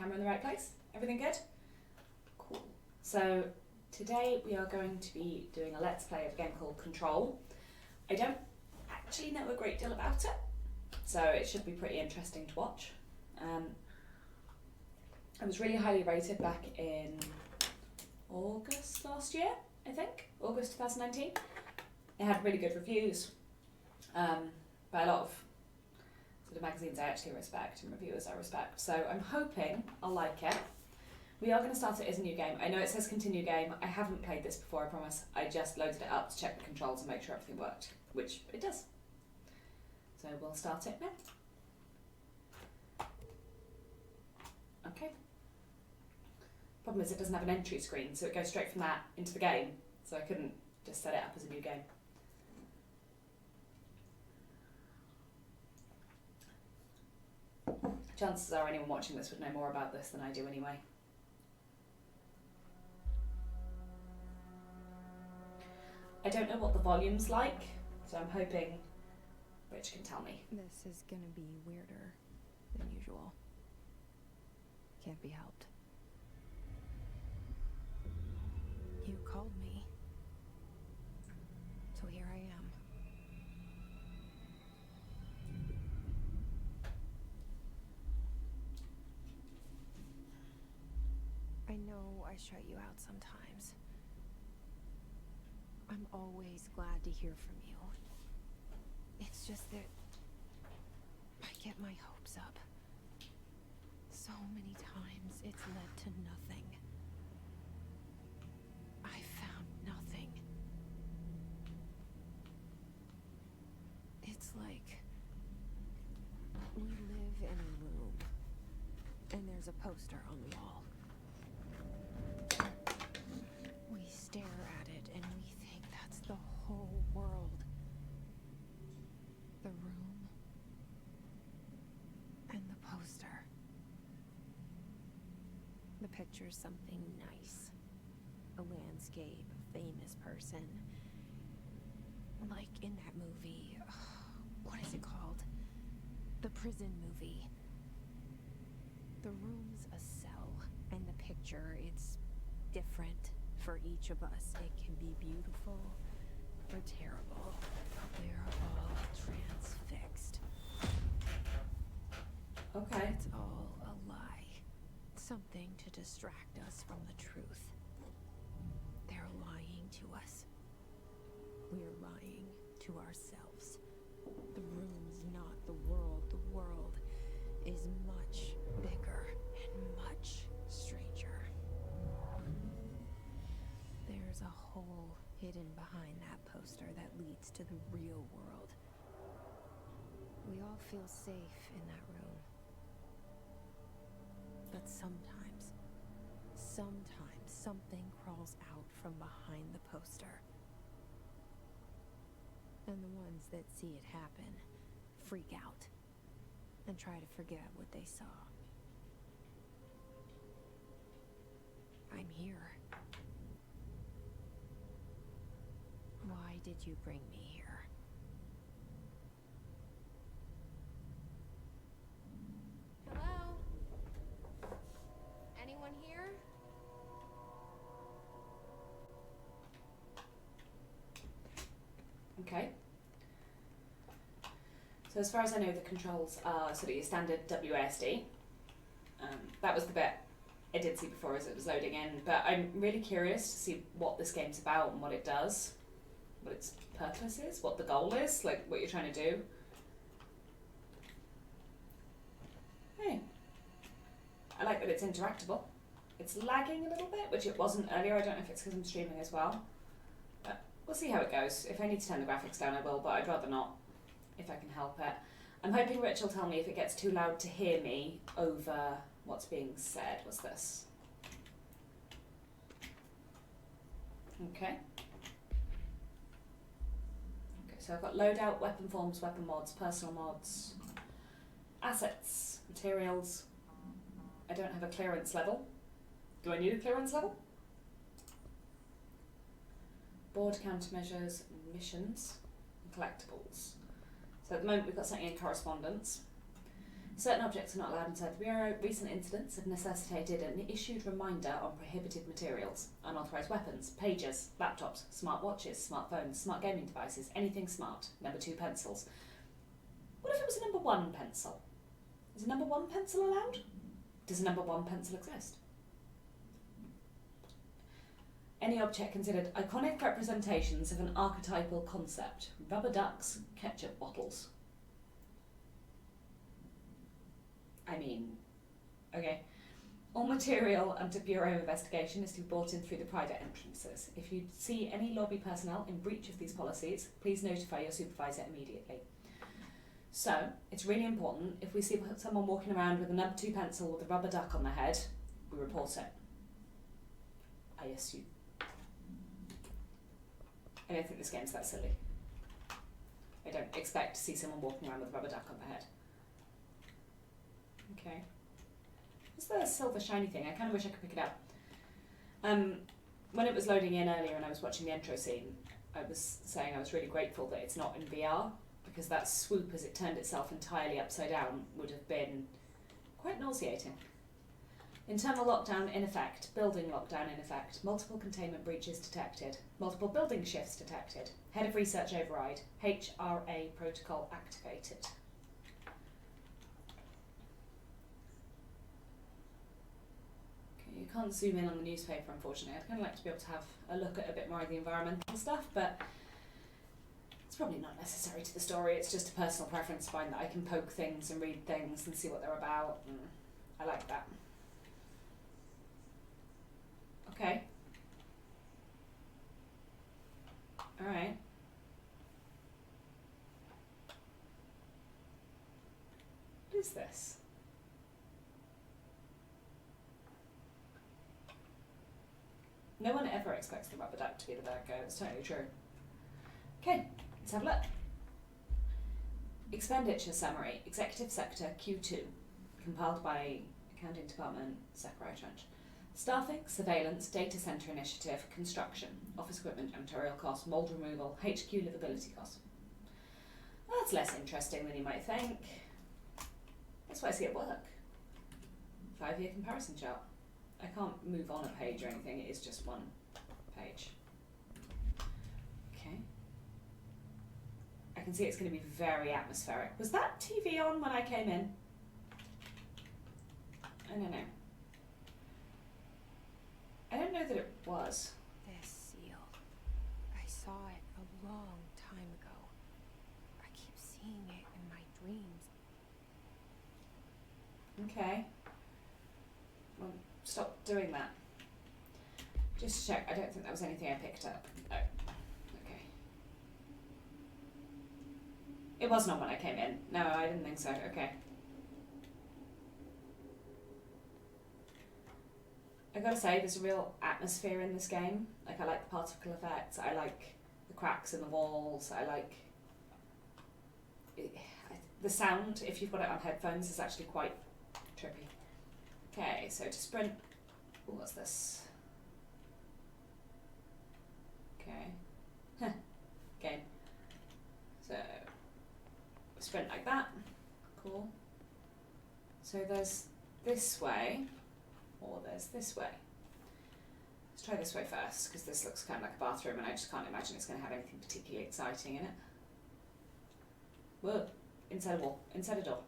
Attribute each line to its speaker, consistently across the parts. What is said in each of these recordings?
Speaker 1: Camera in the right place? Everything good? Cool. So today we are going to be doing a let's play of a game called Control. I don't actually know a great deal about it, so it should be pretty interesting to watch. It was really highly rated back in August last year, I think, August 2019. It had really good reviews by a lot of sort of magazines I actually respect and reviewers I respect. So I'm hoping I'll like it. We are going to start it as a new game. I know it says continue game. I haven't played this before, I promise. I just loaded it up to check the controls and make sure everything worked, which it does. So we'll start it now. Okay. Problem is it doesn't have an entry screen, so it goes straight from that into the game. So I couldn't just set it up as a new game. Chances are anyone watching this would know more about this than I do anyway. I don't know what the volume's like, so I'm hoping Rich can tell me.
Speaker 2: This is gonna be weirder than usual. Can't be helped. You called me. So here I am. I know I shut you out sometimes. I'm always glad to hear from you. It's just that I get my hopes up. So many times it's led to nothing. I found nothing. It's like we live in a room and there's a poster on the wall. We stare at it and we think that's the whole world. The room and the poster. The picture's something nice. A landscape, a famous person. Like in that movie, what is it called? The prison movie. The room's a cell, and the picture, it's different for each of us. It can be beautiful or terrible. We're all transfixed.
Speaker 1: Okay.
Speaker 2: It's all a lie. Something to distract us from the truth. They're lying to us. We're lying to ourselves. The room's not the world. The world is much bigger and much stranger. There's a hole hidden behind that poster that leads to the real world. We all feel safe in that room. But sometimes something crawls out from behind the poster. And the ones that see it happen freak out and try to forget what they saw. I'm here. Why did you bring me here? Hello? Anyone here?
Speaker 1: Okay. So as far as I know, the controls are sort of your standard WASD. That was the bit I did see before as it was loading in, but I'm really curious to see what this game's about and what it does, what its purpose is, what the goal is, like what you're trying to do. Hey, I like that it's interactable. It's lagging a little bit, which it wasn't earlier. I don't know if it's because I'm streaming as well. But we'll see how it goes. If I need to turn the graphics down, I will, but I'd rather not, if I can help it. I'm hoping Rich will tell me if it gets too loud to hear me over what's being said. What's this? Okay. Okay, so I've got loadout, weapon forms, weapon mods, personal mods, assets, materials. I don't have a clearance level. Do I need a clearance level? Board countermeasures, missions, and collectibles. So at the moment we've got something in correspondence. Certain objects are not allowed inside the Bureau. Recent incidents have necessitated an issued reminder on prohibited materials, unauthorised weapons, pagers, laptops, smart watches, smartphones, smart gaming devices, anything smart. Number 2 pencils. What if it was a number 1 pencil? Is a number 1 pencil allowed? Does a number 1 pencil exist? Any object considered iconic representations of an archetypal concept. Rubber ducks, ketchup bottles. I mean, okay. All material under Bureau investigation is to be brought in through the private entrances. If you see any lobby personnel in breach of these policies, please notify your supervisor immediately. So, it's really important, if we see someone walking around with a number 2 pencil with a rubber duck on their head, we report it. I assume. I don't think this game's that silly. I don't expect to see someone walking around with a rubber duck on their head. Okay. What's the silver shiny thing? I kind of wish I could pick it up. When it was loading in earlier and I was watching the intro scene, I was saying I was really grateful that it's not in VR, because that swoop as it turned itself entirely upside down would have been quite nauseating. Internal lockdown in effect, building lockdown in effect, multiple containment breaches detected, multiple building shifts detected, head of research override, HRA protocol activated. You can't zoom in on the newspaper, unfortunately. I'd kind of like to be able to have a look at a bit more of the environmental stuff, but it's probably not necessary to the story. It's just a personal preference of mine that I can poke things and read things and see what they're about, and I like that. Okay. Alright. What is this? No one ever expects the rubber duck to be the bad guy, that's totally true. Okay, let's have a look. Expenditure summary, Executive Sector Q2, compiled by Accounting Department, Sakurai Trench. Staffing, surveillance, data centre initiative, construction, office equipment and material costs, mould removal, HQ livability costs. Well, that's less interesting than you might think. That's what I see at work. 5-year comparison chart. I can't move on a page or anything, it is just one page. Okay. I can see it's going to be very atmospheric. Was that TV on when I came in? I don't know. I don't know that it was.
Speaker 2: This seal. I saw it a long time ago. I keep seeing it in my dreams.
Speaker 1: Okay. Well, stop doing that. Just to check, I don't think that was anything I picked up. No. Okay. It was not when I came in. No, I didn't think so. Okay. I gotta say, there's a real atmosphere in this game. Like, I like the particle effects, I like the cracks in the walls, I like... the sound, if you've got it on headphones, is actually quite trippy. Okay, so to sprint... Ooh, what's this? Okay. Game. So, sprint like that. Cool. So there's this way. Or there's this way. Let's try this way first, because this looks kind of like a bathroom and I just can't imagine it's going to have anything particularly exciting in it. Whoa, inside a wall, inside a door.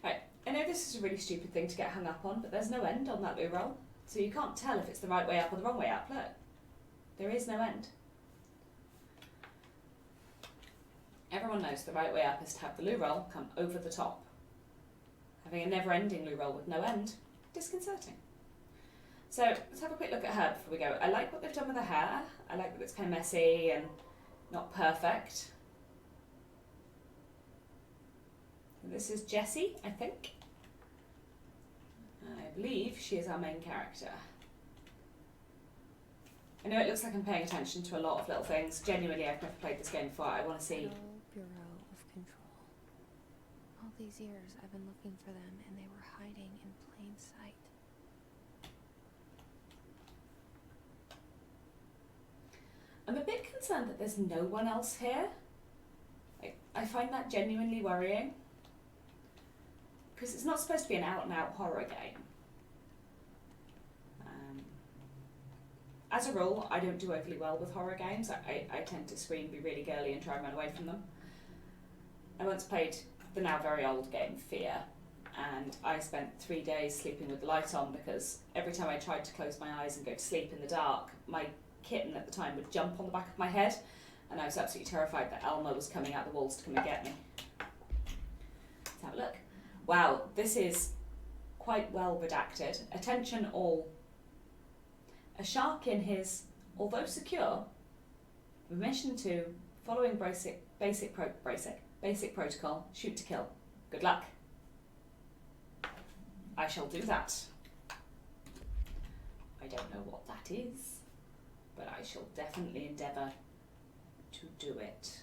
Speaker 1: Right, I know this is a really stupid thing to get hung up on, but there's no end on that loo roll. So you can't tell if it's the right way up or the wrong way up, look. There is no end. Everyone knows the right way up is to have the loo roll come over the top. Having a never-ending loo roll with no end, disconcerting. So let's have a quick look at her before we go. I like what they've done with her hair. I like that it's kind of messy and not perfect. This is Jessie, I think. I believe she is our main character. I know it looks like I'm paying attention to a lot of little things. Genuinely, I've never played this game before. I want to see...
Speaker 2: Bureau of Control. All these years I've been looking for them and they were hiding in plain sight.
Speaker 1: I'm a bit concerned that there's no one else here. I find that genuinely worrying. Because it's not supposed to be an out-and-out horror game. As a rule, I don't do overly well with horror games. I tend to scream, be really girly, and try and run away from them. I once played the now very old game Fear, and I spent 3 days sleeping with the light on because every time I tried to close my eyes and go to sleep in the dark, my kitten at the time would jump on the back of my head, and I was absolutely terrified that Elma was coming out the walls to come and get me. Let's have a look. Wow, this is quite well redacted. Attention all. A shark in his, although secure, permission to, following basic protocol, shoot to kill. Good luck. I shall do that. I don't know what that is, but I shall definitely endeavour to do it.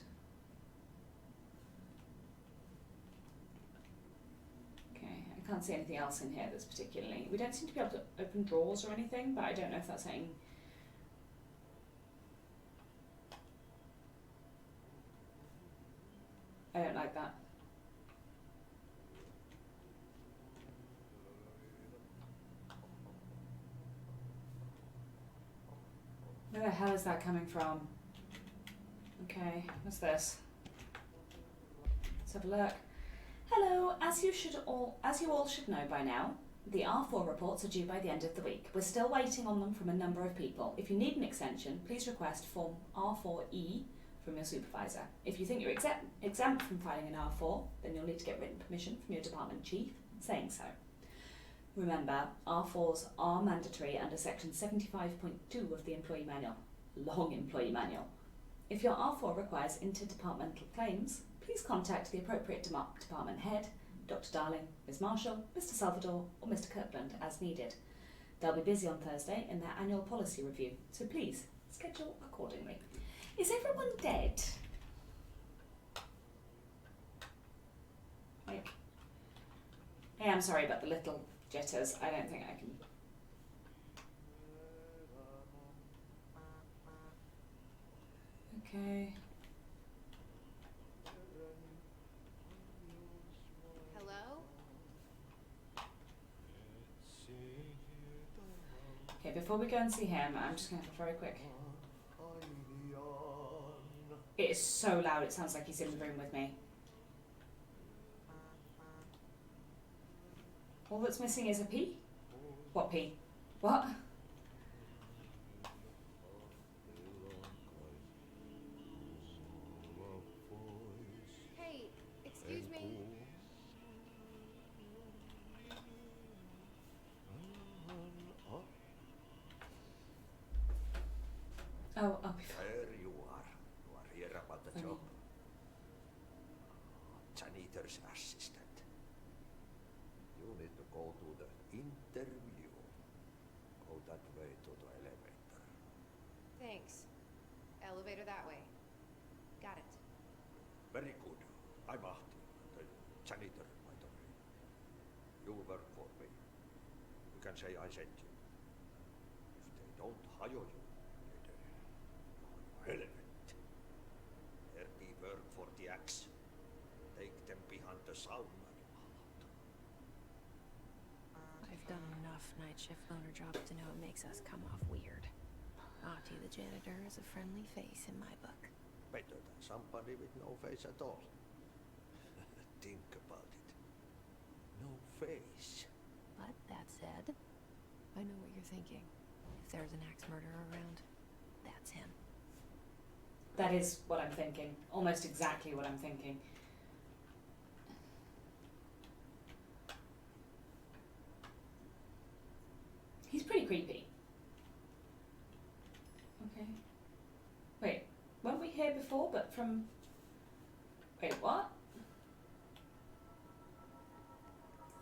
Speaker 1: I can't see anything else in here that's particularly... We don't seem to be able to open drawers or anything, but I don't know if that's saying... I don't like that. Where the hell is that coming from? Okay, what's this? Let's have a look. Hello, as you all should know by now, the R4 reports are due by the end of the week. We're still waiting on them from a number of people. If you need an extension, please request form R4E from your supervisor. If you think you're exempt from filing an R4, then you'll need to get written permission from your department chief saying so. Remember, R4s are mandatory under section 75.2 of the employee manual, long employee manual. If your R4 requires interdepartmental claims, please contact the appropriate department head, Dr. Darling, Ms. Marshall, Mr. Salvador, or Mr. Kirkland as needed. They'll be busy on Thursday in their annual policy review, so please schedule accordingly. Is everyone dead? Like, hey, I'm sorry about the little jitters. I don't think I can... Okay. Okay, before we go and see him, I'm just going to have a very quick... It is so loud, it sounds like he's in the room with me. All that's missing is a P? What P? What?
Speaker 2: Hey, excuse me.
Speaker 1: Oh, I'll be fine.
Speaker 3: There you are. You are here about the job. Janitor's assistant. You need to go to the interview. Go that way to the elevator.
Speaker 2: Thanks. Elevator that way. Got it.
Speaker 3: Very good. I'm Ahti, the janitor, by the way. You work for me. You can say I sent you. If they don't hire you, relevant. There be work for the axe. Take them behind the sauna.
Speaker 2: I've done enough night shift loner jobs to know it makes us come off weird. Ahti the janitor is a friendly face in my book.
Speaker 3: Better than somebody with no face at all. Think about it. No face.
Speaker 2: But that said, I know what you're thinking. If there's an axe murderer around, that's him.
Speaker 1: That is what I'm thinking. Almost exactly what I'm thinking. He's pretty creepy. Okay. Wait, weren't we here before, but from... Wait, what?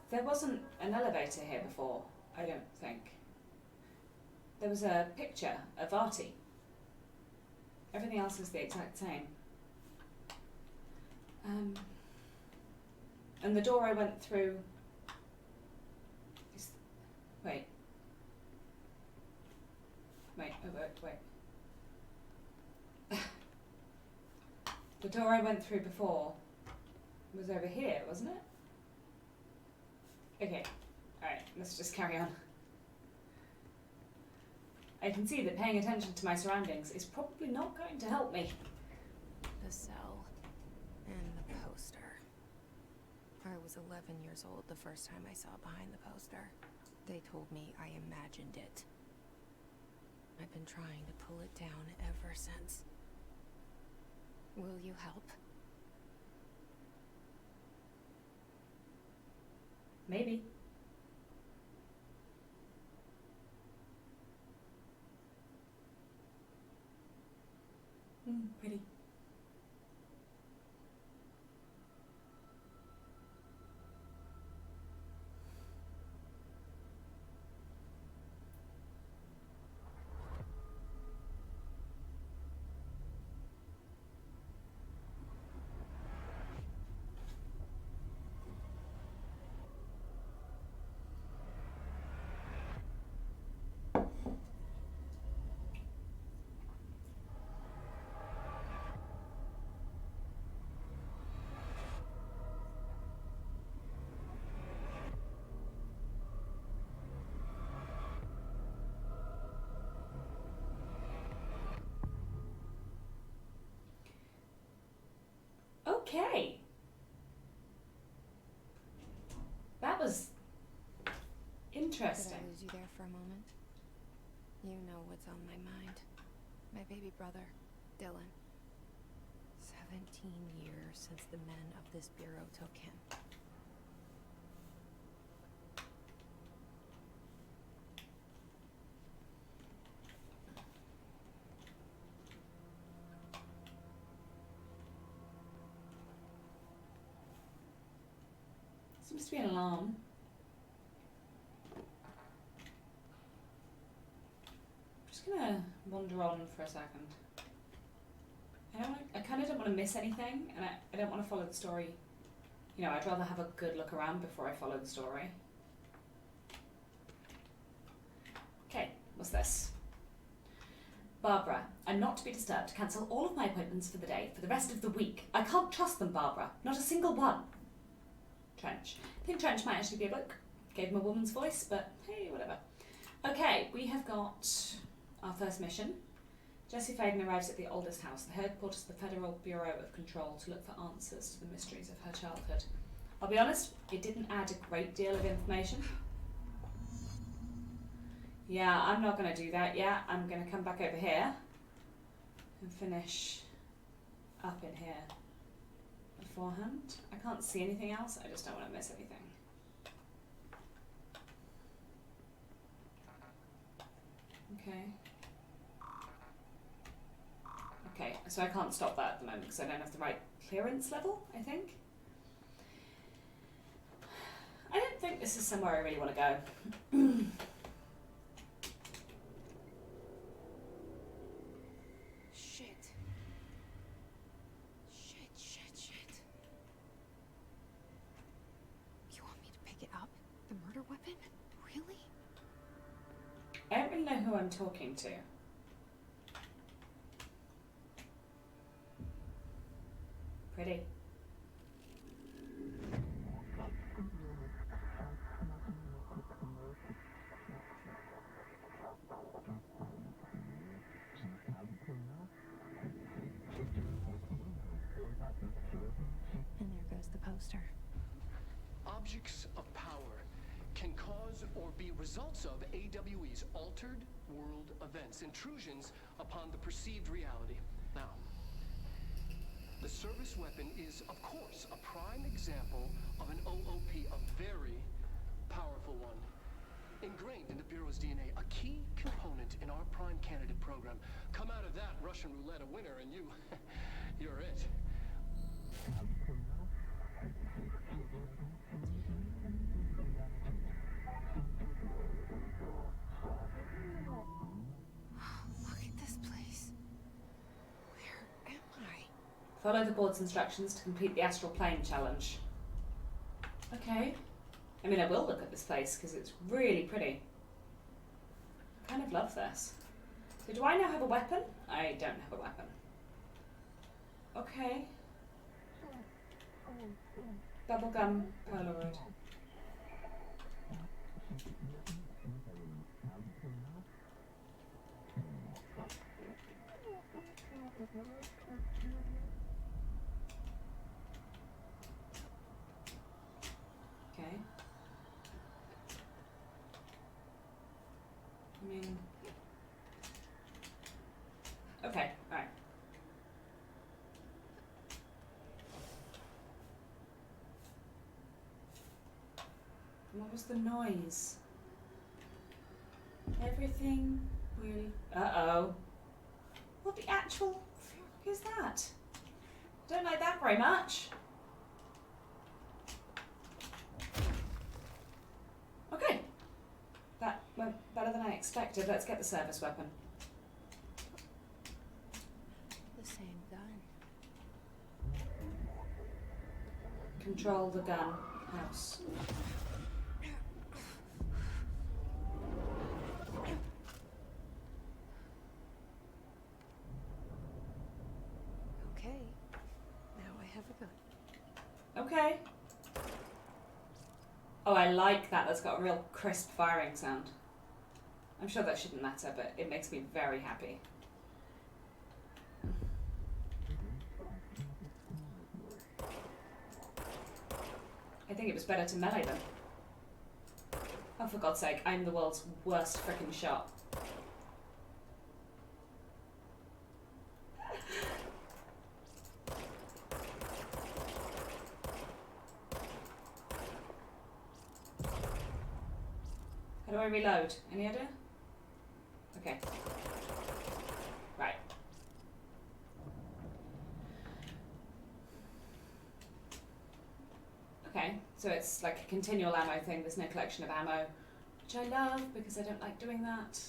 Speaker 1: There wasn't an elevator here before, I don't think. There was a picture of Artie. Everything else is the exact same. And the door I went through is... Wait. Wait, oh, wait. The door I went through before was over here, wasn't it? Okay, alright, let's just carry on. I can see that paying attention to my surroundings is probably not going to help me.
Speaker 2: The cell and the poster. I was 11 years old the first time I saw behind the poster. They told me I imagined it. I've been trying to pull it down ever since. Will you help?
Speaker 1: Maybe. Pretty. Okay. That was interesting.
Speaker 2: Did I lose you there for a moment? You know what's on my mind. My baby brother, Dylan. 17 years since the men of this bureau took him.
Speaker 1: Seems to be an alarm. I'm just gonna wander on for a second. I kind of don't want to miss anything, and I don't want to follow the story. You know, I'd rather have a good look around before I follow the story. Okay, what's this? Barbara, I'm not to be disturbed. Cancel all of my appointments for the day, for the rest of the week. I can't trust them, Barbara. Not a single one. Trench. I think Trench might actually be a bloke. Gave him a woman's voice, but hey, whatever. Okay, we have got our first mission. Jessie Faden arrives at the oldest house, the headquarters of the Federal Bureau of Control, to look for answers to the mysteries of her childhood. I'll be honest, it didn't add a great deal of information. Yeah, I'm not going to do that yet. I'm going to come back over here and finish up in here beforehand. I can't see anything else. I just don't want to miss anything. Okay. Okay, so I can't stop that at the moment because I don't have the right clearance level, I think. I don't think this is somewhere I really want to go.
Speaker 2: Shit. You want me to pick it up? The murder weapon? Really?
Speaker 1: I don't really know who I'm talking to. Pretty.
Speaker 2: And there goes the poster.
Speaker 4: Objects of power can cause or be results of AWE's altered world events, intrusions upon the perceived reality. Now, the service weapon is, of course, a prime example of an OOP, a very powerful one. Ingrained in the Bureau's DNA, a key component in our prime candidate program. Come out of that Russian roulette a winner and you're it.
Speaker 2: Look at this place. Where am I?
Speaker 1: Follow the board's instructions to complete the astral plane challenge. Okay. I mean, I will look at this place because it's really pretty. I kind of love this. So do I now have a weapon? I don't have a weapon. Okay. Bubblegum Polaroid. Okay. I mean... Okay, alright. What was the noise? Everything will... Uh-oh. What the actual fuck is that? Don't like that very much. Okay. That went better than I expected. Let's get the service weapon.
Speaker 2: The same gun.
Speaker 1: Control the gun. House.
Speaker 2: Okay. Now I have a gun.
Speaker 1: Okay. Oh, I like that. That's got a real crisp firing sound. I'm sure that shouldn't matter, but it makes me very happy. I think it was better to melee them. Oh, for God's sake, I'm the world's worst frickin' shot. How do I reload? Any idea? Okay. Right. Okay, so it's like a continual ammo thing. There's no collection of ammo, which I love because I don't like doing that.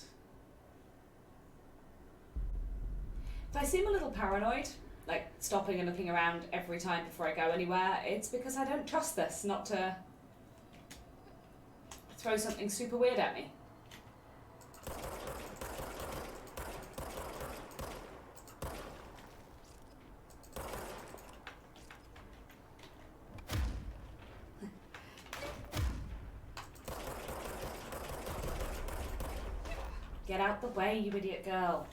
Speaker 1: If I seem a little paranoid, like stopping and looking around every time before I go anywhere, it's because I don't trust this not to throw something super weird at me. Get out the way, you idiot girl.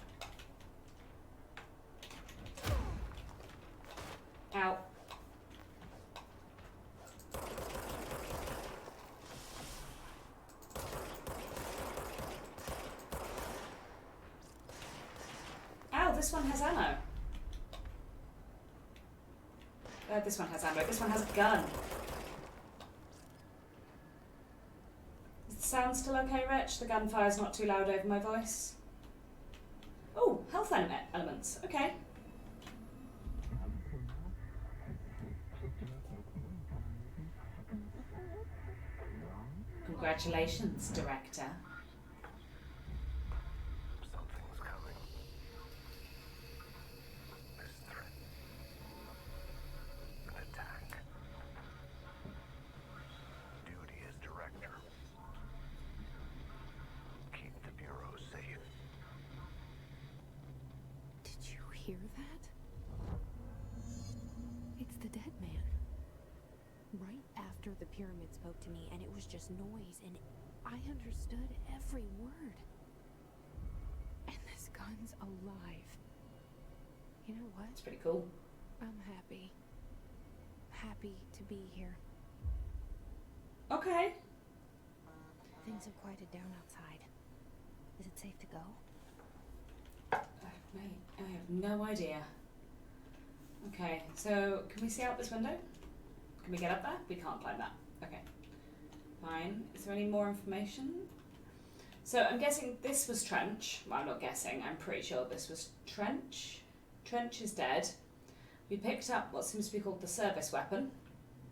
Speaker 1: Ow. Ow, this one has ammo. This one has ammo. This one has a gun. Is the sound still okay, Rich? The gunfire's not too loud over my voice. Oh, health elements. Okay. Congratulations, director.
Speaker 5: Something's coming. This threat. An attack. Duty as director. Keep the Bureau safe.
Speaker 2: Did you hear that? It's the dead man. Right after the pyramid spoke to me, and it was just noise, and I understood every word. And this gun's alive. You know what?
Speaker 1: It's pretty cool.
Speaker 2: I'm happy. Happy to be here.
Speaker 1: Okay.
Speaker 2: Things have quieted down outside. Is it safe to go?
Speaker 1: Mate, I have no idea. Okay, so can we see out this window? Can we get up there? We can't climb that. Okay. Fine. Is there any more information? So I'm guessing this was Trench. Well, I'm not guessing. I'm pretty sure this was Trench. Trench is dead. We picked up what seems to be called the service weapon,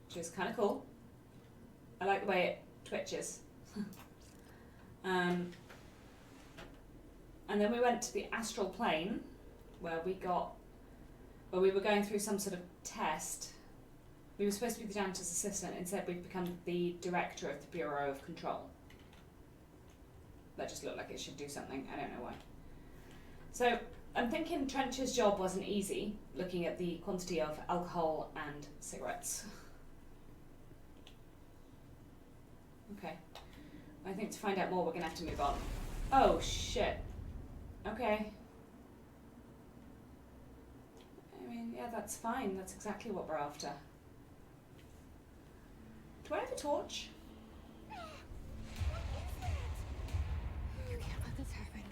Speaker 1: which is kind of cool. I like the way it twitches. And then we went to the astral plane, where we were going through some sort of test. We were supposed to be the janitor's assistant. Instead, we've become the director of the Bureau of Control. That just looked like it should do something. I don't know why. So, I'm thinking Trench's job wasn't easy, looking at the quantity of alcohol and cigarettes. Okay. I think to find out more, we're going to have to move on. Oh, shit. Okay. I mean, yeah, that's fine. That's exactly what we're after. Do I have a torch?
Speaker 2: You can't let this happen.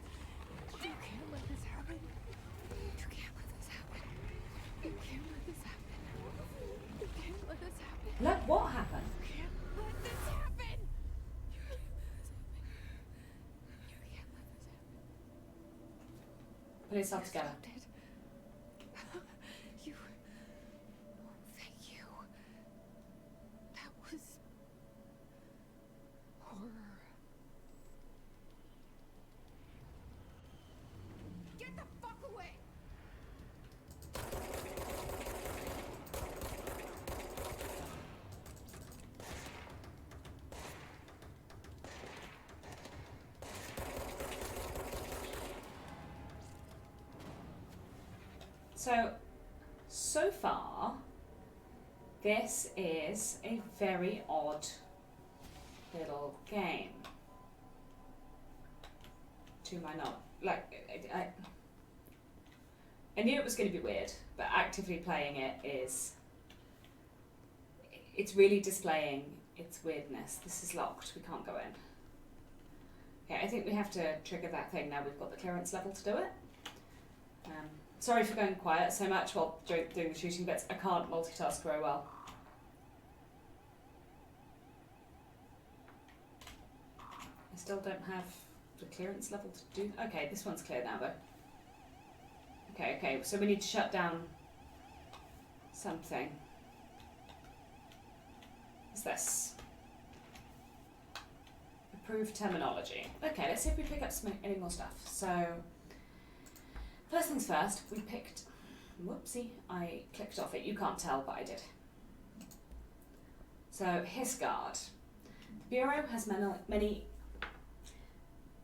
Speaker 2: You can't let this happen. You can't let this happen. You can't let this happen. You can't let this happen.
Speaker 1: Let what happen?
Speaker 2: You can't let this happen. You can't let this happen. You can't let this happen.
Speaker 1: Put yourself together.
Speaker 2: Stopped it. You. Oh, thank you. That was horror. Get the fuck away!
Speaker 1: So far, this is a very odd little game. To my knowledge, like, I knew it was going to be weird, but actively playing it it's really displaying its weirdness. This is locked, we can't go in. Okay, I think we have to trigger that thing now we've got the clearance level to do it. Sorry for going quiet so much while doing the shooting bits. I can't multitask very well. I still don't have the clearance level to do. Okay, this one's clear now though. Okay, so we need to shut down something. What's this? Approved terminology. Okay, let's see if we pick up any more stuff. So, first things first, we picked, whoopsie, I clicked off it. You can't tell, but I did. So, Hissguard. The Bureau has many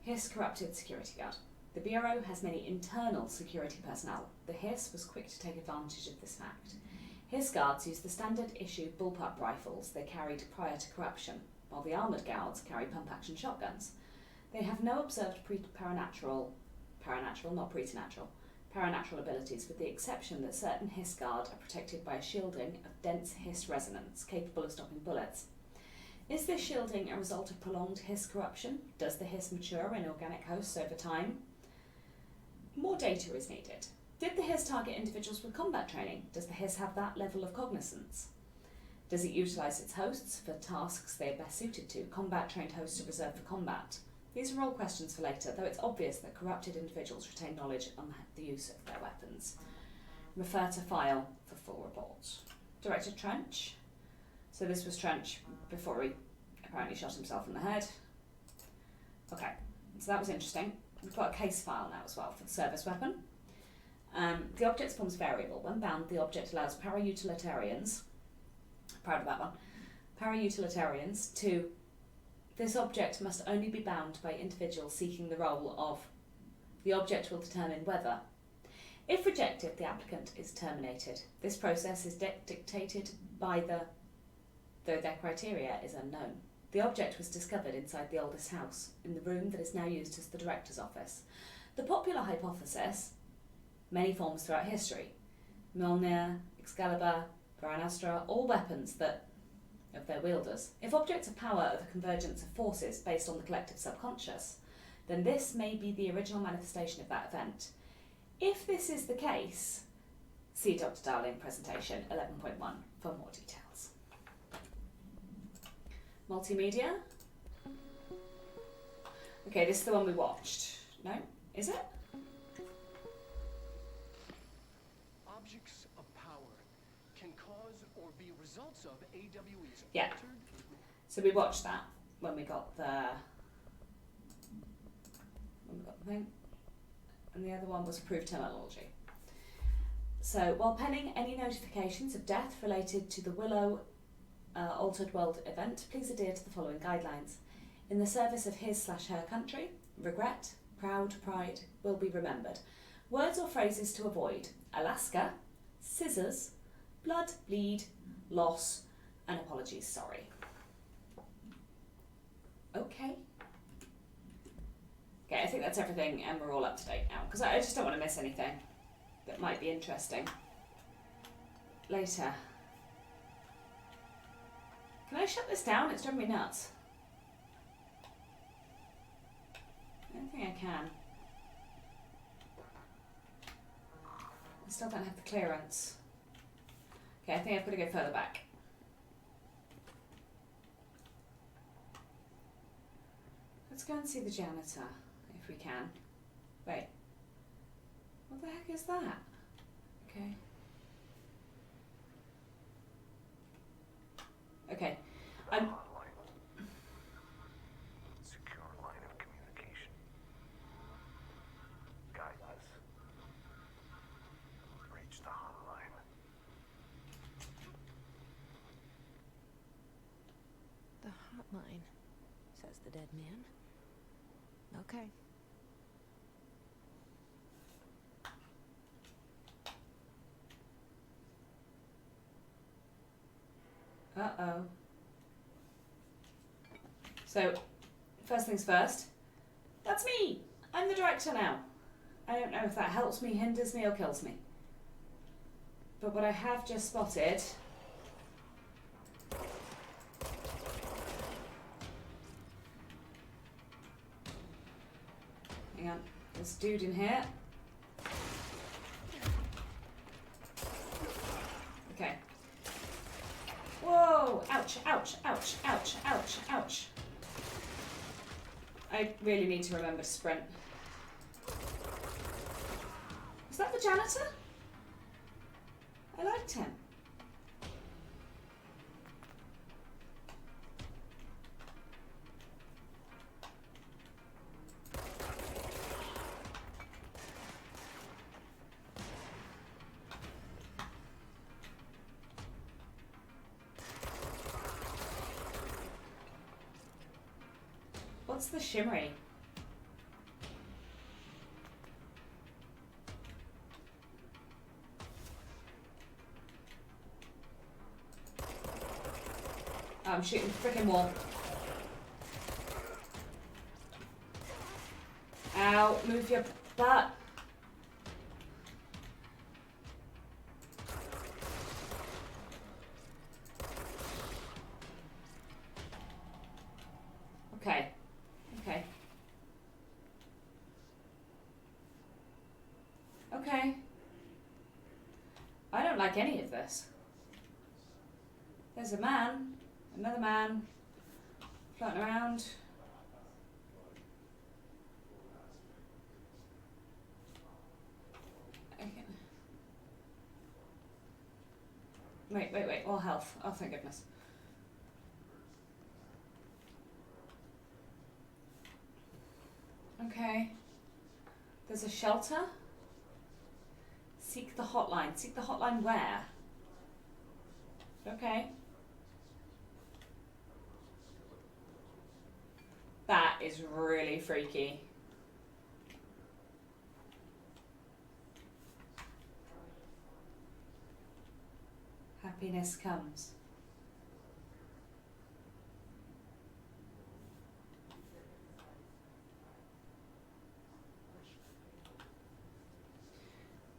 Speaker 1: Hiss corrupted security guard. The Bureau has many internal security personnel. The Hiss was quick to take advantage of this fact. Hiss guards use the standard issue bullpup rifles they carried prior to corruption, while the armoured guards carry pump-action shotguns. They have no observed paranatural, not preternatural, paranatural abilities, with the exception that certain Hiss guard are protected by a shielding of dense Hiss resonance, capable of stopping bullets. Is this shielding a result of prolonged Hiss corruption? Does the Hiss mature in organic hosts over time? More data is needed. Did the Hiss target individuals with combat training? Does the Hiss have that level of cognizance? Does it utilise its hosts for tasks they are best suited to? Combat-trained hosts are reserved for combat. These are all questions for later, though it's obvious that corrupted individuals retain knowledge on the use of their weapons. Refer to file for full reports. Director Trench. So this was Trench before he apparently shot himself in the head. Okay, so that was interesting. We've got a case file now as well for the service weapon. The object spawns variable. When bound, the object allows para-utilitarians, proud of that one, para-utilitarians to, this object must only be bound by individuals seeking the role of, the object will determine whether. If rejected, the applicant is terminated. This process is dictated by though their criteria is unknown. The object was discovered inside the oldest house, in the room that is now used as the director's office. The popular hypothesis, many forms throughout history, Mjolnir, Excalibur, Varanastra, all weapons that of their wielders. If objects of power are the convergence of forces based on the collective subconscious, then this may be the original manifestation of that event. If this is the case, see Dr. Darling presentation 11.1 for more details. Multimedia. Okay, this is the one we watched. No? Is it?
Speaker 4: Objects of power can cause or be results of AWE's
Speaker 1: Yeah.
Speaker 4: altered.
Speaker 1: So we watched that when we got the thing. And the other one was approved terminology. So while penning any notifications of death related to the Willow Altered World event, please adhere to the following guidelines. In the service of his/her country, regret, proud, pride will be remembered. Words or phrases to avoid: Alaska, scissors, blood, bleed, loss, and apologies, sorry. Okay. Okay, I think that's everything, and we're all up to date now, because I just don't want to miss anything that might be interesting later. Can I shut this down? It's driving me nuts. I don't think I can. I still don't have the clearance. Okay, I think I've got to go further back. Let's go and see the janitor, if we can. Wait. What the heck is that? Okay. Okay. I'm...
Speaker 5: Secure line of communication. Guide us. Reach the hotline.
Speaker 2: The hotline, says the dead man. Okay.
Speaker 1: Uh-oh. So, first things first, that's me! I'm the director now. I don't know if that helps me, hinders me, or kills me. But what I have just spotted... Hang on, there's a dude in here. Okay. Whoa! Ouch, ouch, ouch, ouch, ouch, ouch. I really need to remember to sprint. Was that the janitor? I liked him. What's the shimmery? Oh, I'm shooting the frickin' wall. Ow, move your butt. Okay. Okay. Okay. I don't like any of this. There's a man, another man, floating around. Okay. Wait, all health. Oh, thank goodness. Okay. There's a shelter. Seek the hotline. Seek the hotline where? Okay. That is really freaky. Happiness comes.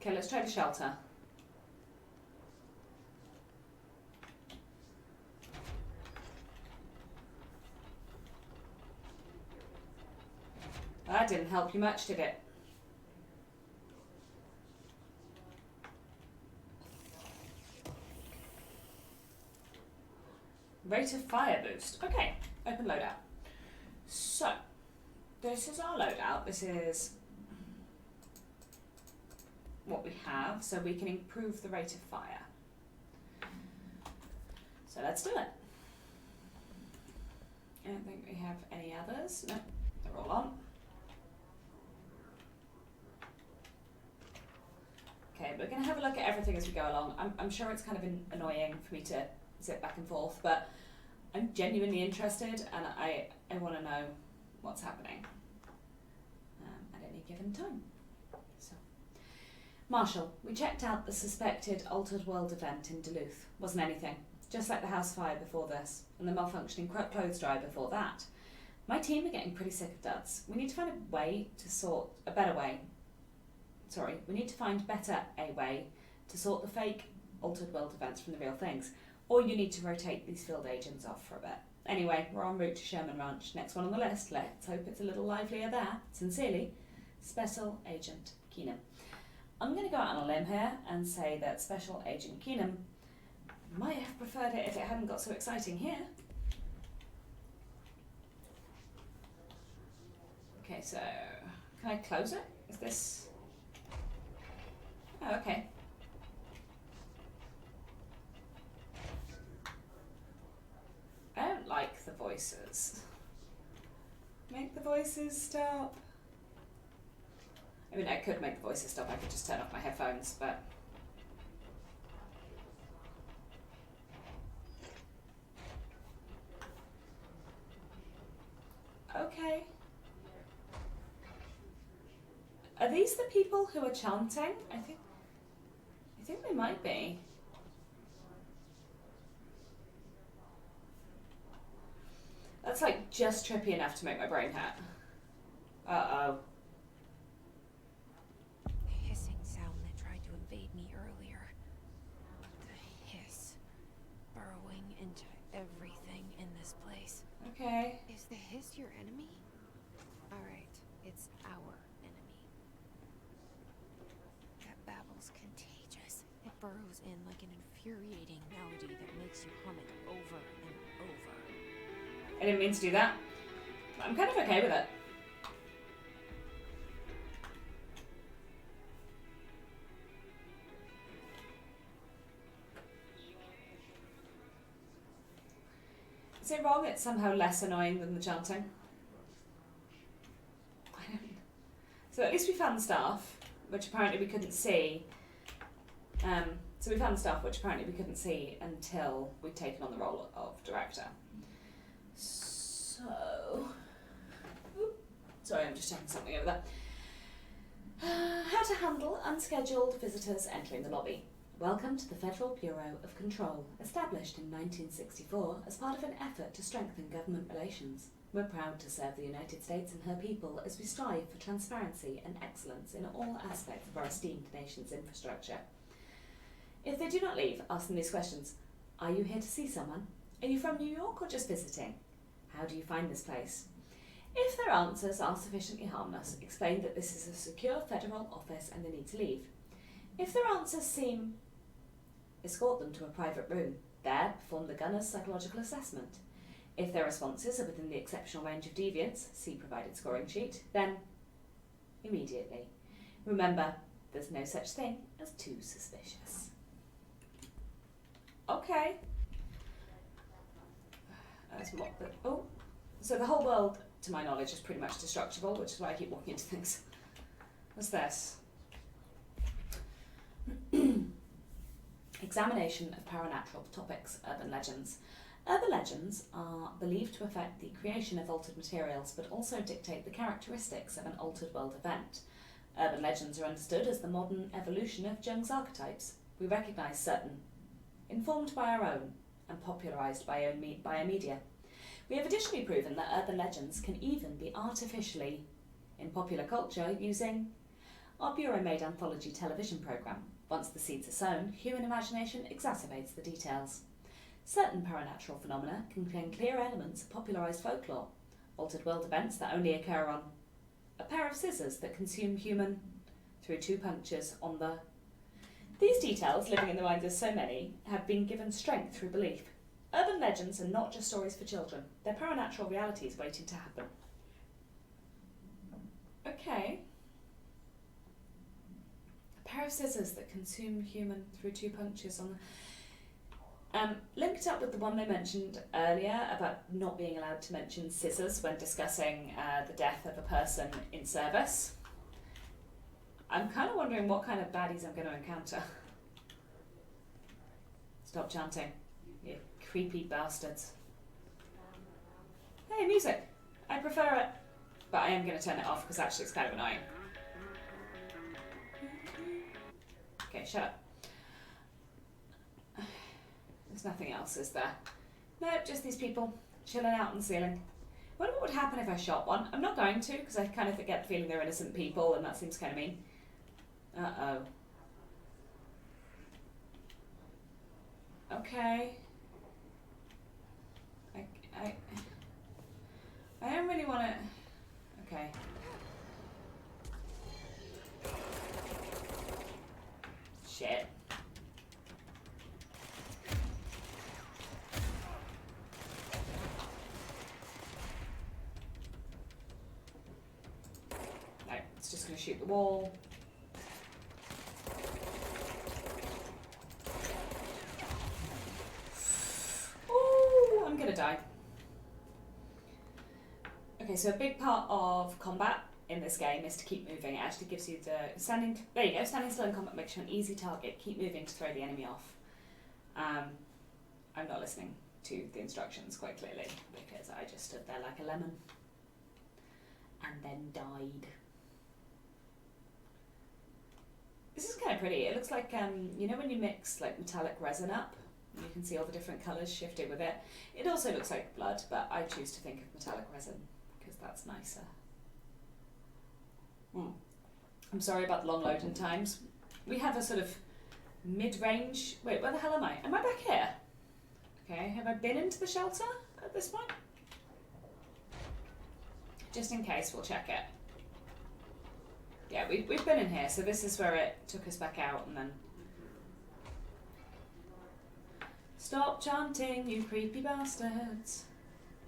Speaker 1: Okay, let's try the shelter. That didn't help you much, did it? Rate of fire boost. Okay, open loadout. So, this is our loadout. This is what we have, so we can improve the rate of fire. So let's do it. I don't think we have any others. No, they're all on. Okay, we're going to have a look at everything as we go along. I'm sure it's kind of annoying for me to zip back and forth, but I'm genuinely interested and I want to know what's happening at any given time. So, Marshall, we checked out the suspected Altered World event in Duluth. Wasn't anything. Just like the house fire before this, and the malfunctioning clothes dryer before that. My team are getting pretty sick of duds. We need to find a better way to sort the fake Altered World events from the real things. Or you need to rotate these field agents off for a bit. Anyway, we're en route to Sherman Ranch. Next one on the list. Let's hope it's a little livelier there. Sincerely, Special Agent Keenum. I'm going to go out on a limb here and say that Special Agent Keenum might have preferred it if it hadn't got so exciting here. Okay, so can I close it? Is this... Oh, okay. I don't like the voices. Make the voices stop. I mean, I could make the voices stop. I could just turn off my headphones, but... Okay. Are these the people who are chanting? I think they might be. That's like just trippy enough to make my brain hurt. Uh-oh.
Speaker 2: The hissing sound that tried to invade me earlier. The hiss burrowing into everything in this place.
Speaker 1: Okay.
Speaker 2: Is the hiss your enemy? Alright, it's our enemy. That babble's contagious. It burrows in like an infuriating melody that makes you hum it over and over.
Speaker 1: I didn't mean to do that. I'm kind of okay with it. Is it wrong it's somehow less annoying than the chanting? I don't know. So at least we found the staff, which apparently we couldn't see. So we found the staff, which apparently we couldn't see until we'd taken on the role of director. So... Sorry, I'm just checking something over there. How to handle unscheduled visitors entering the lobby. Welcome to the Federal Bureau of Control, established in 1964 as part of an effort to strengthen government relations. We're proud to serve the United States and her people as we strive for transparency and excellence in all aspects of our esteemed nation's infrastructure. If they do not leave, ask them these questions. Are you here to see someone? Are you from New York or just visiting? How do you find this place? If their answers are sufficiently harmless, explain that this is a secure federal office and they need to leave. If their answers seem... escort them to a private room. There, perform the gunner's psychological assessment. If their responses are within the exceptional range of deviance, see provided scoring sheet, then immediately. Remember, there's no such thing as too suspicious. Okay. So the whole world, to my knowledge, is pretty much destructible, which is why I keep walking into things. What's this? Examination of paranatural topics, urban legends. Urban legends are believed to affect the creation of altered materials, but also dictate the characteristics of an altered world event. Urban legends are understood as the modern evolution of Jung's archetypes. We recognise certain, informed by our own, and popularised by our media. We have additionally proven that urban legends can even be artificially in popular culture using our Bureau-made anthology television programme. Once the seeds are sown, human imagination exacerbates the details. Certain paranatural phenomena contain clear elements of popularised folklore, altered world events that only occur on a pair of scissors that consume human through 2 punctures on the... These details, living in the minds of so many, have been given strength through belief. Urban legends are not just stories for children, they're paranatural realities waiting to happen. Okay. A pair of scissors that consume human through 2 punctures on the... Linked up with the one they mentioned earlier about not being allowed to mention scissors when discussing the death of a person in service. I'm kind of wondering what kind of baddies I'm going to encounter. Stop chanting, you creepy bastards. Hey, music. I prefer it, but I am going to turn it off because actually it's kind of annoying. Okay, shut up. There's nothing else, is there? Nope, just these people chilling out on the ceiling. I wonder what would happen if I shot one. I'm not going to, because I kind of get the feeling they're innocent people, and that seems kind of mean. Uh-oh. Okay. I don't really want to... Okay. Shit. No, it's just going to shoot the wall. Ooh, I'm going to die. Okay, so a big part of combat in this game is to keep moving. It actually gives you the standing still in combat makes you an easy target. Keep moving to throw the enemy off. I'm not listening to the instructions quite clearly because I just stood there like a lemon and then died. This is kind of pretty. It looks like you know when you mix like metallic resin up, you can see all the different colours shifted with it. It also looks like blood, but I choose to think of metallic resin because that's nicer. I'm sorry about the long loading times. We have a sort of mid-range... Wait, where the hell am I? Am I back here? Okay, have I been into the shelter at this point? Just in case, we'll check it. Yeah, we've been in here, so this is where it took us back out and then... Stop chanting, you creepy bastards.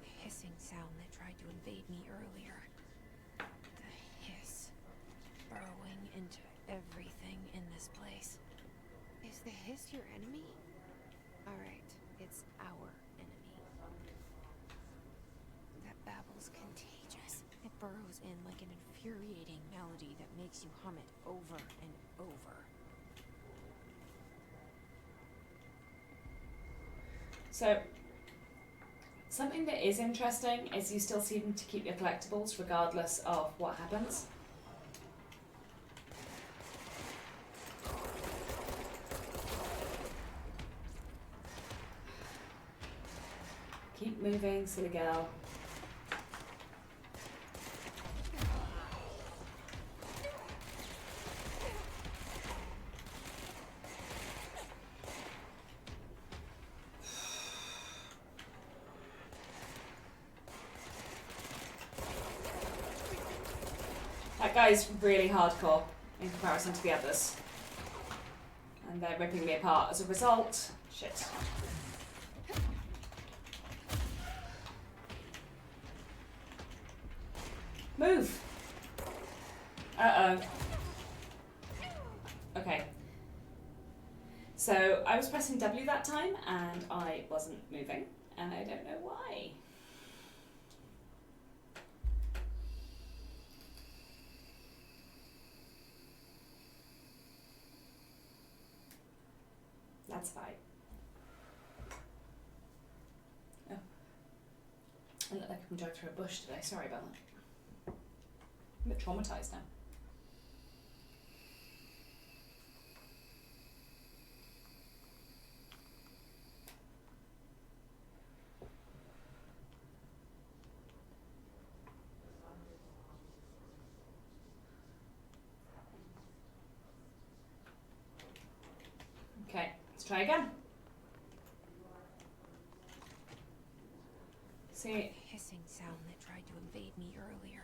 Speaker 2: The hissing sound that tried to invade me earlier. The hiss. Burrowing into everything in this place. Is the hiss your enemy? Alright, it's our enemy. That babble's contagious. It burrows in like an infuriating melody that makes you hum it over and over.
Speaker 1: So, something that is interesting is you still seem to keep your collectibles regardless of what happens. Keep moving, silly girl. That guy's really hardcore in comparison to the others. And they're ripping me apart as a result. Shit. Move! Uh-oh. Okay. So, I was pressing W that time, and I wasn't moving, and I don't know why. That's fine. Oh. I look like I can drive through a bush today, sorry about that. I'm a bit traumatised now. Okay, let's try again. See.
Speaker 2: The hissing sound that tried to invade me earlier.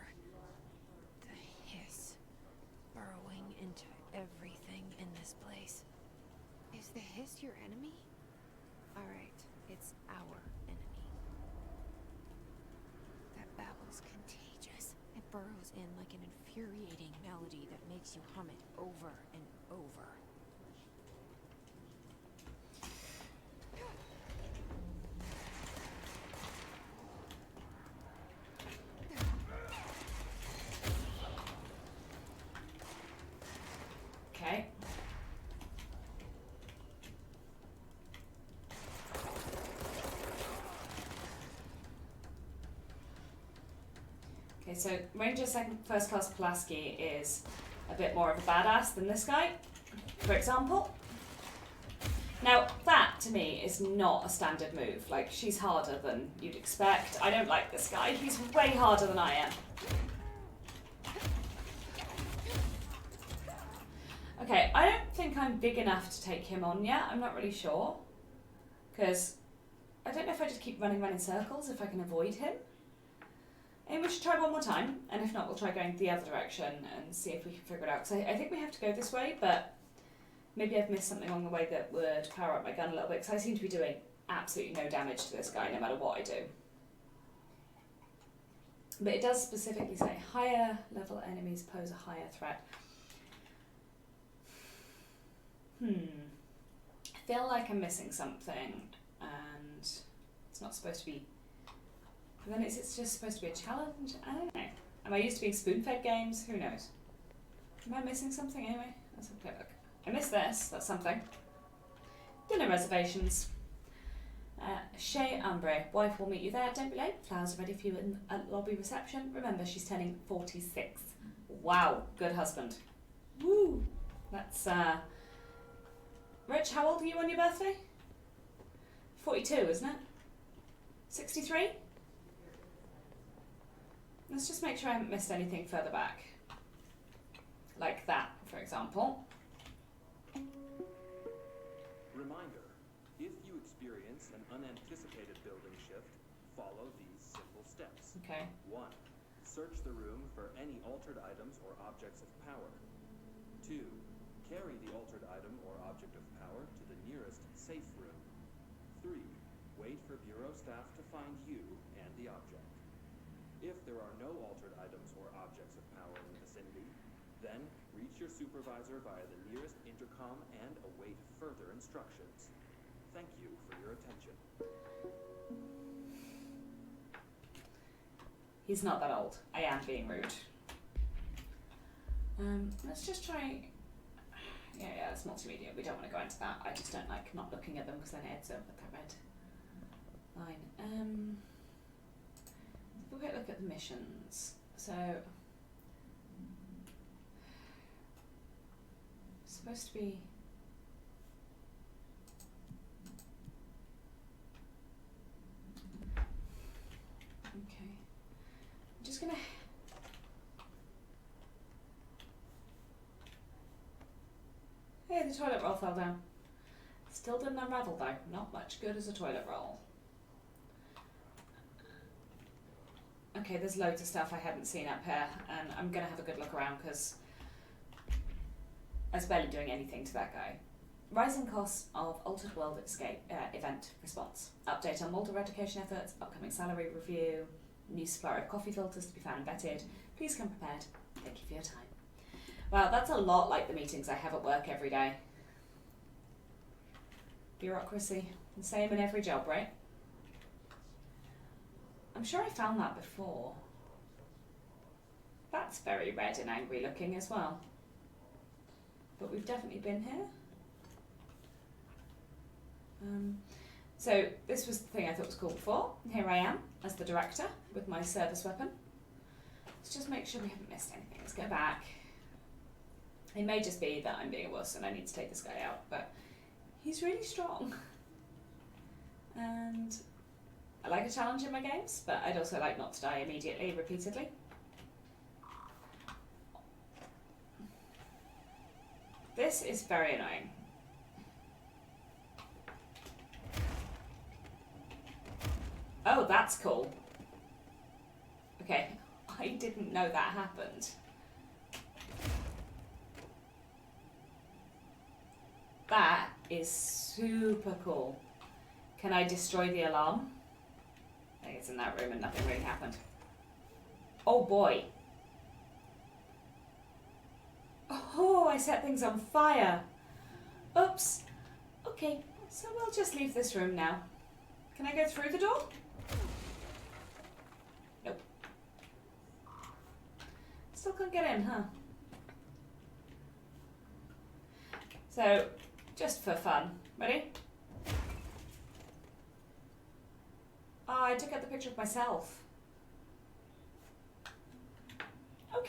Speaker 2: The hiss. Burrowing into everything in this place. Is the hiss your enemy? Alright, it's our enemy. That babble's contagious. It burrows in like an infuriating melody that makes you hum it over and over.
Speaker 1: Okay. Okay, so Ranger First Class Pulaski is a bit more of a badass than this guy. for example. Now, that to me is not a standard move. Like, she's harder than you'd expect. I don't like this guy. He's way harder than I am. Okay, I don't think I'm big enough to take him on yet. I'm not really sure. Because I don't know if I just keep running around in circles, if I can avoid him. And we should try one more time. And if not, we'll try going the other direction and see if we can figure it out. Because I think we have to go this way, but maybe I've missed something along the way that would power up my gun a little bit. Because I seem to be doing absolutely no damage to this guy, no matter what I do. But it does specifically say higher level enemies pose a higher threat. I feel like I'm missing something, and it's not supposed to be. But then it's just supposed to be a challenge. I don't know. Am I used to being spoon-fed games? Who knows? Am I missing something anyway? Let's have a quick look. I missed this. That's something. Dinner reservations. Chez Ambre. Wife will meet you there. Don't be late. Flowers are ready for you at lobby reception. Remember, she's turning 46. Wow. Good husband. Woo. That's Rich, how old are you on your birthday? 42, isn't it? 63? Let's just make sure I haven't missed anything further back. Like that, for example.
Speaker 6: Reminder, if you experience an unanticipated building shift, follow these simple steps.
Speaker 1: Okay.
Speaker 6: 1. Search the room for any altered items or objects of power. 2. Carry the altered item or object of power to the nearest safe room. 3. Wait for bureau staff to find you and the object. If there are no altered items or objects of power in the vicinity, then reach your supervisor via the nearest intercom and await further instructions. Thank you for your attention.
Speaker 1: He's not that old. I am being rude. Let's just try. Yeah, it's multimedia. We don't want to go into that. I just don't like not looking at them because then it ends up with that red line. We'll take a look at the missions. So, it's supposed to be. Okay. I'm just gonna. Hey, the toilet roll fell down. Still didn't unravel though. Not much good as a toilet roll. Okay, there's loads of stuff I hadn't seen up here, and I'm gonna have a good look around because I was barely doing anything to that guy. Rising costs of Altered World Escape event response. Update on mold eradication efforts, upcoming salary review, new supplier of coffee filters to be found and vetted. Please come prepared. Thank you for your time. Wow, that's a lot like the meetings I have at work every day. Bureaucracy. The same in every job, right? I'm sure I found that before. That's very red and angry looking as well. But we've definitely been here. So this was the thing I thought was cool before. Here I am as the director with my service weapon. Let's just make sure we haven't missed anything. Let's go back. It may just be that I'm being a wuss and I need to take this guy out, but he's really strong. And I like a challenge in my games, but I'd also like not to die immediately, repeatedly. This is very annoying. Oh, that's cool. Okay, I didn't know that happened. That is super cool. Can I destroy the alarm? I think it's in that room and nothing really happened. Oh boy. Oh, I set things on fire. Oops. Okay, so we'll just leave this room now. Can I go through the door? Nope. Still can't get in, huh? So, just for fun. Ready? Oh, I took out the picture of myself.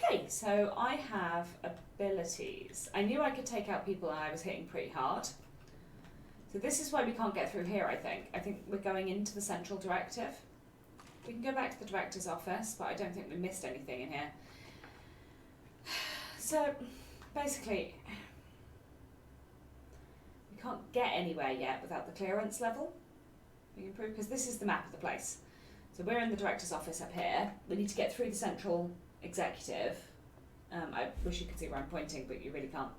Speaker 1: Okay, so I have abilities. I knew I could take out people and I was hitting pretty hard. So this is why we can't get through here, I think. I think we're going into the central directive. We can go back to the director's office, but I don't think we missed anything in here. So, basically, we can't get anywhere yet without the clearance level being improved, because this is the map of the place. So we're in the director's office up here. We need to get through the central executive. I wish you could see where I'm pointing, but you really can't.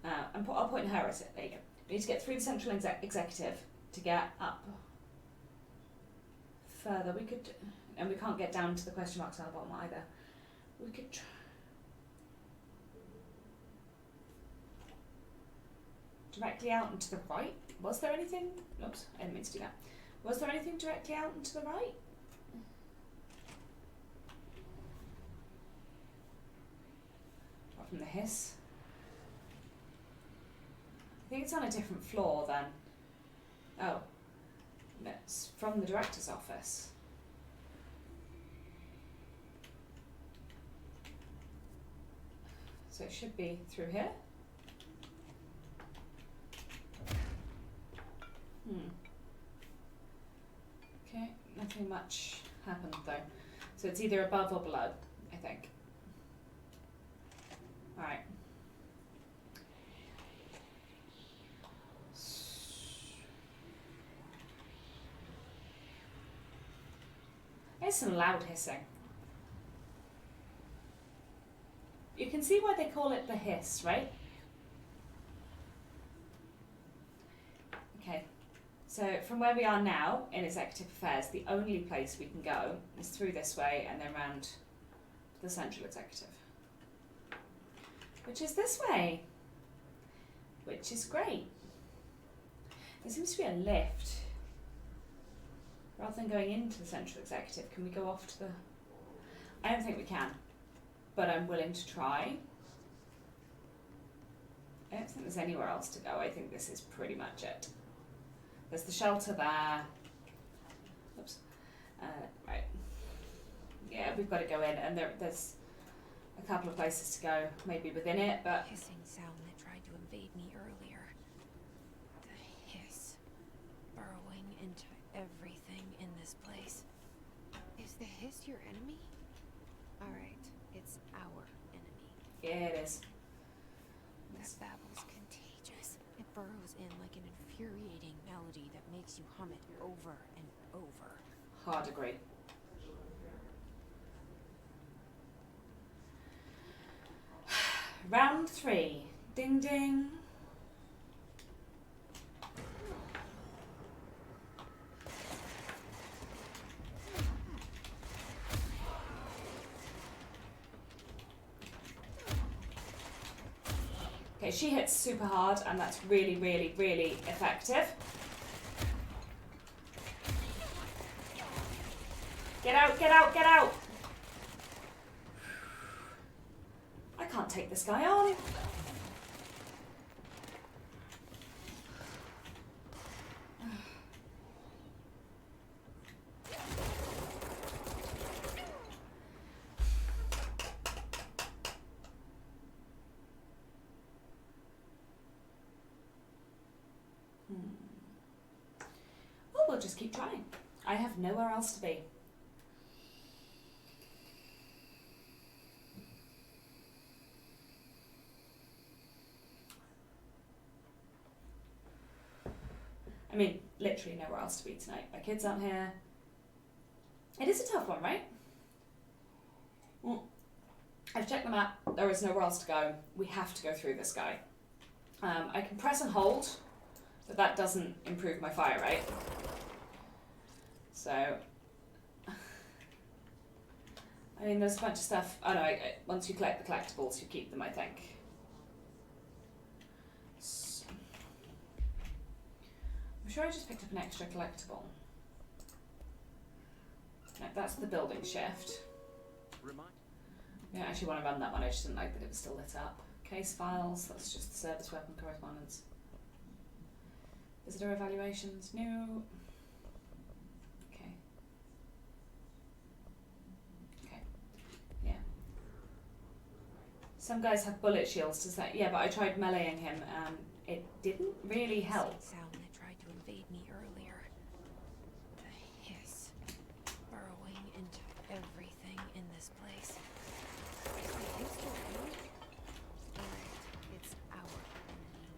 Speaker 1: I'll point her at it. There you go. We need to get through the central executive to get up further. We could, and we can't get down to the question marks on the bottom either. We could try. Directly out and to the right. Was there anything? Oops, I didn't mean to do that. Was there anything directly out and to the right? Apart from the hiss. I think it's on a different floor then. Oh. No, it's from the director's office. So it should be through here. Okay, nothing much happened though. So it's either above or below, I think. Alright. There's some loud hissing. You can see why they call it the hiss, right? Okay. So from where we are now in Executive Affairs, the only place we can go is through this way and then round to the Central Executive. Which is this way. Which is great. There seems to be a lift. Rather than going into the Central Executive, can we go off to the... I don't think we can, but I'm willing to try. I don't think there's anywhere else to go. I think this is pretty much it. There's the shelter there. Oops. Right. Yeah, we've got to go in, and there's a couple of places to go, maybe within it, but...
Speaker 2: Hissing sound that tried to invade me earlier. The hiss. Burrowing into everything in this place. Is the hiss your enemy? Alright, it's our enemy.
Speaker 1: Yeah, it is.
Speaker 2: That babble's contagious. It burrows in like an infuriating melody that makes you hum it over and over.
Speaker 1: Hard agree. Round 3. Ding ding. Okay, she hits super hard and that's really, really, really effective. Get out, get out, get out! I can't take this guy on. Well, we'll just keep trying. I have nowhere else to be. I mean, literally nowhere else to be tonight. My kids aren't here. It is a tough one, right? Well, I've checked the map. There is nowhere else to go. We have to go through this guy. I can press and hold, but that doesn't improve my fire rate. So, I mean, there's a bunch of stuff. Oh no, once you collect the collectibles, you keep them, I think. I'm sure I just picked up an extra collectible. No, that's the building shift. I don't actually want to run that one, I just didn't like that it was still lit up. Case files, that's just the service weapon correspondence. Visitor evaluations, no. Okay. Okay, yeah. Some guys have bullet shields to say, yeah, but I tried meleeing him and it didn't really help.
Speaker 2: Hissing sound that tried to invade me earlier. The hiss, burrowing into everything in this place. Is the hiss your enemy? Alright, it's our enemy.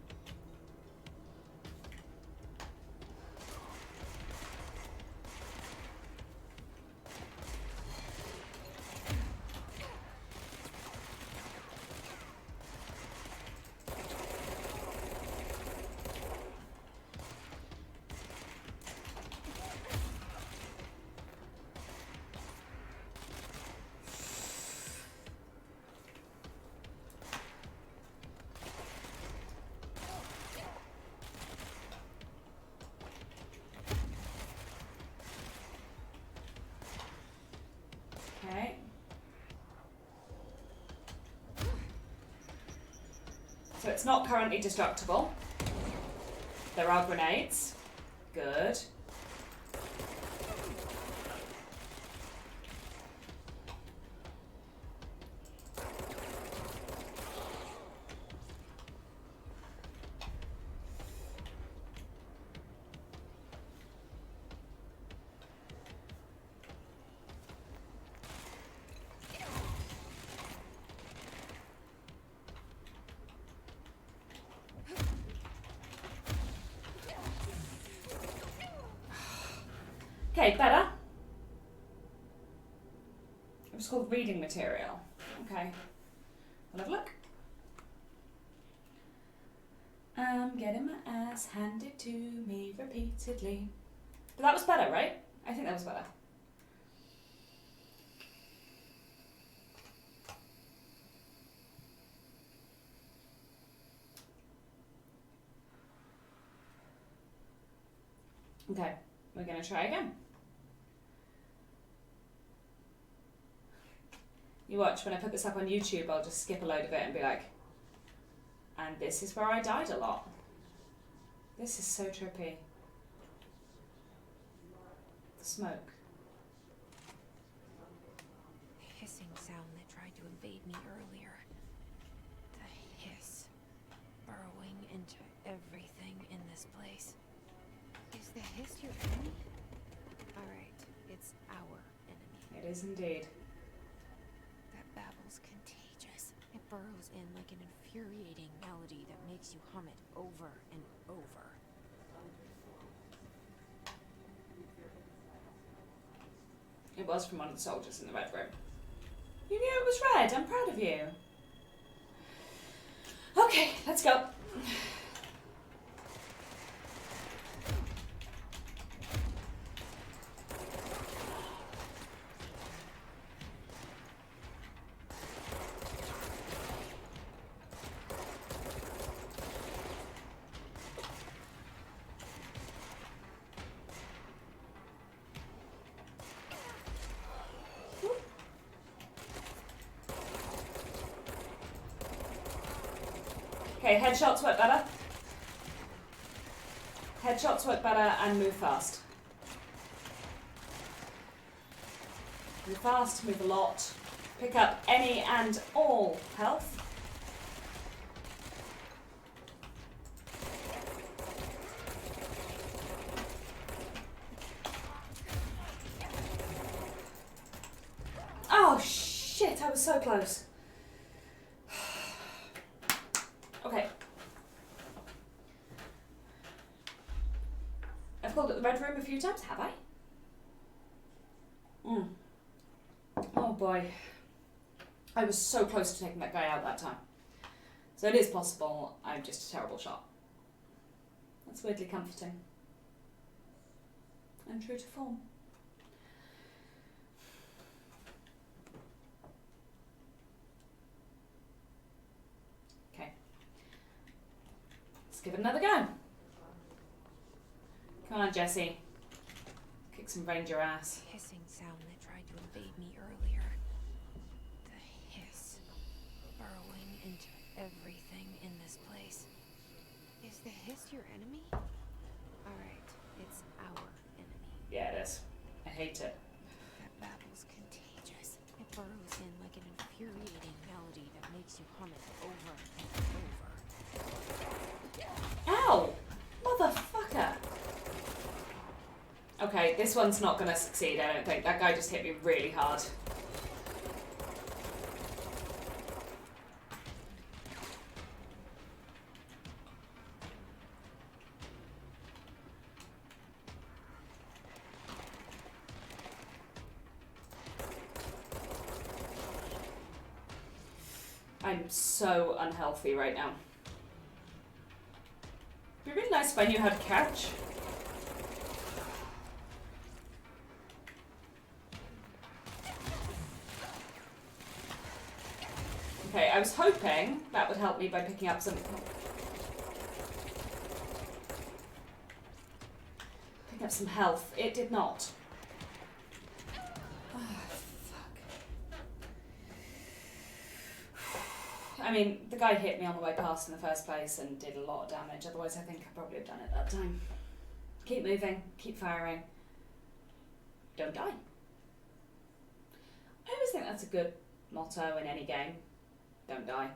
Speaker 1: Okay. So it's not currently destructible. There are grenades. Good. Okay, better. It was called reading material. Okay. We'll have a look. I'm getting my ass handed to me repeatedly. But that was better, right? I think that was better. Okay, we're going to try again. You watch, when I put this up on YouTube, I'll just skip a load of it and be like, and this is where I died a lot. This is so trippy. The smoke.
Speaker 2: The hissing sound that tried to invade me earlier. The hiss, burrowing into everything in this place. Is the hiss your enemy? Alright, it's our enemy.
Speaker 1: It is indeed.
Speaker 2: That babble's contagious. It burrows in like an infuriating melody that makes you hum it over and over.
Speaker 1: It was from one of the soldiers in the red room. You knew it was red. I'm proud of you. Okay, let's go. Okay, headshots work better. Headshots work better and move fast. Move fast, move a lot. Pick up any and all health. Oh shit, I was so close. Okay. I've called it the red room a few times, have I? Oh boy. I was so close to taking that guy out that time. So it is possible I'm just a terrible shot. That's weirdly comforting. And true to form. Okay. Let's give it another go. Come on, Jesse. Kick some ranger ass.
Speaker 2: Hissing sound that tried to invade me earlier. The hiss, burrowing into everything in this place. Is the hiss your enemy? Alright, it's our enemy.
Speaker 1: Yeah, it is. I hate it.
Speaker 2: That babble's contagious. It burrows in like an infuriating melody that makes makes you hum it over and over.
Speaker 1: Ow! Motherfucker! Okay, this one's not gonna succeed, I don't think. That guy just hit me really hard. I'm so unhealthy right now. It'd be really nice if I knew how to catch. Okay, I was hoping that would help me by picking up some... Picking up some health. It did not. I mean, the guy hit me on the way past in the first place and did a lot of damage, otherwise I think I probably have done it that time. Keep moving, keep firing. Don't die. I always think that's a good motto in any game. Don't die.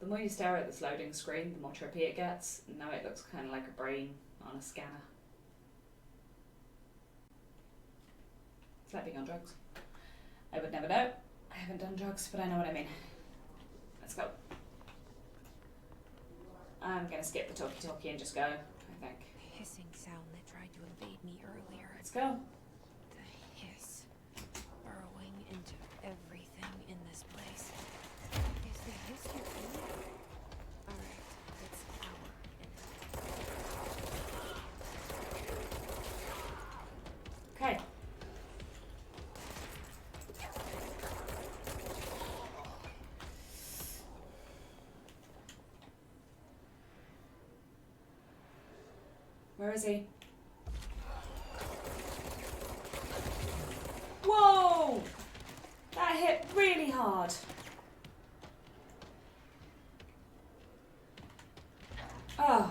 Speaker 1: The more you stare at this loading screen, the more trippy it gets. Now it looks kind of like a brain on a scanner. It's like being on drugs. I would never know. I haven't done drugs, but I know what I mean. Let's go. I'm gonna skip the talkie-talkie and just go, I think.
Speaker 2: The hissing sound that tried to invade me earlier.
Speaker 1: Let's go.
Speaker 2: The hiss. Burrowing into everything in this place. Is the hiss your enemy? Alright, it's our enemy.
Speaker 1: Okay. Where is he? Whoa! That hit really hard. Oh.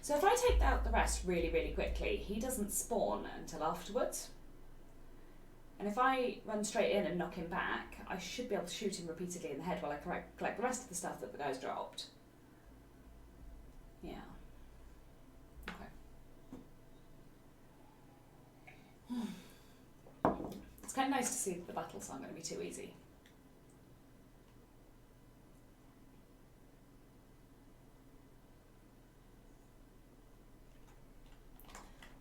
Speaker 1: So if I take out the rest really, really quickly, he doesn't spawn until afterwards. And if I run straight in and knock him back, I should be able to shoot him repeatedly in the head while I collect the rest of the stuff that the guy's dropped. Yeah. Okay. It's kind of nice to see that the battles aren't going to be too easy.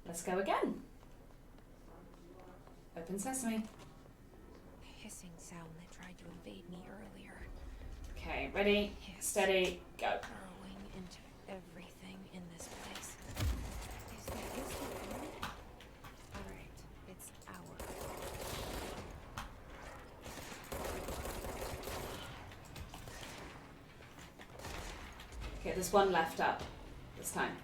Speaker 1: Let's go again. Open sesame.
Speaker 2: The hissing sound that tried to invade me earlier.
Speaker 1: Okay, ready, steady, go.
Speaker 2: Burrowing into everything in this place. Is the hiss your enemy? Alright, it's our.
Speaker 1: Okay, there's one left up this time.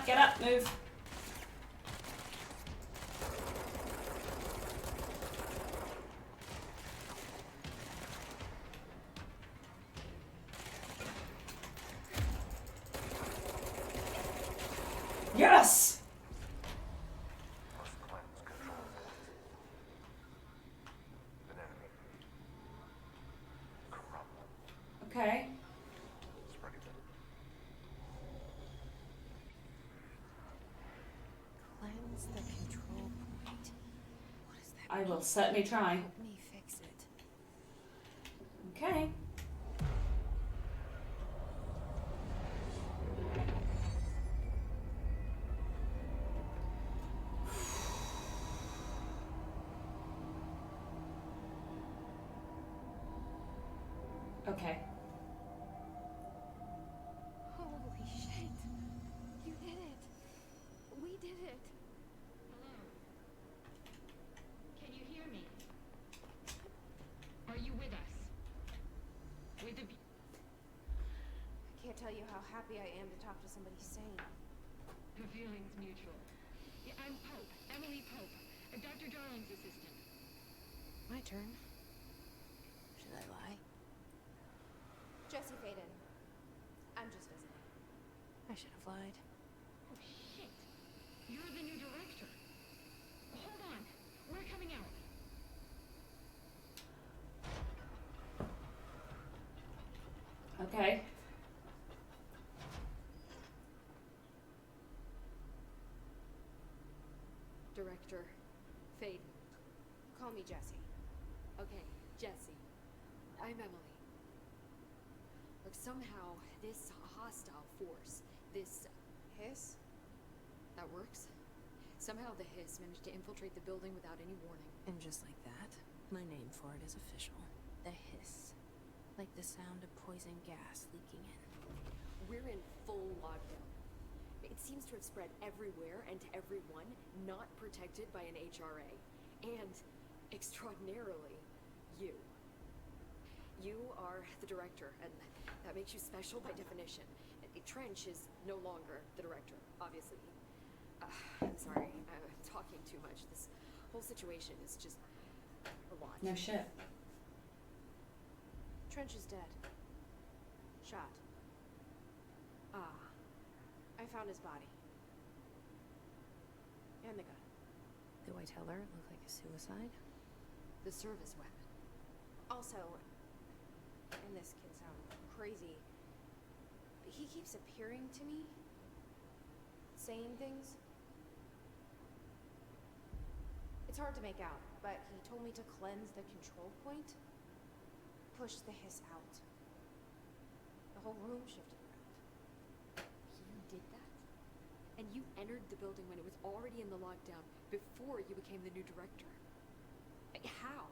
Speaker 1: Get up, move. Yes!
Speaker 5: Must cleanse control points. An enemy. Corrupt.
Speaker 1: Okay.
Speaker 5: Spreading them.
Speaker 2: Cleanse the control point. What is that?
Speaker 1: I will certainly try.
Speaker 2: Help me fix it.
Speaker 1: Okay. Okay.
Speaker 2: Holy shit. You did it. We did it.
Speaker 7: Hello. Can you hear me? Are you with us? With the...
Speaker 2: I can't tell you how happy I am to talk to somebody sane.
Speaker 7: The feeling's mutual. Yeah, I'm Pope, Emily Pope, Dr. Darling's assistant.
Speaker 2: My turn. Should I lie?
Speaker 8: Jesse Faden. I'm just visiting.
Speaker 2: I should have lied.
Speaker 7: Oh, shit. You're the new director. Hold on. We're coming out.
Speaker 1: Okay.
Speaker 8: Director Faden. Call me Jesse. Okay, Jesse. I'm Emily. Look, somehow this hostile force, this hiss, that works. Somehow the hiss managed to infiltrate the building without any warning.
Speaker 2: And just like that, my name for it is official. The hiss. Like the sound of poison gas leaking in.
Speaker 8: We're in full lockdown. It seems to have spread everywhere and to everyone not protected by an HRA. And, extraordinarily, you. You are the director, and that makes you special by definition. Trench is no longer the director, obviously. I'm sorry, I'm talking too much. This whole situation is just a lot.
Speaker 1: No shit.
Speaker 8: Trench is dead. Shot. I found his body. And the gun.
Speaker 2: Do I tell her it looked like a suicide?
Speaker 8: The service weapon. Also, and this can sound crazy, but he keeps appearing to me, saying things. It's hard to make out, but he told me to cleanse the control point, push the hiss out. The whole room shifted around. You did that? And you entered the building when it was already in the lockdown, before you became the new director. How?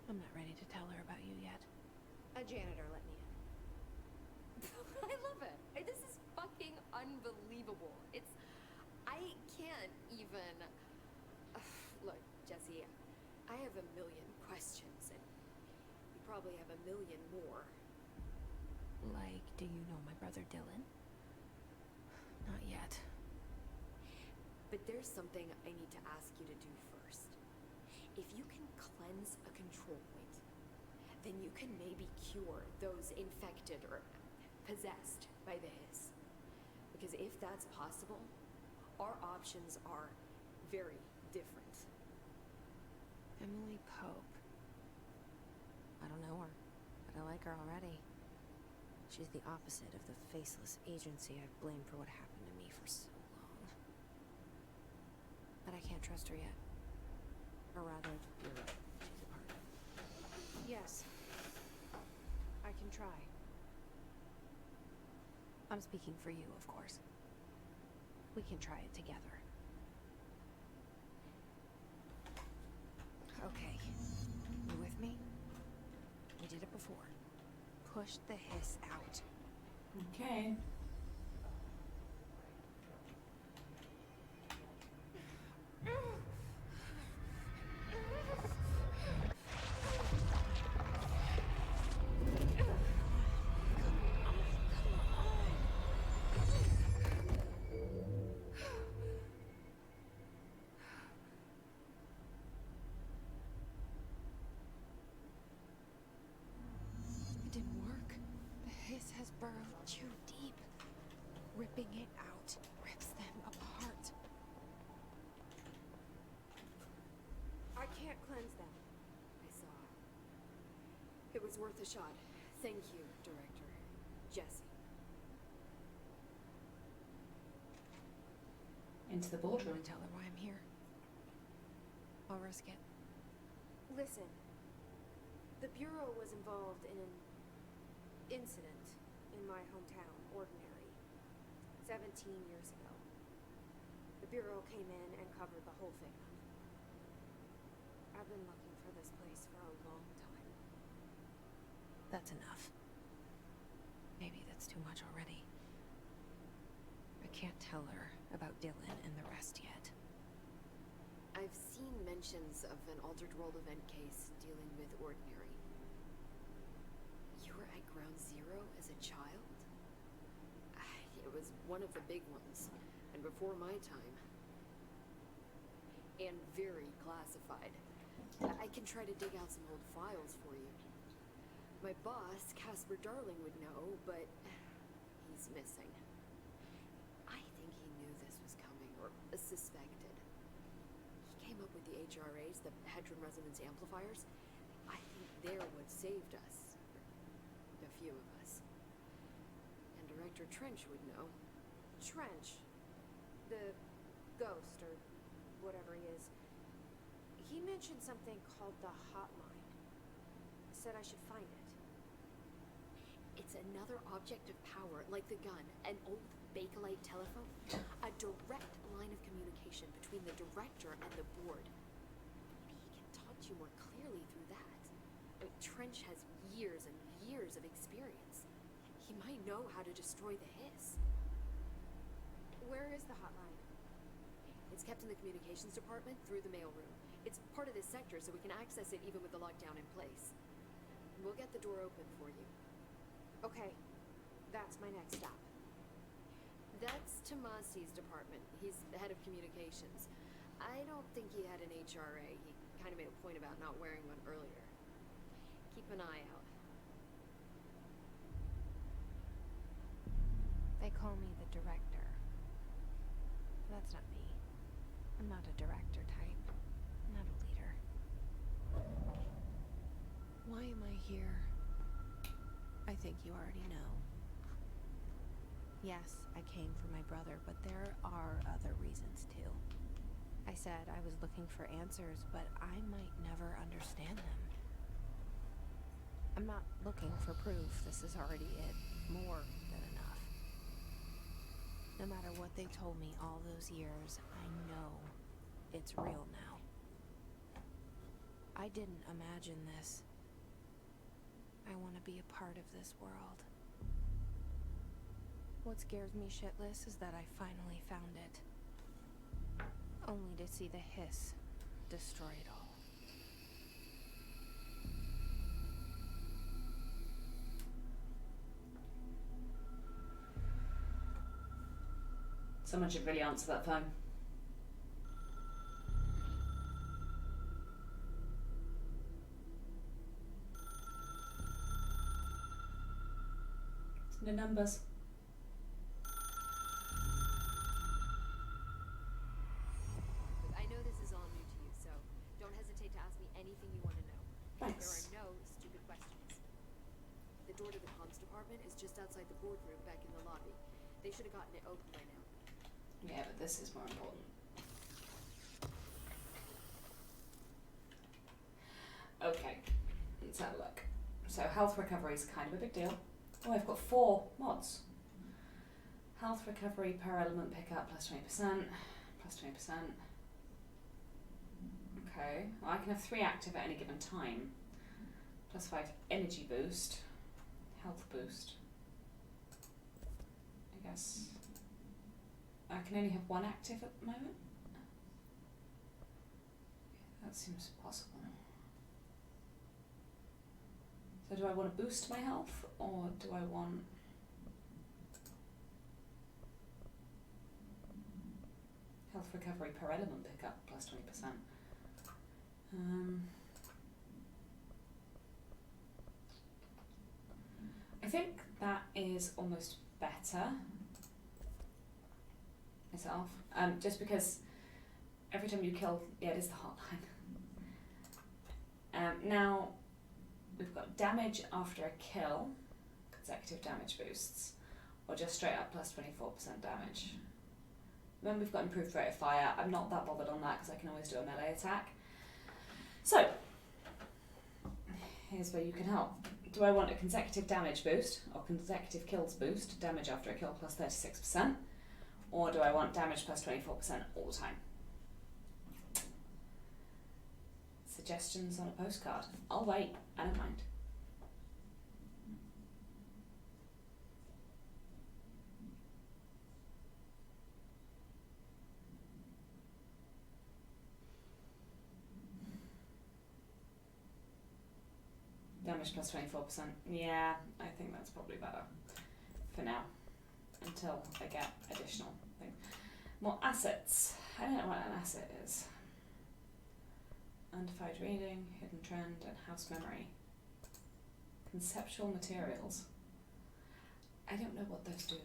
Speaker 2: I'm not ready to tell her about you yet.
Speaker 8: A janitor let me in. I love it. This is fucking unbelievable. I can't even... Look, Jesse, I have a million questions, and you probably have a million more.
Speaker 2: Like, do you know my brother Dylan? Not yet.
Speaker 8: But there's something I need to ask you to do first. If you can cleanse a control point, then you can maybe cure those infected or possessed by the hiss. Because if that's possible, our options are very different.
Speaker 2: Emily Pope. I don't know her, but I like her already. She's the opposite of the faceless agency I've blamed for what happened to me for so long. But I can't trust her yet. Or rather, you're right. She's a part of it.
Speaker 8: Yes. I can try.
Speaker 2: I'm speaking for you, of course. We can try it together. Okay. You with me? We did it before. Push the hiss out.
Speaker 1: Okay.
Speaker 2: It didn't work. The hiss has burrowed too deep. Ripping it out rips them apart.
Speaker 8: I can't cleanse them. I saw. It was worth a shot. Thank you, Director. Jesse.
Speaker 1: Into the
Speaker 2: Do you
Speaker 1: boardroom.
Speaker 2: want to tell her why I'm here? I'll risk it.
Speaker 8: Listen. The Bureau was involved in an incident in my hometown, Ordinary, 17 years ago. The Bureau came in and covered the whole thing up. I've been looking for this place for a long time.
Speaker 2: That's enough. Maybe that's too much already. I can't tell her about Dylan and the rest yet.
Speaker 8: I've seen mentions of an Altered World event case dealing with Ordinary. You were at Ground Zero as a child? It was one of the big ones, and before my time. and very classified. I can try to dig out some old files for you. My boss, Casper Darling, would know, but he's missing. I think he knew this was coming, or suspected. He came up with the HRAs, the Hadron Resonance Amplifiers. I think they're what saved us. A few of us. And Director Trench would know.
Speaker 2: Trench. The ghost, or whatever he is. He mentioned something called the hotline. Said I should find it.
Speaker 8: It's another object of power, like the gun, an old Bakelite telephone. A direct line of communication between the director and the board. Maybe he can talk to you more clearly through that. Trench has years and years of experience. He might know how to destroy the hiss.
Speaker 2: Where is the hotline?
Speaker 8: It's kept in the communications department through the mailroom. It's part of this sector, so we can access it even with the lockdown in place. We'll get the door open for you.
Speaker 2: Okay, that's my next stop.
Speaker 8: That's Tomasi's department. He's the head of communications. I don't think he had an HRA. He kind of made a point about not wearing one earlier. Keep an eye out.
Speaker 2: They call me the director. That's not me. I'm not a director type. Not a leader. Why am I here? I think you already know. Yes, I came for my brother, but there are other reasons too. I said I was looking for answers, but I might never understand them. I'm not looking for proof. This is already it. More than enough. No matter what they told me all those years, I know it's real now. I didn't imagine this. I want to be a part of this world. What scares me shitless is that I finally found it. Only to see the hiss destroy it all.
Speaker 1: Someone should really answer that phone. No numbers.
Speaker 8: I know this is all new to you, so don't hesitate to ask me anything you want to know.
Speaker 1: Thanks.
Speaker 8: There are no stupid questions. The door to the comms department is just outside the boardroom back in the lobby. They should have gotten it open by now.
Speaker 1: Yeah, but this is more important. Okay, let's have a look. So health recovery is kind of a big deal. Oh, I've got 4 mods. Health recovery per element pickup plus 20%, plus 20%. Okay, well I can have 3 active at any given time. Plus 5 energy boost, health boost. I guess I can only have 1 active at the moment. That seems possible. So do I want to boost my health, or do I want... health recovery per element pickup plus 20%? I think that is almost better myself, just because every time you kill, yeah, it is the hotline. Now we've got damage after a kill, consecutive damage boosts, or just straight up plus 24% damage. Then we've got improved rate of fire. I'm not that bothered on that because I can always do a melee attack. So here's where you can help. Do I want a consecutive damage boost or consecutive kills boost, damage after a kill plus 36%, or do I want damage plus 24% all the time? Suggestions on a postcard. I'll wait, I don't mind. Damage plus 24%. Yeah, I think that's probably better for now, until I get additional things. More assets. I don't know what an asset is. undefined reading, hidden trend, and house memory. Conceptual materials. I don't know what those do.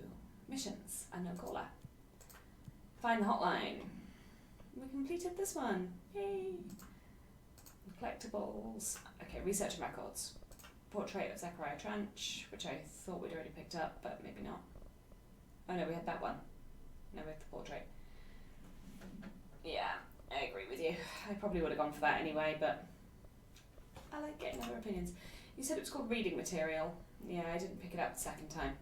Speaker 1: Missions, unknown caller. Find the hotline. We completed this one. Yay! Collectibles. Okay, research and records. Portrait of Zachariah Trench, which I thought we'd already picked up, but maybe not. Oh no, we had that one. No, we have the portrait. Yeah, I agree with you. I probably would have gone for that anyway, but I like getting other opinions. You said it was called reading material. Yeah, I didn't pick it up the second time.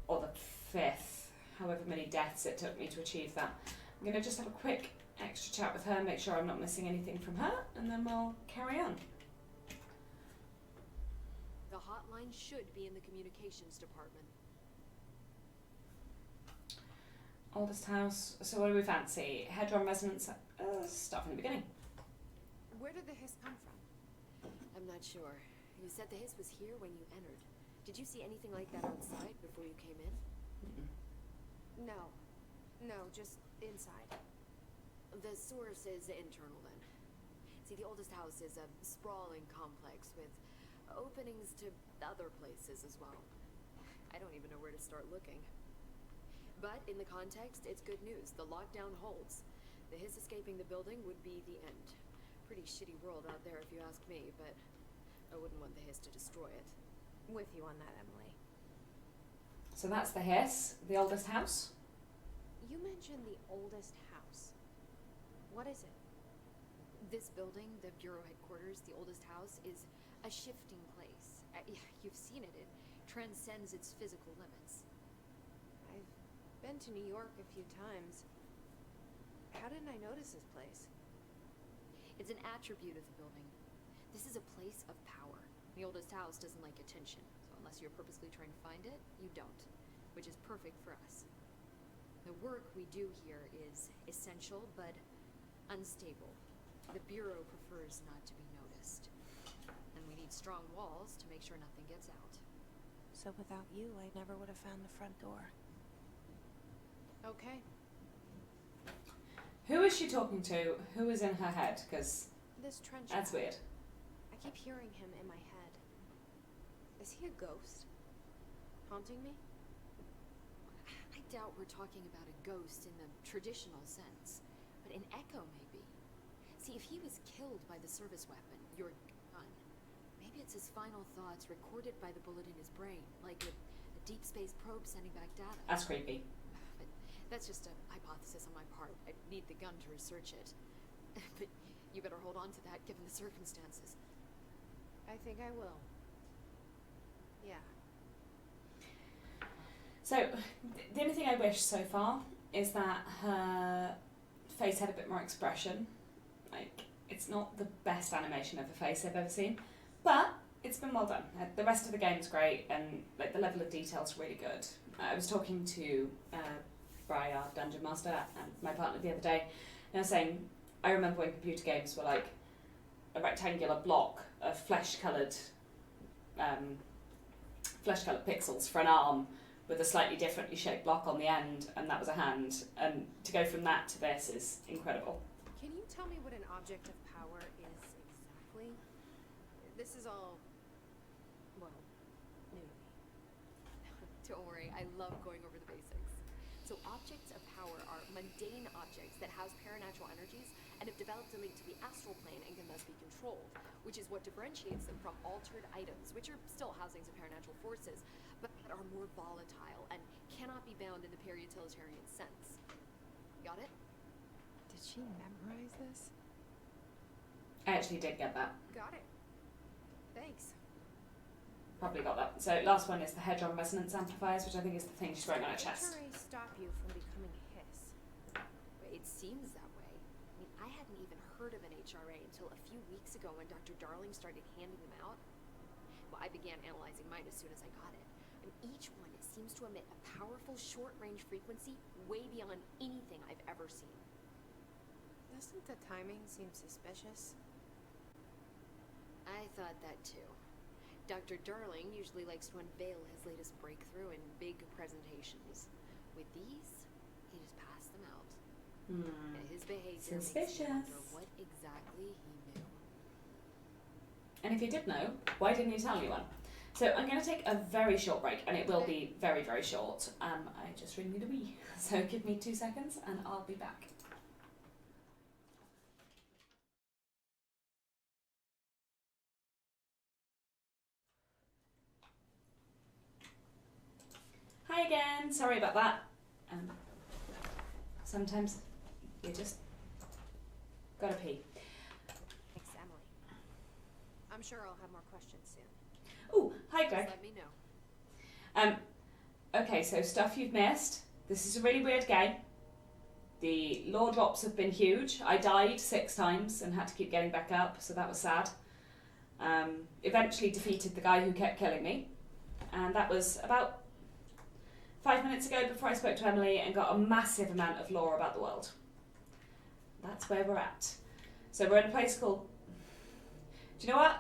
Speaker 1: Or the fifth. However many deaths it took me to achieve that. I'm going to just have a quick extra chat with her, make sure I'm not missing anything from her, and then we'll carry on.
Speaker 8: The hotline should be in the communications department.
Speaker 1: Oldest house. So what do we fancy? Hadron resonance. Start from the beginning.
Speaker 2: Where did the hiss come from?
Speaker 8: I'm not sure. You said the hiss was here when you entered. Did you see anything like that outside before you came in?
Speaker 2: No. No, just inside.
Speaker 8: The source is internal then. See, the oldest house is a sprawling complex with openings to other places as well. I don't even know where to start looking. But in the context, it's good news. The lockdown holds. The hiss escaping the building would be the end. Pretty shitty world out there if you ask me, but I wouldn't want the hiss to destroy it.
Speaker 2: With you on that, Emily.
Speaker 1: So that's the hiss, the oldest house.
Speaker 2: You mentioned the oldest house. What is it?
Speaker 8: This building, the bureau headquarters, the oldest house, is a shifting place. You've seen it. It transcends its physical limits.
Speaker 2: I've been to New York a few times. How didn't I notice this place?
Speaker 8: It's an attribute of the building. This is a place of power. The oldest house doesn't like attention, so unless you're purposely trying to find it, you don't, which is perfect for us. The work we do here is essential, but unstable. The Bureau prefers not to be noticed. And we need strong walls to make sure nothing gets out.
Speaker 2: So without you, I never would have found the front door. Okay.
Speaker 1: Who is she talking to? Who is in her head? Because
Speaker 2: This trench
Speaker 1: that's
Speaker 2: guy.
Speaker 1: weird.
Speaker 2: I keep hearing him in my head. Is he a ghost? Haunting me?
Speaker 8: I doubt we're talking about a ghost in the traditional sense, but an echo maybe. See, if he was killed by the service weapon, your gun, maybe it's his final thoughts recorded by the bullet in his brain, like a deep space probe sending back data.
Speaker 1: That's creepy.
Speaker 8: But that's just a hypothesis on my part. I need the gun to research it. But you better hold on to that given the circumstances.
Speaker 2: I think I will. Yeah.
Speaker 1: So, the only thing I wish so far is that her face had a bit more expression. Like, it's not the best animation of a face I've ever seen, but it's been well done. The rest of the game's great, and like the level of detail's really good. I was talking to Bri, our dungeon master, and my partner the other day, and I was saying, I remember when computer games were like a rectangular block of flesh-coloured pixels for an arm, with a slightly differently shaped block on the end, and that was a hand. And to go from that to this is incredible.
Speaker 2: Can you tell me what an object of power is exactly? This is all, well, new to me.
Speaker 8: Don't worry, I love going over the basics. So objects of power are mundane objects that house paranatural energies and have developed a link to the astral plane and can thus be controlled, which is what differentiates them from altered items, which are still housings of paranatural forces, but are more volatile and cannot be bound in the peri-utilitarian sense. Got it?
Speaker 2: Did she memorize this?
Speaker 1: I actually did get that.
Speaker 2: Got it. Thanks.
Speaker 1: Probably got that. So last one is the Hadron resonance amplifiers, which I think is the thing she's wearing on her chest.
Speaker 2: HRA stop you from becoming a hiss.
Speaker 8: It seems that way. I mean, I hadn't even heard of an HRA until a few weeks ago when Dr. Darling started handing them out. Well, I began analyzing mine as soon as I got it. And each one seems to emit a powerful short-range frequency way beyond anything I've ever seen.
Speaker 2: Doesn't the timing seem suspicious?
Speaker 8: I thought that too. Dr. Darling usually likes to unveil his latest breakthrough in big presentations. With these, he just passed them out. His behavior makes me
Speaker 1: Suspicious.
Speaker 8: wonder what exactly he knew.
Speaker 1: And if you did know, why didn't you tell anyone? So I'm going to take a very short break, and it will be very, very short. I just really need a wee. So give me 2 seconds, and I'll be back. Hi again. Sorry about that. Sometimes you just gotta pee.
Speaker 8: Thanks, Emily. I'm sure I'll have more questions soon.
Speaker 1: Oh, hi Greg.
Speaker 8: Just let me know.
Speaker 1: Okay, so stuff you've missed. This is a really weird game. The lore drops have been huge. I died 6 times and had to keep getting back up, so that was sad. Eventually defeated the guy who kept killing me, and that was about 5 minutes ago before I spoke to Emily and got a massive amount of lore about the world. That's where we're at. So we're in a place called... Do you know what?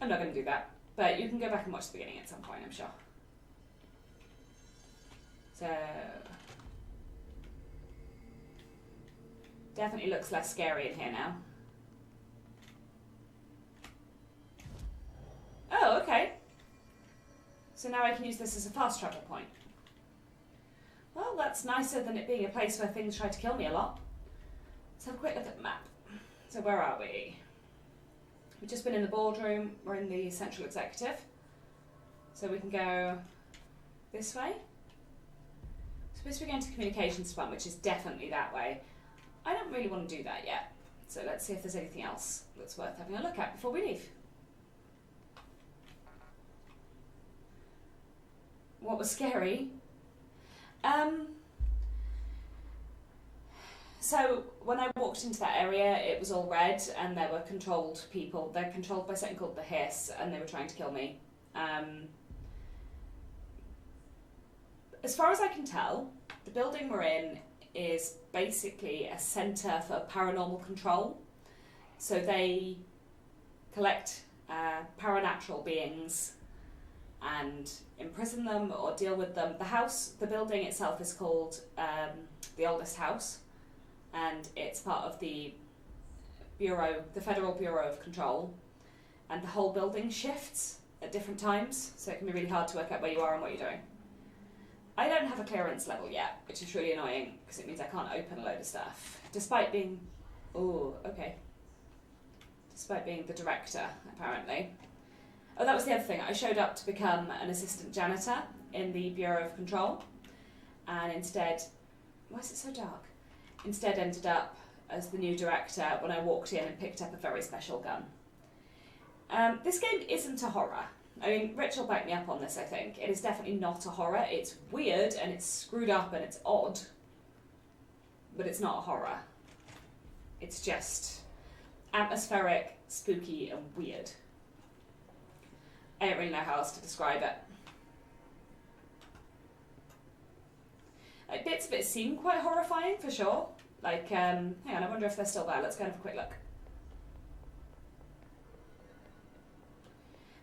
Speaker 1: I'm not going to do that, but you can go back and watch the beginning at some point, I'm sure. So... Definitely looks less scary in here now. Oh, okay. So now I can use this as a fast travel point. Well, that's nicer than it being a place where things try to kill me a lot. Let's have a quick look at the map. So where are we? We've just been in the boardroom. We're in the central executive. So we can go this way. We're supposed to be going to the communications department, which is definitely that way. I don't really want to do that yet. So let's see if there's anything else that's worth having a look at before we leave. What was scary? So when I walked into that area, it was all red, and there were controlled people. They're controlled by something called the Hiss, and they were trying to kill me. As far as I can tell, the building we're in is basically a centre for paranormal control. So they collect paranatural beings and imprison them or deal with them. The building itself is called the Oldest House, and it's part of the Federal Bureau of Control, and the whole building shifts at different times, so it can be really hard to work out where you are and what you're doing. I don't have a clearance level yet, which is really annoying because it means I can't open a load of stuff, despite being despite being the director, apparently. Oh, that was the other thing. I showed up to become an assistant janitor in the Bureau of Control, and instead... Why is it so dark? Instead ended up as the new director when I walked in and picked up a very special gun. This game isn't a horror. I mean, Rich will back me up on this, I think. It is definitely not a horror. It's weird, and it's screwed up, and it's odd. But it's not a horror. It's just atmospheric, spooky, and weird. I don't really know how else to describe it. Like, bits of it seem quite horrifying, for sure. Like, hang on, I wonder if they're still there. Let's go and have a quick look.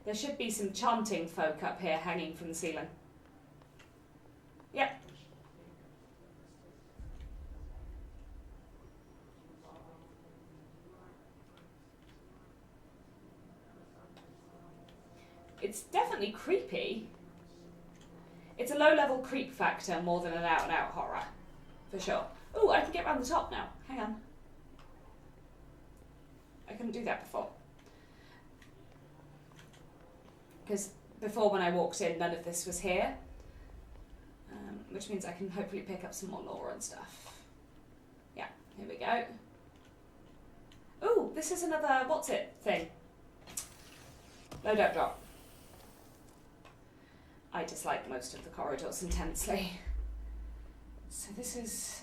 Speaker 1: There should be some chanting folk up here hanging from the ceiling. Yep. It's definitely creepy. It's a low-level creep factor more than an out-and-out horror, for sure. Oh, I can get around the top now. Hang on. I couldn't do that before. Because before, when I walked in, none of this was here. Which means I can hopefully pick up some more lore and stuff. Yeah, here we go. Oh, this is another what's-it thing. Loadout drop. I dislike most of the corridors intensely. So this is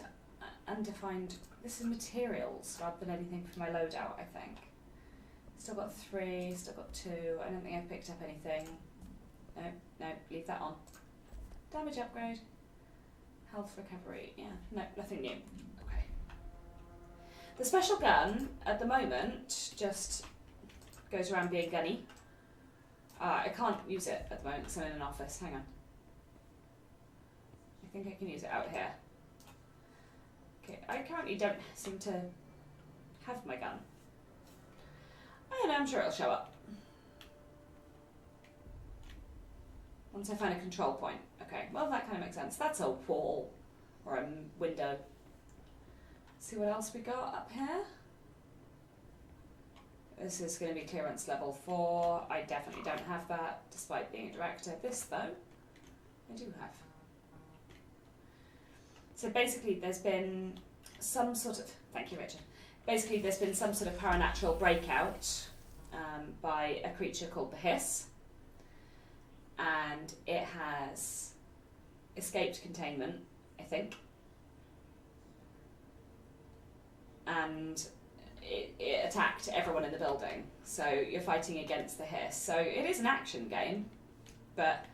Speaker 1: undefined. This is materials rather than anything for my loadout, I think. Still got 3, still got 2. I don't think I've picked up anything. No, leave that on. Damage upgrade. Health recovery. Yeah, no, nothing new. Okay. The special gun, at the moment, just goes around being gunny. I can't use it at the moment because I'm in an office. Hang on. I think I can use it out here. Okay, I currently don't seem to have my gun. I don't know, I'm sure it'll show up. Once I find a control point. Okay, well that kind of makes sense. That's a wall or a window. Let's see what else we got up here. This is going to be clearance level 4. I definitely don't have that, despite being a director. This, though, I do have. So basically, there's been some sort of... Thank you, Richard. Basically, there's been some sort of paranatural breakout by a creature called the Hiss. And it has escaped containment, I think. And it attacked everyone in the building. So you're fighting against the Hiss. So it is an action game, but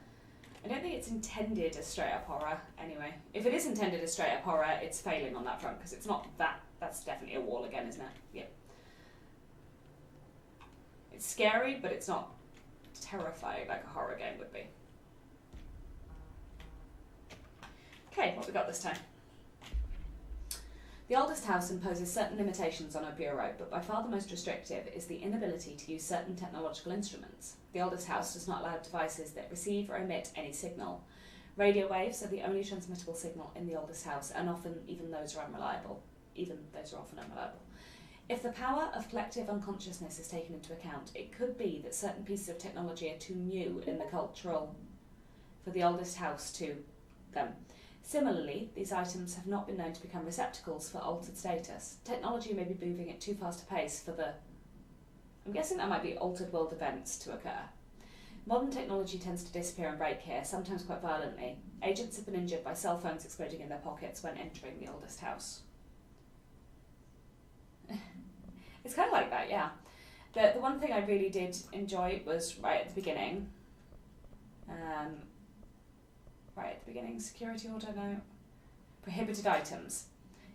Speaker 1: I don't think it's intended as straight up horror anyway. If it is intended as straight up horror, it's failing on that front, because it's not that. That's definitely a wall again, isn't it? Yep. It's scary, but it's not terrifying like a horror game would be. Okay, what we got this time? The oldest house imposes certain limitations on our bureau, but by far the most restrictive is the inability to use certain technological instruments. The oldest house does not allow devices that receive or emit any signal. Radio waves are the only transmittable signal in the oldest house, and often even those are unreliable. If the power of collective unconsciousness is taken into account, it could be that certain pieces of technology are too new in the cultural for the oldest house to them. Similarly, these items have not been known to become receptacles for altered status. Technology may be moving at too fast a pace for the... I'm guessing that might be altered world events to occur. Modern technology tends to disappear and break here, sometimes quite violently. Agents have been injured by cell phones exploding in their pockets when entering the oldest house. It's kind of like that, yeah. The one thing I really did enjoy was right at the beginning. Right at the beginning, security order, no. Prohibited items.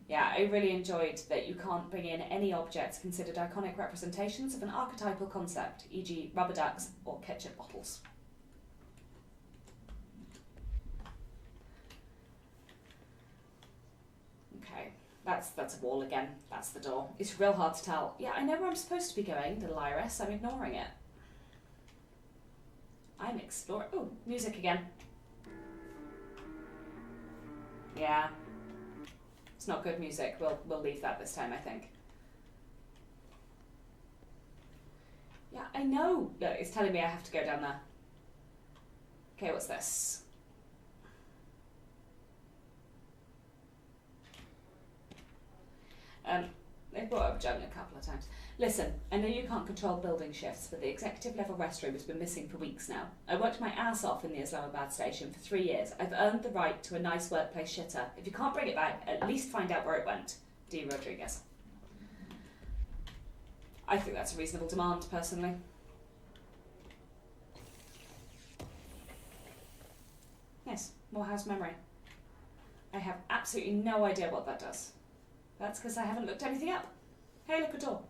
Speaker 1: Yeah, I really enjoyed that you can't bring in any objects considered iconic representations of an archetypal concept, e.g. rubber ducks or ketchup bottles. Okay, that's a wall again. That's the door. It's real hard to tell. Yeah, I know where I'm supposed to be going, little Iris. I'm ignoring it. I'm exploring... Oh, music again. Yeah. It's not good music. We'll leave that this time, I think. Yeah, I know. Look, it's telling me I have to go down there. Okay, what's this? They've brought up Joan a couple of times. Listen, I know you can't control building shifts, but the executive level restroom has been missing for weeks now. I worked my ass off in the Islamabad station for 3 years. I've earned the right to a nice workplace shitter. If you can't bring it back, at least find out where it went. D. Rodriguez. I think that's a reasonable demand, personally. Yes, more house memory. I have absolutely no idea what that does. That's because I haven't looked anything up. Hey, look, a door.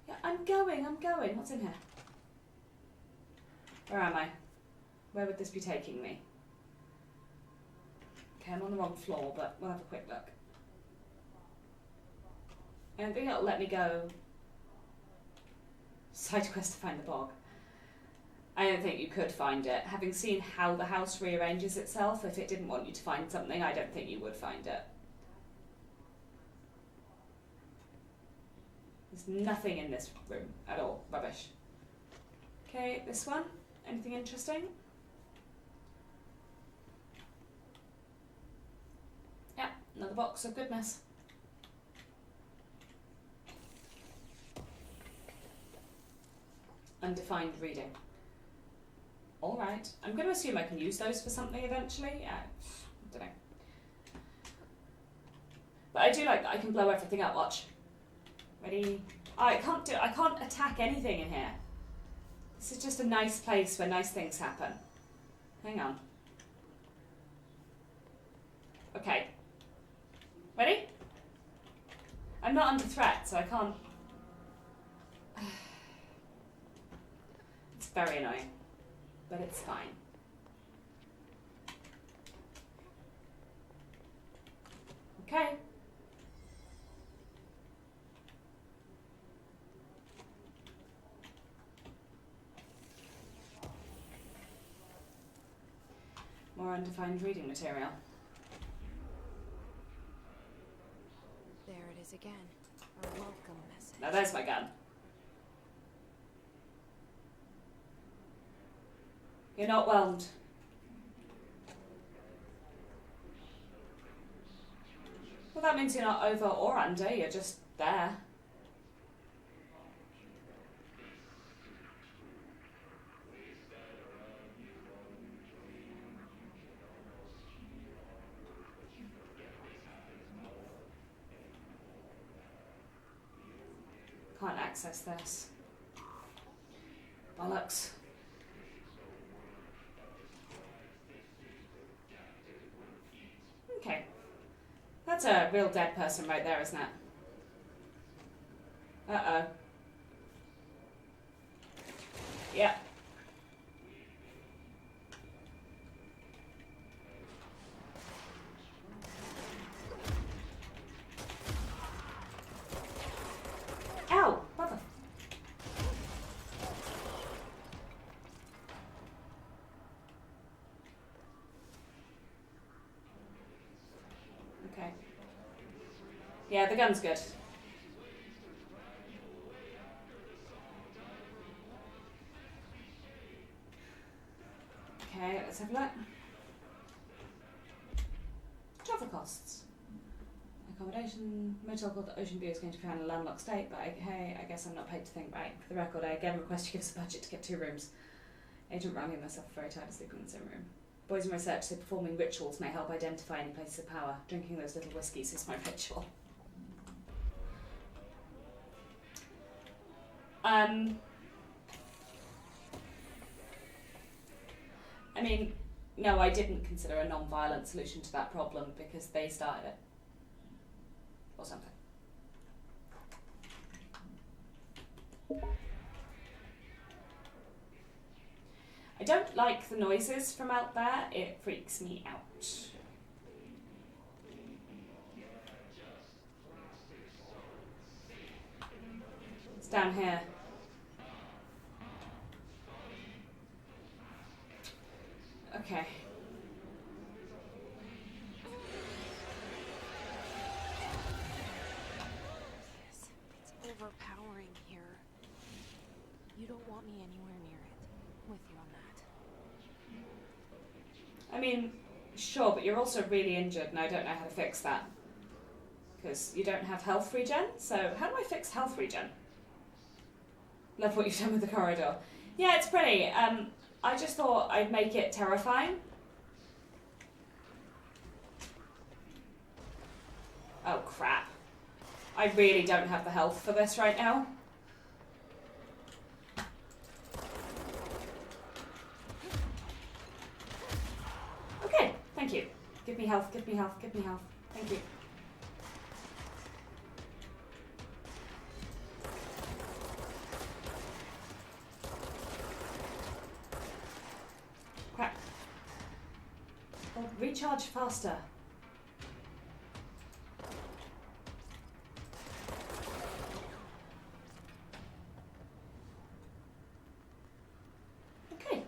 Speaker 1: Yeah, I'm going. What's in here? Where am I? Where would this be taking me? Okay, I'm on the wrong floor, but we'll have a quick look. I don't think it'll let me go. Side quest to find the bog. I don't think you could find it. Having seen how the house rearranges itself, if it didn't want you to find something, I don't think you would find it. There's nothing in this room at all. Rubbish. Okay, this one. Anything interesting? Yeah, another box of goodness. Undefined reading. Alright. I'm going to assume I can use those for something eventually. Yeah, I don't know. But I do like that I can blow everything up. Watch. Ready? Oh, I can't attack anything in here. This is just a nice place where nice things happen. Hang on. Okay. Ready? I'm not under threat, so I can't... It's very annoying. But it's fine. Okay. More undefined reading material.
Speaker 2: There it is again. A welcome message.
Speaker 1: Now there's my gun. You're not whelmed. Well, that means you're not over or under, you're just there. Can't access this. Bollocks. Okay. That's a real dead person right there, isn't it? Uh-oh. Yeah. Ow! Mother... Okay. Yeah, the gun's good. Okay, let's have a look. Travel costs. Accommodation. Motel called the Ocean View is going to be found in a landlocked state, but okay, I guess I'm not paid to think. Right, for the record, I again request you give us a budget to get 2 rooms. Agent Rami and myself are very tired of sleeping in the same room. Boys in research say performing rituals may help identify any places of power. Drinking those little whiskies is my ritual. I mean, no, I didn't consider a non-violent solution to that problem because they started it. Or something. I don't like the noises from out there. It freaks me out. It's down here. Okay.
Speaker 2: Yes, it's overpowering here. You don't want me anywhere near it. With you on that.
Speaker 1: I mean, sure, but you're also really injured and I don't know how to fix that. Because you don't have health regen, so how do I fix health regen? Love what you've done with the corridor. Yeah, it's pretty. I just thought I'd make it terrifying. Oh crap. I really don't have the health for this right now. Okay, thank you. Give me health, give me health, give me health. Thank you. Crap. Oh, recharge faster. Okay.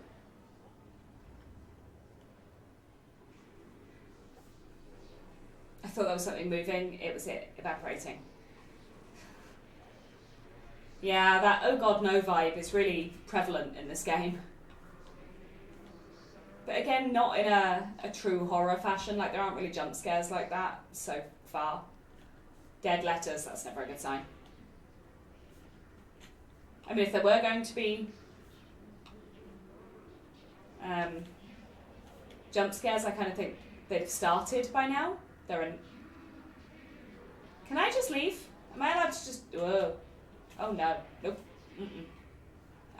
Speaker 1: I thought there was something moving. It was it evaporating. Yeah, that oh god no vibe is really prevalent in this game. But again, not in a true horror fashion. Like, there aren't really jump scares like that so far. Dead letters, that's never a good sign. I mean, if there were going to be jump scares, I kind of think they'd have started by now. They're in... Can I just leave? Am I allowed to just... Whoa. Oh no. Nope. Mm-mm.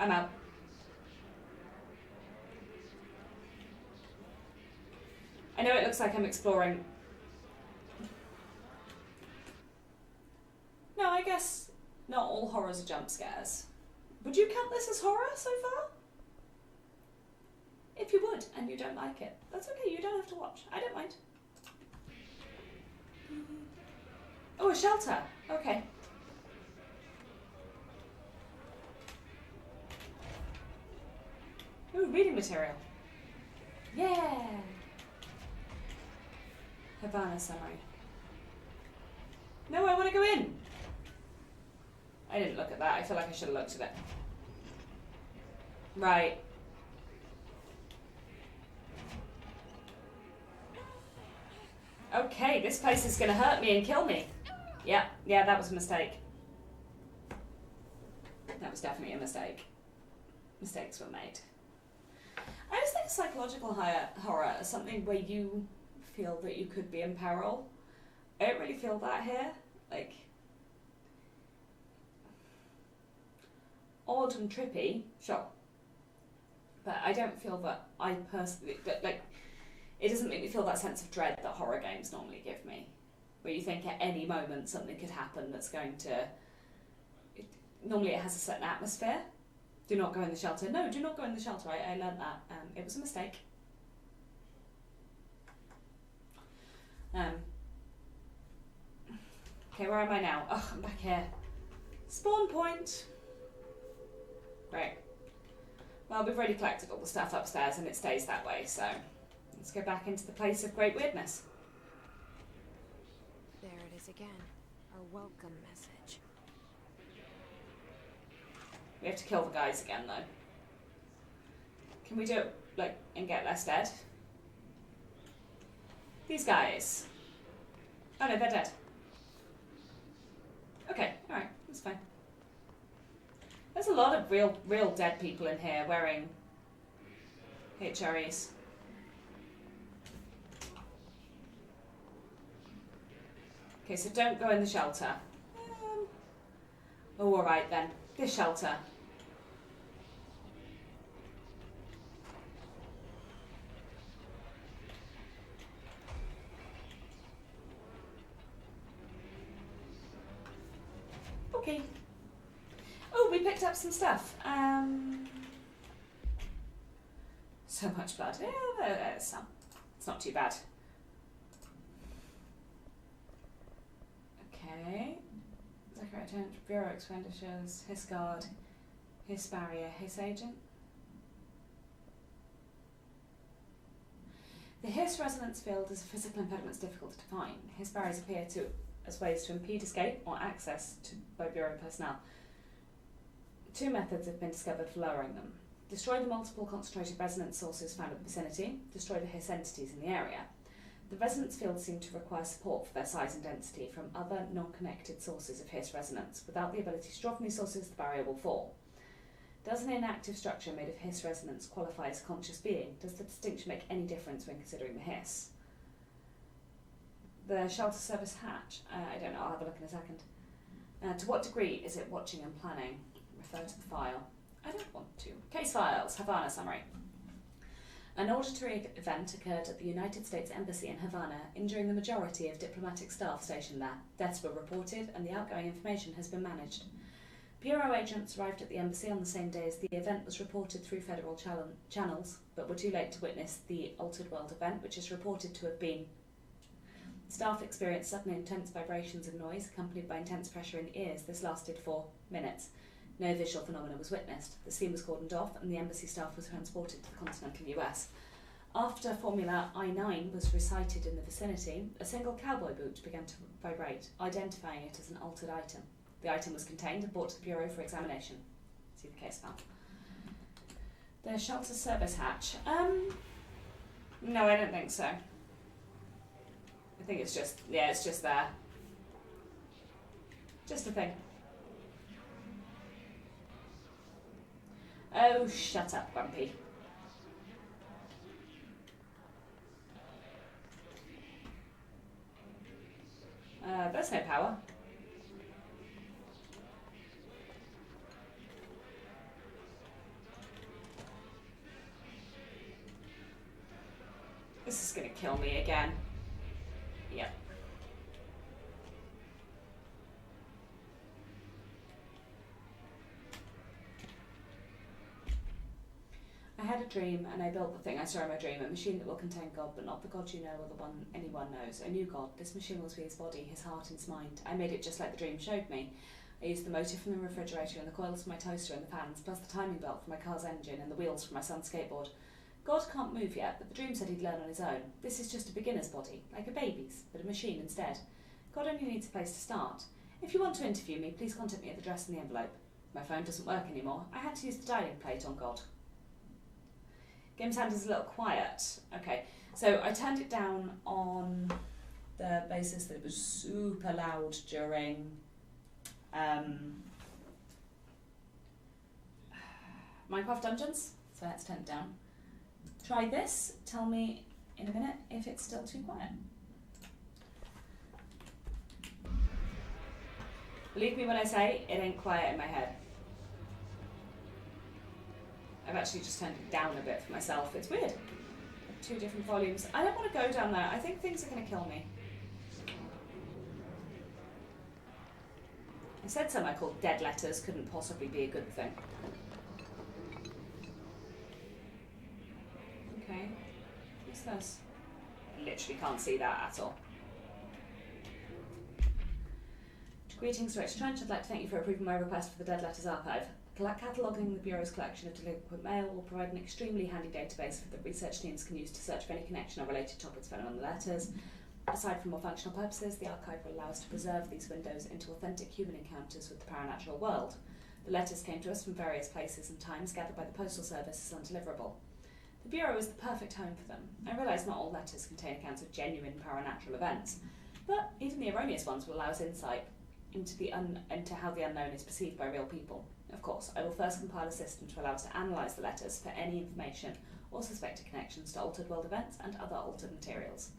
Speaker 1: I'm out. I know it looks like I'm exploring. No, I guess not all horrors are jump scares. Would you count this as horror so far? If you would, and you don't like it, that's okay, you don't have to watch. I don't mind. Oh, a shelter. Okay. Ooh, reading material. Yeah. Havana summary. No, I want to go in. I didn't look at that. I feel like I should have looked at it. Right. Okay, this place is going to hurt me and kill me. Yeah, that was a mistake. That was definitely a mistake. Mistakes were made. I always think psychological horror is something where you feel that you could be in peril. I don't really feel that here. Like, odd and trippy, sure. But I don't feel that I personally, like, it doesn't make me feel that sense of dread that horror games normally give me. Where you think at any moment something could happen that's going to... Normally it has a certain atmosphere. Do not go in the shelter. No, do not go in the shelter. I learned that. It was a mistake. Okay, where am I now? Oh, I'm back here. Spawn point. Great. Well, we've already collected all the stuff upstairs and it stays that way, so let's go back into the place of great weirdness.
Speaker 2: There it is again. Our welcome message.
Speaker 1: We have to kill the guys again, though. Can we do it, like, and get less dead? These guys. Oh no, they're dead. Okay, alright, that's fine. There's a lot of real dead people in here wearing HREs. Okay, so don't go in the shelter. Oh, alright then. This shelter. Okay. Oh, we picked up some stuff. So much blood. Yeah, there's some. It's not too bad. Okay. Zachary attempt, Bureau expenditures, Hiss guard, Hiss barrier, Hiss agent. The Hiss resonance field is a physical impediment difficult to define. Hiss barriers appear as ways to impede escape or access by Bureau personnel. 2 methods have been discovered for lowering them. Destroy the multiple concentrated resonance sources found in the vicinity. Destroy the Hiss entities in the area. The resonance fields seem to require support for their size and density from other non-connected sources of Hiss resonance. Without the ability to draw from these sources, the barrier will fall. Does an inactive structure made of Hiss resonance qualify as a conscious being? Does the distinction make any difference when considering the Hiss? The shelter service hatch. I don't know, I'll have a look in a second. To what degree is it watching and planning? Refer to the file. I don't want to. Case files. Havana summary. An auditory event occurred at the United States Embassy in Havana, injuring the majority of diplomatic staff stationed there. Deaths were reported and the outgoing information has been managed. Bureau agents arrived at the embassy on the same day as the event was reported through federal channels, but were too late to witness the Altered World event, which is reported to have been. Staff experienced sudden intense vibrations and noise, accompanied by intense pressure in the ears. This lasted 4 minutes. No visual phenomena was witnessed. The scene was cordoned off and the embassy staff was transported to the continental US. After Formula I-9 was recited in the vicinity, a single cowboy boot began to vibrate, identifying it as an altered item. The item was contained and brought to the Bureau for examination. See the case file. The shelter service hatch. No, I don't think so. I think it's just, yeah, it's just there. Just a thing. Oh, shut up, Grumpy. There's no power. This is gonna kill me again. Yep. I had a dream and I built the thing I saw in my dream, a machine that will contain God, but not the God you know or the one anyone knows. A new God. This machine will be his body, his heart and his mind. I made it just like the dream showed me. I used the motor from the refrigerator and the coils for my toaster and the fans, plus the timing belt for my car's engine and the wheels for my son's skateboard. God can't move yet, but the dream said he'd learn on his own. This is just a beginner's body, like a baby's, but a machine instead. God only needs a place to start. If you want to interview me, please contact me at the address in the envelope. My phone doesn't work anymore. I had to use the dialing plate on God. Game sound is a little quiet. Okay, so I turned it down on the basis that it was super loud during Minecraft Dungeons, so I had to turn it down. Try this, tell me in a minute if it's still too quiet. Believe me when I say it ain't quiet in my head. I've actually just turned it down a bit for myself. It's weird. 2 different volumes. I don't want to go down there. I think things are going to kill me. I said something I called dead letters couldn't possibly be a good thing. Okay. What's this? I literally can't see that at all. Greetings, Director Trench. I'd like to thank you for approving my request for the Dead Letters Archive. Cataloguing the Bureau's collection of delinquent mail will provide an extremely handy database that the research teams can use to search for any connection or related topics found on the letters. Aside from more functional purposes, the archive will allow us to preserve these windows into authentic human encounters with the paranatural world. The letters came to us from various places and times gathered by the Postal Service as undeliverable. The Bureau is the perfect home for them. I realise not all letters contain accounts of genuine paranatural events, but even the erroneous ones will allow us insight into how the unknown is perceived by real people. Of course, I will first compile a system to allow us to analyse the letters for any information or suspected connections to altered world events and other altered materials.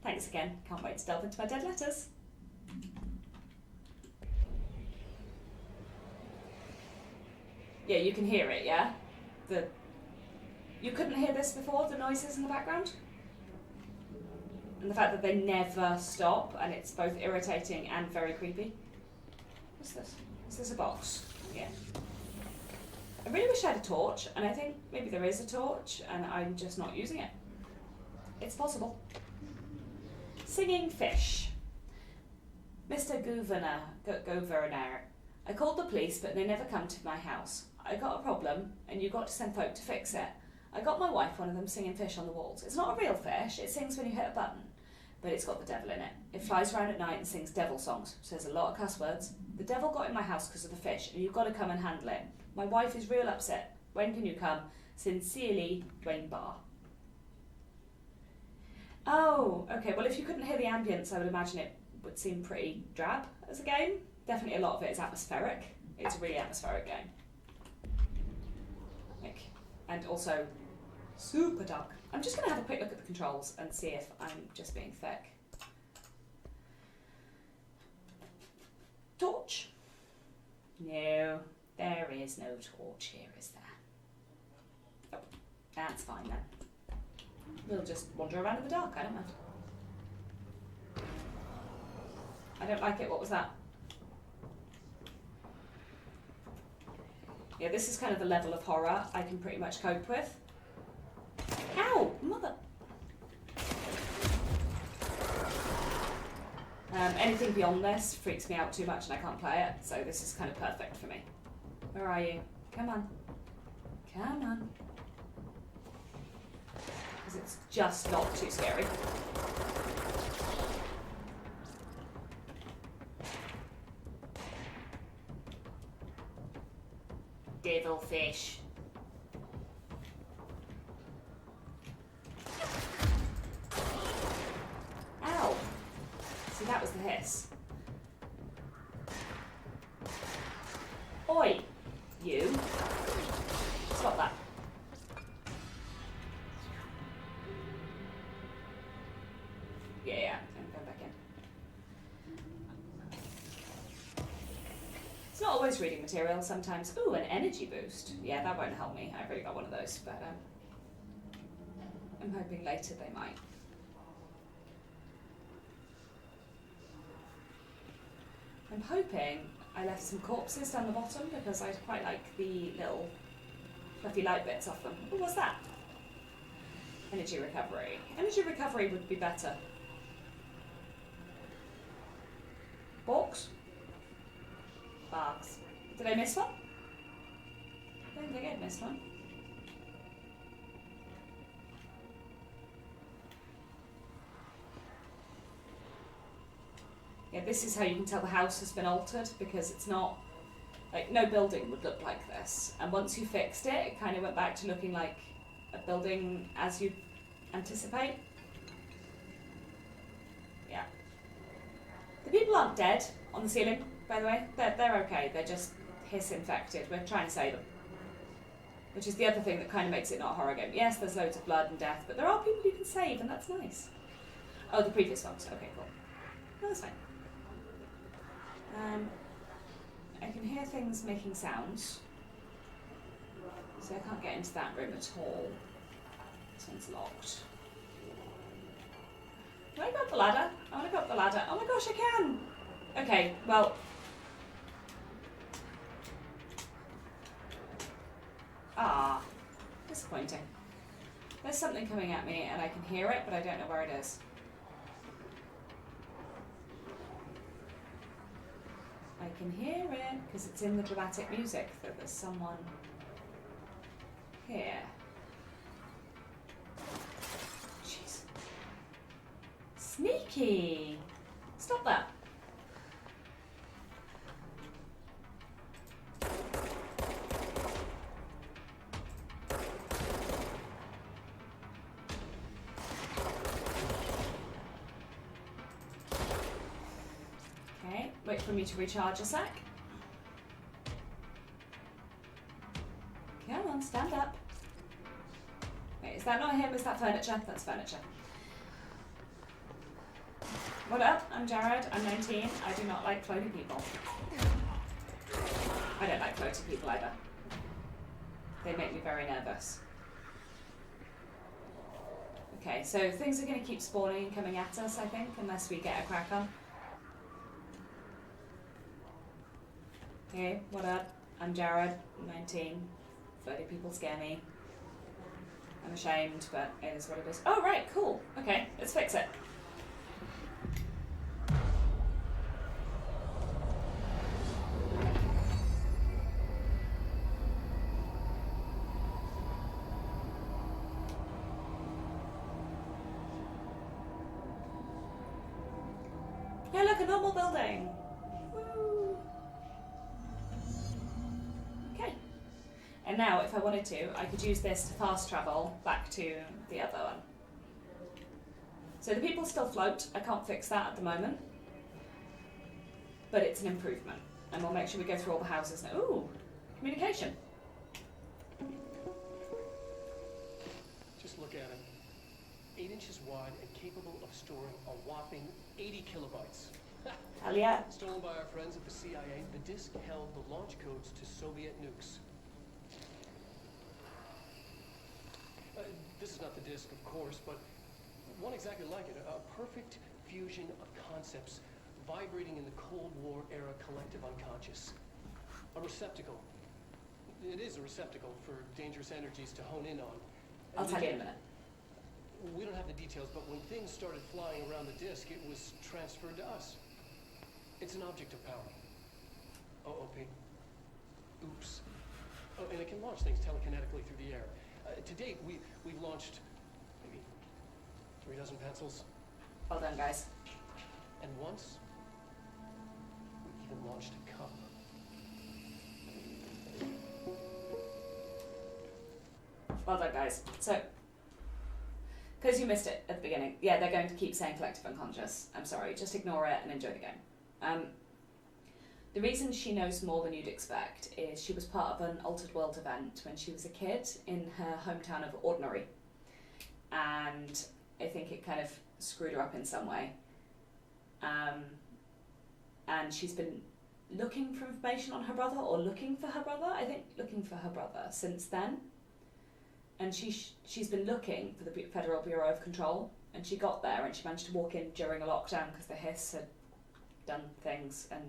Speaker 1: Thanks again, can't wait to delve into my dead letters. Yeah, you can hear it, yeah? You couldn't hear this before, the noises in the background? And the fact that they never stop, and it's both irritating and very creepy. What's this? Is this a box? Yeah. I really wish I had a torch, and I think maybe there is a torch, and I'm just not using it. It's possible. Singing fish. Mr. Governor, I called the police, but they never come to my house. I got a problem, and you got to send folk to fix it. I got my wife one of them singing fish on the walls. It's not a real fish, it sings when you hit a button, but it's got the devil in it. It flies around at night and sings devil songs, says a lot of cuss words. The devil got in my house because of the fish, and you've got to come and handle it. My wife is real upset. When can you come? Sincerely, Dwayne Barr. Oh, okay, well if you couldn't hear the ambience, I would imagine it would seem pretty drab as a game. Definitely a lot of it is atmospheric. It's a really atmospheric game. And also super dark. I'm just going to have a quick look at the controls and see if I'm just being thick. Torch? No, there is no torch here, is there? Oh, that's fine then. We'll just wander around in the dark, I don't mind. I don't like it, what was that? Yeah, this is kind of the level of horror I can pretty much cope with. Ow! Mother! Anything beyond this freaks me out too much and I can't play it, so this is kind of perfect for me. Where are you? Come on. Come on. Because it's just not too scary. Devilfish. Ow! See, that was the hiss. Oi! You. Stop that. Yeah, I'm going back in. It's not always reading material, sometimes. Ooh, an energy boost. Yeah, that won't help me. I've already got one of those, but I'm hoping later they might. I'm hoping I left some corpses down the bottom because I quite like the little fluffy light bits off them. Oh, what's that? Energy recovery. Energy recovery would be better. Box? Barks. Did I miss one? I don't think I missed one. Yeah, this is how you can tell the house has been altered, because it's not, like, no building would look like this. And once you fixed it, it kind of went back to looking like a building as you'd anticipate. Yeah. The people aren't dead on the ceiling, by the way. They're okay. They're just hiss infected. We're trying to save them. Which is the other thing that kind of makes it not a horror game. Yes, there's loads of blood and death, but there are people you can save, and that's nice. Oh, the previous ones. Okay, cool. No, that's fine. I can hear things making sounds. So I can't get into that room at all. This one's locked. Can I go up the ladder? I want to go up the ladder. Oh my gosh, I can! Okay, well... Ah, disappointing. There's something coming at me and I can hear it, but I don't know where it is. I can hear it because it's in the dramatic music that there's someone here. Jeez. Sneaky! Stop that. Okay, wait for me to recharge a sec. Come on, stand up. Wait, is that not him? Is that furniture? That's furniture. What up? I'm Jared. I'm 19. I do not like floaty people. I don't like floaty people either. They make me very nervous. Okay, so things are going to keep spawning and coming at us, I think, unless we get a crack on. Hey, what up? I'm Jared. I'm 19. Floaty people scare me. I'm ashamed, but it is what it is. Oh, right, cool. Okay, let's fix it. Hey, look, a normal building. Woo. Okay. And now, if I wanted to, I could use this to fast travel back to the other one. So the people still float. I can't fix that at the moment. But it's an improvement. And we'll make sure we go through all the houses now. Ooh, communication.
Speaker 4: Just look at it. 8 inches wide and capable of storing a whopping 80 kilobytes.
Speaker 1: Hell yeah.
Speaker 4: Stolen by our friends at the CIA, the disk held the launch codes to Soviet nukes. This is not the disk, of course, but one exactly like it. A perfect fusion of concepts vibrating in the Cold War era collective unconscious. A receptacle. It is a receptacle for dangerous energies to hone in on.
Speaker 1: I'll tell you in a minute.
Speaker 4: We don't have the details, but when things started flying around the disk, it was transferred to us. It's an object of power. OOP. Oops. Oh, and it can launch things telekinetically through the air. To date, we've launched maybe 3 dozen pencils.
Speaker 1: Well done, guys.
Speaker 4: And once, we even launched a cup.
Speaker 1: Well done, guys. So, because you missed it at the beginning, yeah, they're going to keep saying collective unconscious. I'm sorry, just ignore it and enjoy the game. The reason she knows more than you'd expect is she was part of an Altered World event when she was a kid in her hometown of Ordinary. And I think it kind of screwed her up in some way. And she's been looking for information on her brother, or looking for her brother, I think looking for her brother since then. And she's been looking for the Federal Bureau of Control, and she got there and she managed to walk in during a lockdown because the hiss had done things, and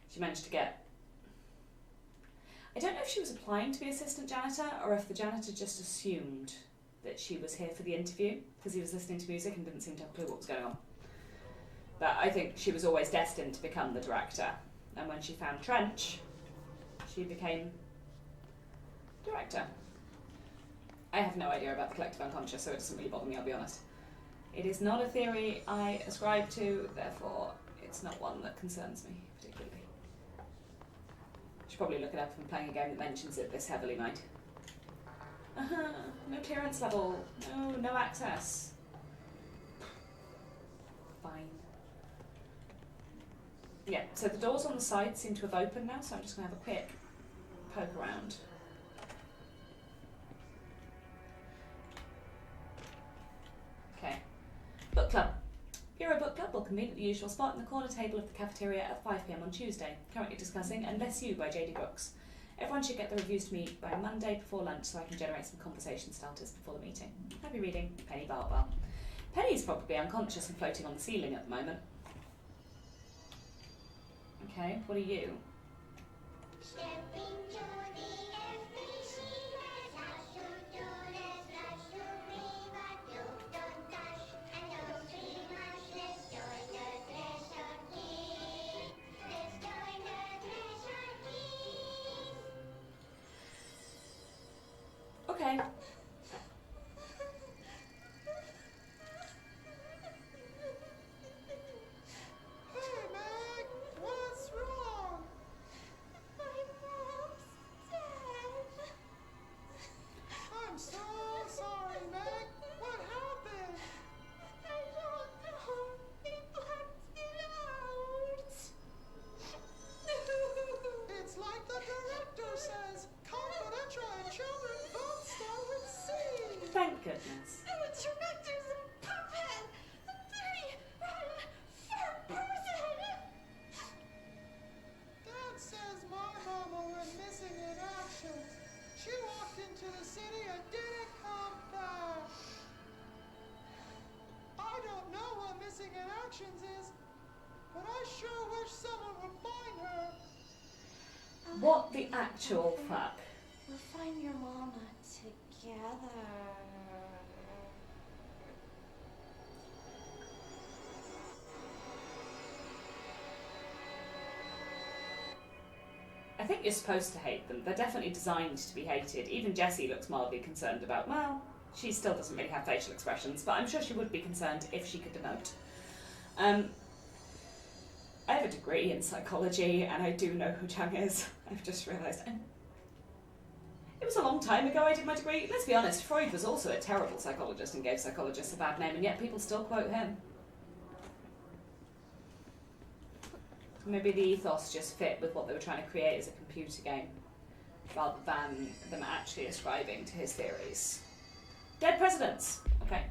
Speaker 1: she managed to get... I don't know if she was applying to be assistant janitor or if the janitor just assumed that she was here for the interview because he was listening to music and didn't seem to have a clue what was going on. But I think she was always destined to become the director, and when she found Trench, she became director. I have no idea about the collective unconscious, so it doesn't really bother me, I'll be honest. It is not a theory I ascribe to, therefore it's not one that concerns me particularly. Should probably look it up if I'm playing a game that mentions it this heavily, mind. No clearance level. No access. Fine. Yeah, so the doors on the side seem to have opened now, so I'm just going to have a quick poke around. Okay. Book club. Bureau Book Club will convene at the usual spot in the corner table of the cafeteria at 5 p.m. on Tuesday, currently discussing Unless You by J.D. Brooks. Everyone should get the reviews to me by Monday before lunch so I can generate some conversation starters before the meeting. Happy reading, Penny Bartwell. Penny's probably unconscious and floating on the ceiling at the moment. Okay, what are you? Okay.
Speaker 9: Hey, Meg! What's wrong? My mom's dead. I'm so sorry, Meg. What happened? I don't know. They blacked it out. It's like the director says. Confidential and children both start with C.
Speaker 1: Thank goodness.
Speaker 9: The director's a puppet. Dirty, rotten, fat person. Dad says my mama went missing in action. She walked into the city and didn't come back. I don't know what missing in actions is, but I sure wish someone would find her.
Speaker 1: What the actual fuck?
Speaker 10: We'll find your mama together.
Speaker 1: I think you're supposed to hate them. They're definitely designed to be hated. Even Jessie looks mildly concerned about, well, she still doesn't really have facial expressions, but I'm sure she would be concerned if she could emote. I have a degree in psychology, and I do know who Chang is. I've just realised. It was a long time ago I did my degree. Let's be honest, Freud was also a terrible psychologist and gave psychologists a bad name, and yet people still quote him. Maybe the ethos just fit with what they were trying to create as a computer game, rather than them actually ascribing to his theories. Dead presidents! Okay.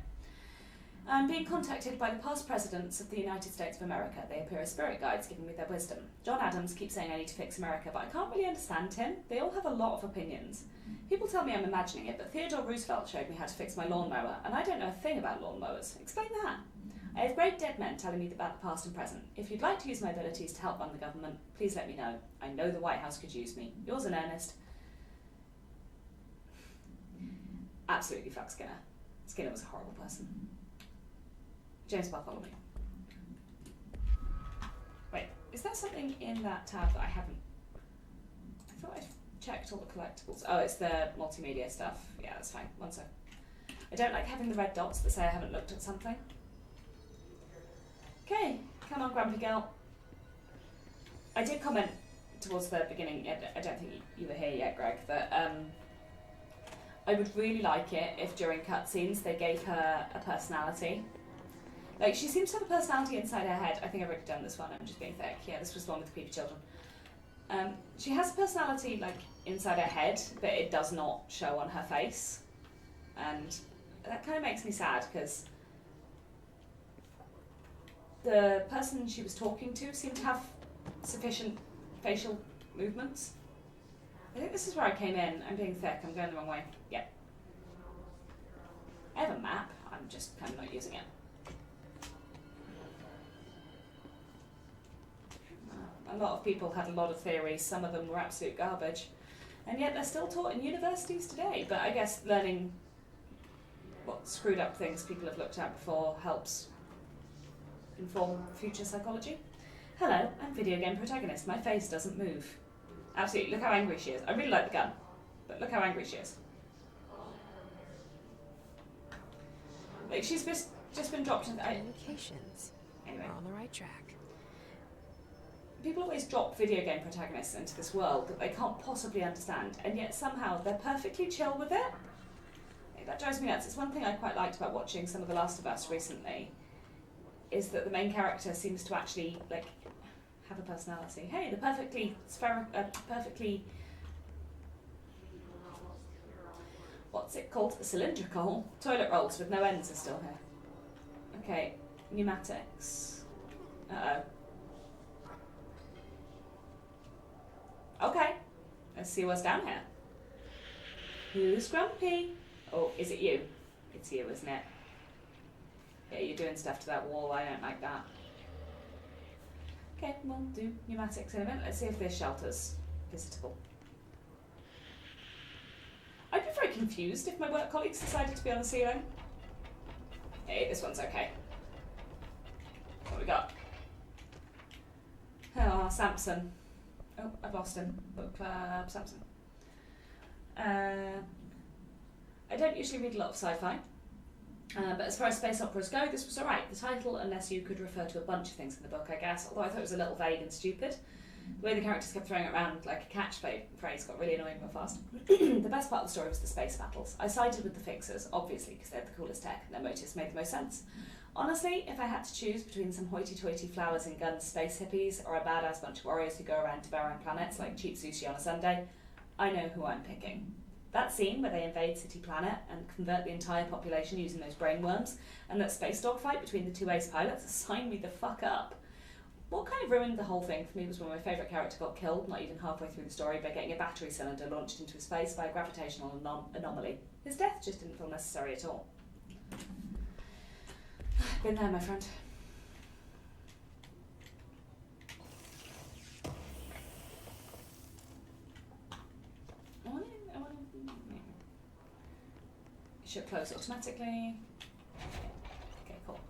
Speaker 1: I'm being contacted by the past presidents of the United States of America. They appear as spirit guides giving me their wisdom. John Adams keeps saying I need to fix America, but I can't really understand him. They all have a lot of opinions. People tell me I'm imagining it, but Theodore Roosevelt showed me how to fix my lawnmower, and I don't know a thing about lawnmowers. Explain that. I have great dead men telling me about the past and present. If you'd like to use my abilities to help run the government, please let me know. I know the White House could use me. Yours in earnest. Absolutely fuck Skinner. Skinner was a horrible person. James Bartholomew. Wait, is there something in that tab that I haven't... I thought I'd checked all the collectibles. Oh, it's the multimedia stuff. Yeah, that's fine. One sec. I don't like having the red dots that say I haven't looked at something. Okay, come on, Grumpy Girl. I did comment towards the beginning, I don't think you were here yet, Greg, that I would really like it if during cutscenes they gave her a personality. Like, she seems to have a personality inside her head. I think I've already done this one, I'm just being thick. Yeah, this was the one with the creepy children. She has a personality, like, inside her head, but it does not show on her face. And that kind of makes me sad, because the person she was talking to seemed to have sufficient facial movements. I think this is where I came in. I'm being thick, I'm going the wrong way. Yeah. I have a map, I'm just kind of not using it. A lot of people had a lot of theories, some of them were absolute garbage, and yet they're still taught in universities today. But I guess learning what screwed up things people have looked at before helps inform future psychology. Hello, I'm video game protagonist. My face doesn't move. Absolutely, look how angry she is. I really like the gun, but look how angry she is. Like, she's just been dropped in...
Speaker 2: Communications.
Speaker 1: Anyway.
Speaker 2: We're on the right track.
Speaker 1: people always drop video game protagonists into this world that they can't possibly understand, and yet somehow they're perfectly chill with it. That drives me nuts. It's one thing I quite liked about watching some of The Last of Us recently, is that the main character seems to actually like have a personality. Hey, the perfectly what's it called? Cylindrical toilet rolls with no ends are still here. Okay, pneumatics. Okay, let's see what's down here. Who's grumpy? Oh, is it you? It's you, isn't it? Yeah, you're doing stuff to that wall. I don't like that. Okay, we'll do pneumatics in a minute. Let's see if this shelter's visitable. I'd be very confused if my work colleagues decided to be on the ceiling. Hey, this one's okay. What we got? Oh, Samson. Oh, I've lost him. Book Club Samson. I don't usually read a lot of sci-fi, but as far as space operas go, this was alright. The title, unless you could refer to a bunch of things in the book, I guess, although I thought it was a little vague and stupid. The way the characters kept throwing it around like a catchphrase got really annoying real fast. The best part of the story was the space battles. I sided with the fixers, obviously, because they had the coolest tech and their motives made the most sense. Honestly, if I had to choose between some hoity-toity flowers and guns space hippies or a badass bunch of warriors who go around devouring planets like cheap sushi on a Sunday, I know who I'm picking. That scene where they invade City Planet and convert the entire population using those brainworms, and that space dogfight between the two ace pilots, signed me the fuck up. What kind of ruined the whole thing for me was when my favourite character got killed, not even halfway through the story, by getting a battery cylinder launched into his face by a gravitational anomaly. His death just didn't feel necessary at all. Been there, my friend. It should close automatically. Okay, cool.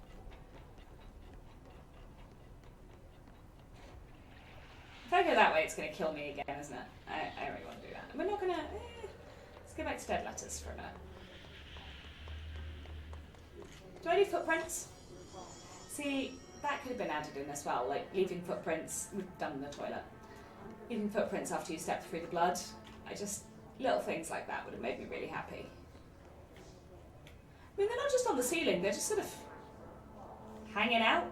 Speaker 1: If I go that way, it's going to kill me again, isn't it? I really want to do that. We're not going to... let's go back to dead letters for a minute. Do I do footprints? See, that could have been added in as well, like leaving footprints. We've done the toilet. Leaving footprints after you step through the blood. Little things like that would have made me really happy. I mean, they're not just on the ceiling, they're just sort of hanging out.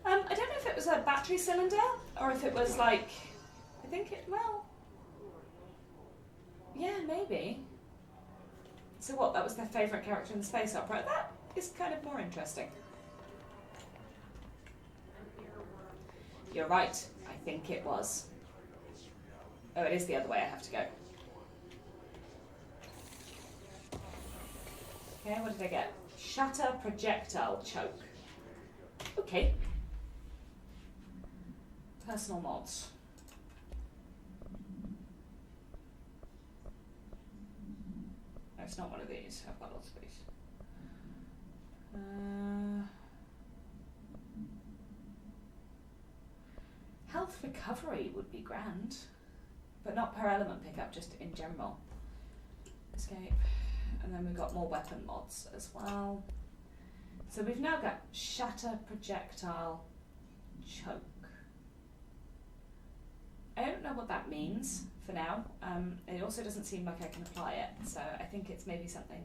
Speaker 1: I don't know if it was a battery cylinder or if it was like, yeah, maybe. So what, that was their favourite character in the space opera? That is kind of more interesting. You're right, I think it was. Oh, it is the other way I have to go. Okay, what did I get? Shatter projectile choke. Okay. Personal mods. No, it's not one of these. I've got lots of these. Health recovery would be grand, but not per element pickup, just in general. Escape. And then we've got more weapon mods as well. So we've now got shatter projectile choke. I don't know what that means for now. It also doesn't seem like I can apply it, so I think it's maybe something.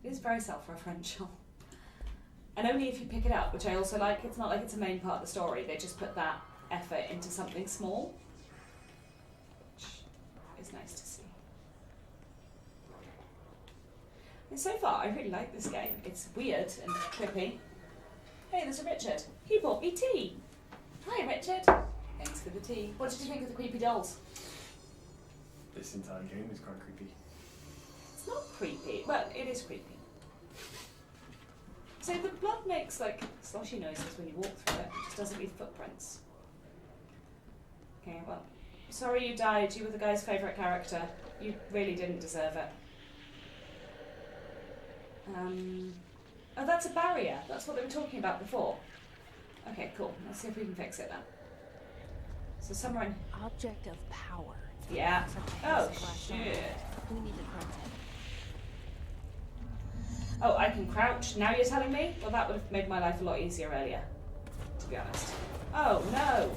Speaker 1: It is very self-referential. And only if you pick it up, which I also like. It's not like it's a main part of the story. They just put that effort into something small, which is nice to see. And so far, I really like this game. It's weird and trippy. Hey, there's a Richard. He bought me tea. Hi, Richard. Thanks for the tea. What did you think of the creepy dolls?
Speaker 11: This entire game is quite creepy.
Speaker 1: It's not creepy. Well, it is creepy. So the blood makes like sloshy noises when you walk through it. It just doesn't leave footprints. Okay, well, sorry you died. You were the guy's favourite character. You really didn't deserve it. Oh, that's a barrier. That's what they were talking about before. Okay, cool. Let's see if we can fix it then. So somewhere in...
Speaker 2: Object of power.
Speaker 1: Yeah. Oh,
Speaker 2: Sometimes
Speaker 1: shit.
Speaker 2: we need to correct
Speaker 1: Oh, I can crouch. Now you're telling me? Well, that would have made my life a lot easier earlier, to be honest. Oh, no.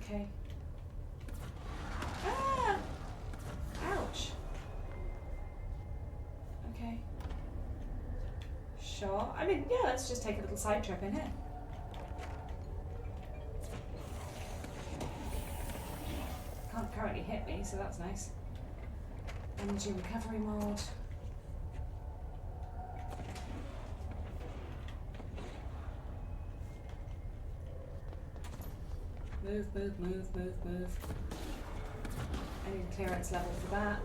Speaker 1: Okay. Ah! Ouch. Okay. Sure. I mean, yeah, let's just take a little side trip in here. Can't currently hit me, so that's nice. Energy recovery mode. Move, move, move, move, move. I need a clearance level for that.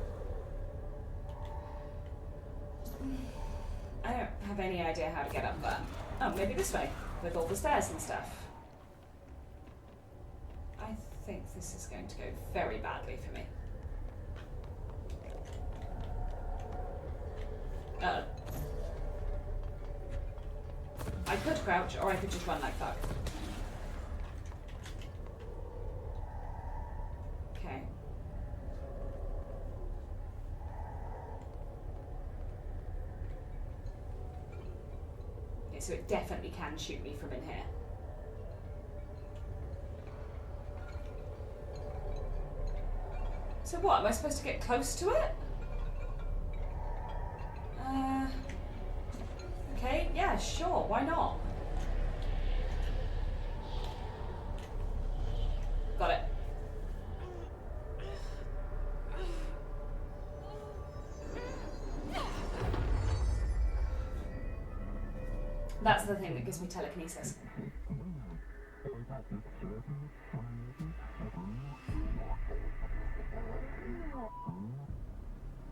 Speaker 1: I don't have any idea how to get up there. Oh, maybe this way, with all the stairs and stuff. I think this is going to go very badly for me. Uh-oh. I could crouch, or I could just run like fuck. Okay. Okay, so it definitely can shoot me from in here. So what, am I supposed to get close to it? Okay, yeah, sure, why not? Got it. That's the thing that gives me telekinesis.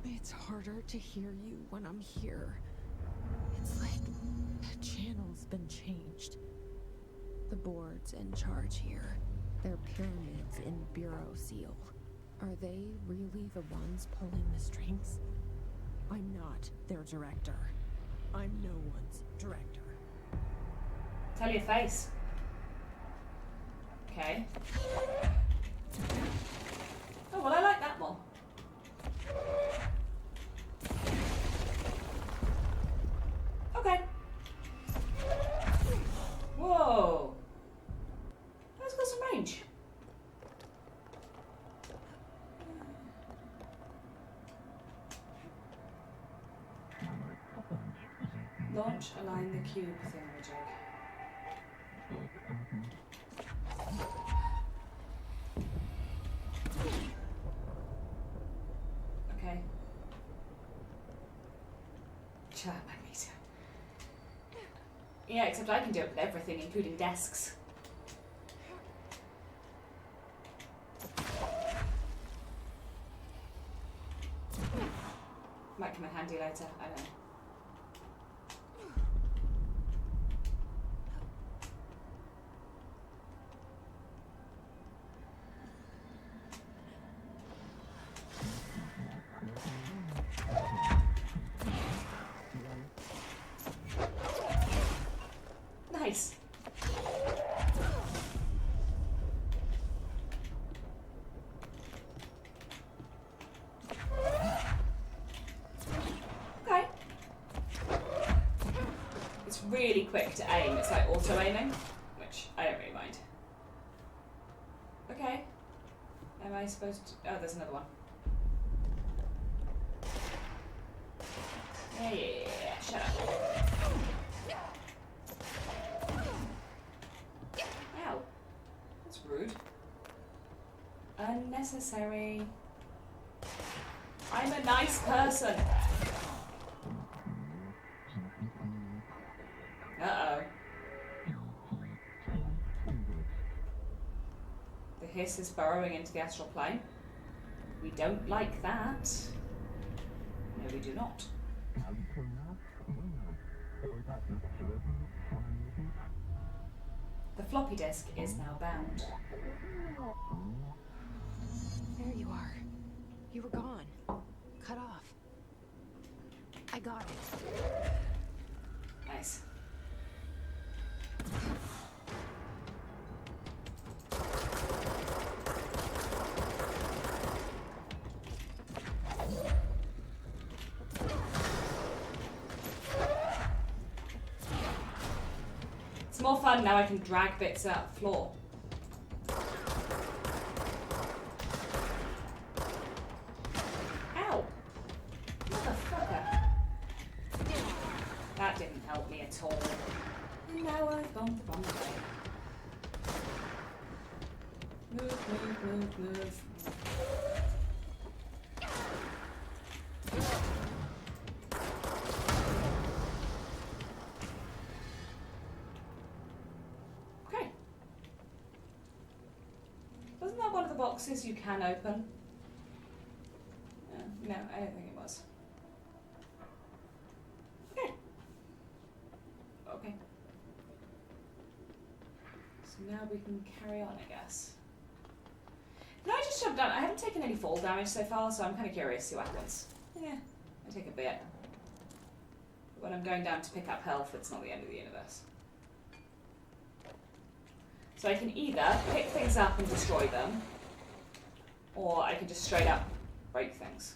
Speaker 2: It's harder to hear you when I'm here. It's like the channel's been changed. The board's in charge here. They're pyramids in Bureau Seal. Are they really the ones pulling the strings? I'm not their director. I'm no one's director.
Speaker 1: Tell your face. Okay. Oh, well, I like that more. Okay. Whoa. That's got some range. Launch, align the cube thingamajig. Okay. Shut up, Amelia. Yeah, except I can do it with everything, including desks. Might come in handy later, I don't know. Nice. Okay. It's really quick to aim. It's like auto aiming, which I don't really mind. Okay. Am I supposed to? Oh, there's another one. Yeah. Shut up. Ow. That's rude. Unnecessary. I'm a nice person. Uh-oh. The hiss is burrowing into the astral plane. We don't like that. No, we do not. The floppy disk is now bound.
Speaker 2: There you are. You were gone. Cut off. I got it.
Speaker 1: Nice. more fun now I can drag bits out the floor. Ow! Motherfucker. That didn't help me at all. And now I've gone the wrong way. Move. Okay. Wasn't that one of the boxes you can open? No, I don't think it was. Okay. So now we can carry on, I guess. No, I just jumped down. I haven't taken any fall damage so far, so I'm kind of curious to see what happens. Yeah, I take a bit. But when I'm going down to pick up health, it's not the end of the universe. So I can either pick things up and destroy them, or I can just straight up break things.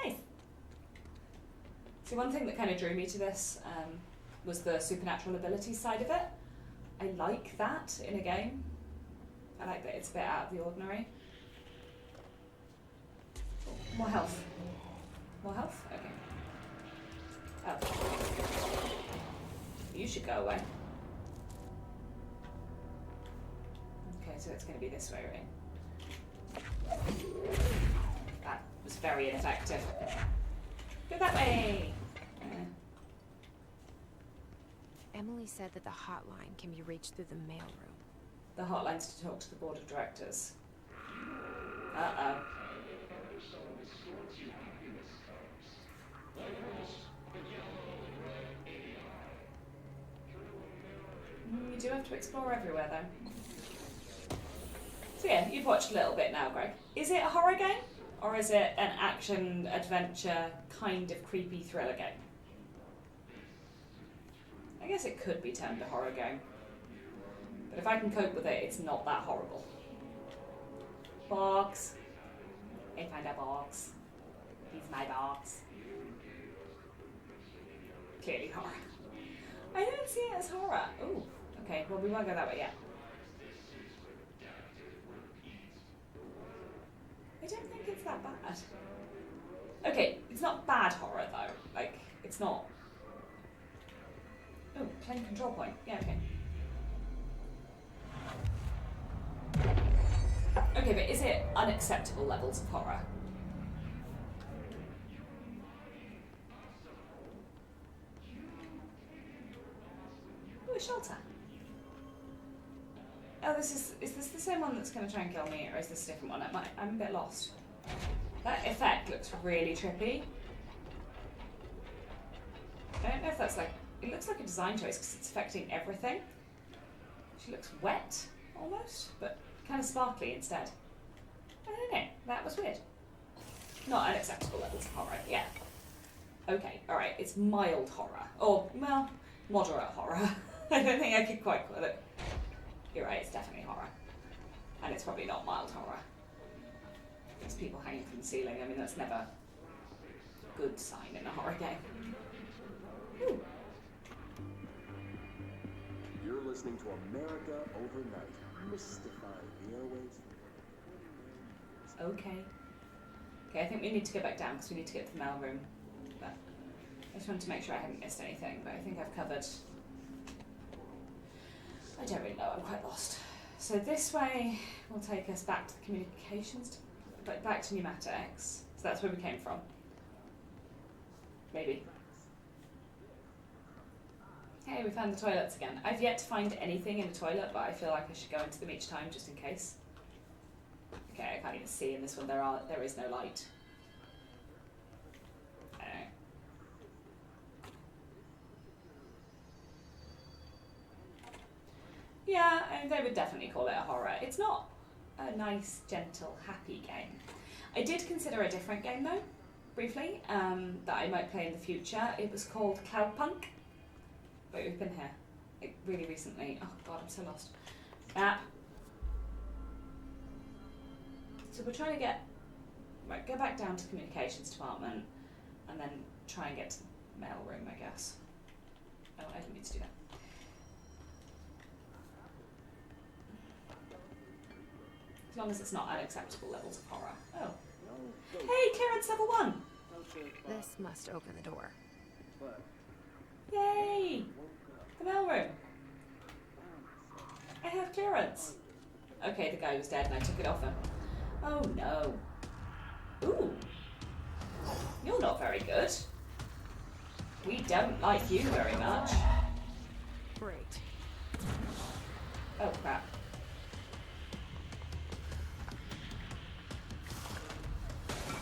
Speaker 1: Nice. See, one thing that kind of drew me to this was the supernatural ability side of it. I like that in a game. I like that it's a bit out of the ordinary. Oh, more health. More health? Okay. Oh. You should go away. Okay, so it's going to be this way, right? That was very ineffective. Go that way!
Speaker 2: Emily said that the hotline can be reached through the mailroom.
Speaker 1: The hotline's to talk to the board of directors. Uh-oh. You do have to explore everywhere, though. So yeah, you've watched a little bit now, Greg. Is it a horror game? Or is it an action, adventure, kind of creepy thriller game? I guess it could be termed a horror game. But if I can cope with it, it's not that horrible. Box. I find a box. He's my box. Clearly horror. I don't see it as horror. Ooh, okay, well we won't go that way yet. I don't think it's that bad. Okay, it's not bad horror though. Like, it's not... Oh, claim control point. Yeah, okay. Okay, but is it unacceptable levels of horror? Ooh, a shelter. Oh, is this the same one that's going to try and kill me, or is this a different one? I'm a bit lost. That effect looks really trippy. I don't know if that's like... It looks like a design choice because it's affecting everything. She looks wet, almost, but kind of sparkly instead. I don't know, that was weird. Not unacceptable levels of horror, yeah. Okay, alright, it's mild horror. Or, well, moderate horror. I don't think I could quite call it. You're right, it's definitely horror. And it's probably not mild horror. There's people hanging from the ceiling. I mean, that's never a good sign in a horror game. Ooh.
Speaker 6: You're listening to America Overnight, mystifying the airwaves.
Speaker 1: Okay. Okay, I think we need to go back down because we need to get to the mail room. But I just wanted to make sure I hadn't missed anything, but I think I've covered... I don't really know, I'm quite lost. So this way will take us back to the communications, back to pneumatics. So that's where we came from. Maybe. Hey, we found the toilets again. I've yet to find anything in a toilet, but I feel like I should go into them each time just in case. Okay, I can't even see in this one. There is no light. I don't know. Yeah, I mean, they would definitely call it a horror. It's not a nice, gentle, happy game. I did consider a different game though, briefly, that I might play in the future. It was called Cloudpunk. Wait, we've been here. Like, really recently. Oh god, I'm so lost. So we're trying to get... Right, go back down to the communications department and then try and get to the mail room, I guess. Oh, I didn't mean to do that. As long as it's not unacceptable levels of horror. Oh. Hey, clearance level 1!
Speaker 2: This must open the door.
Speaker 1: Yay! The mail room. I have clearance. Okay, the guy was dead and I took it off him. Oh no. Ooh. You're not very good. We don't like you very much.
Speaker 2: Great.
Speaker 1: Oh crap.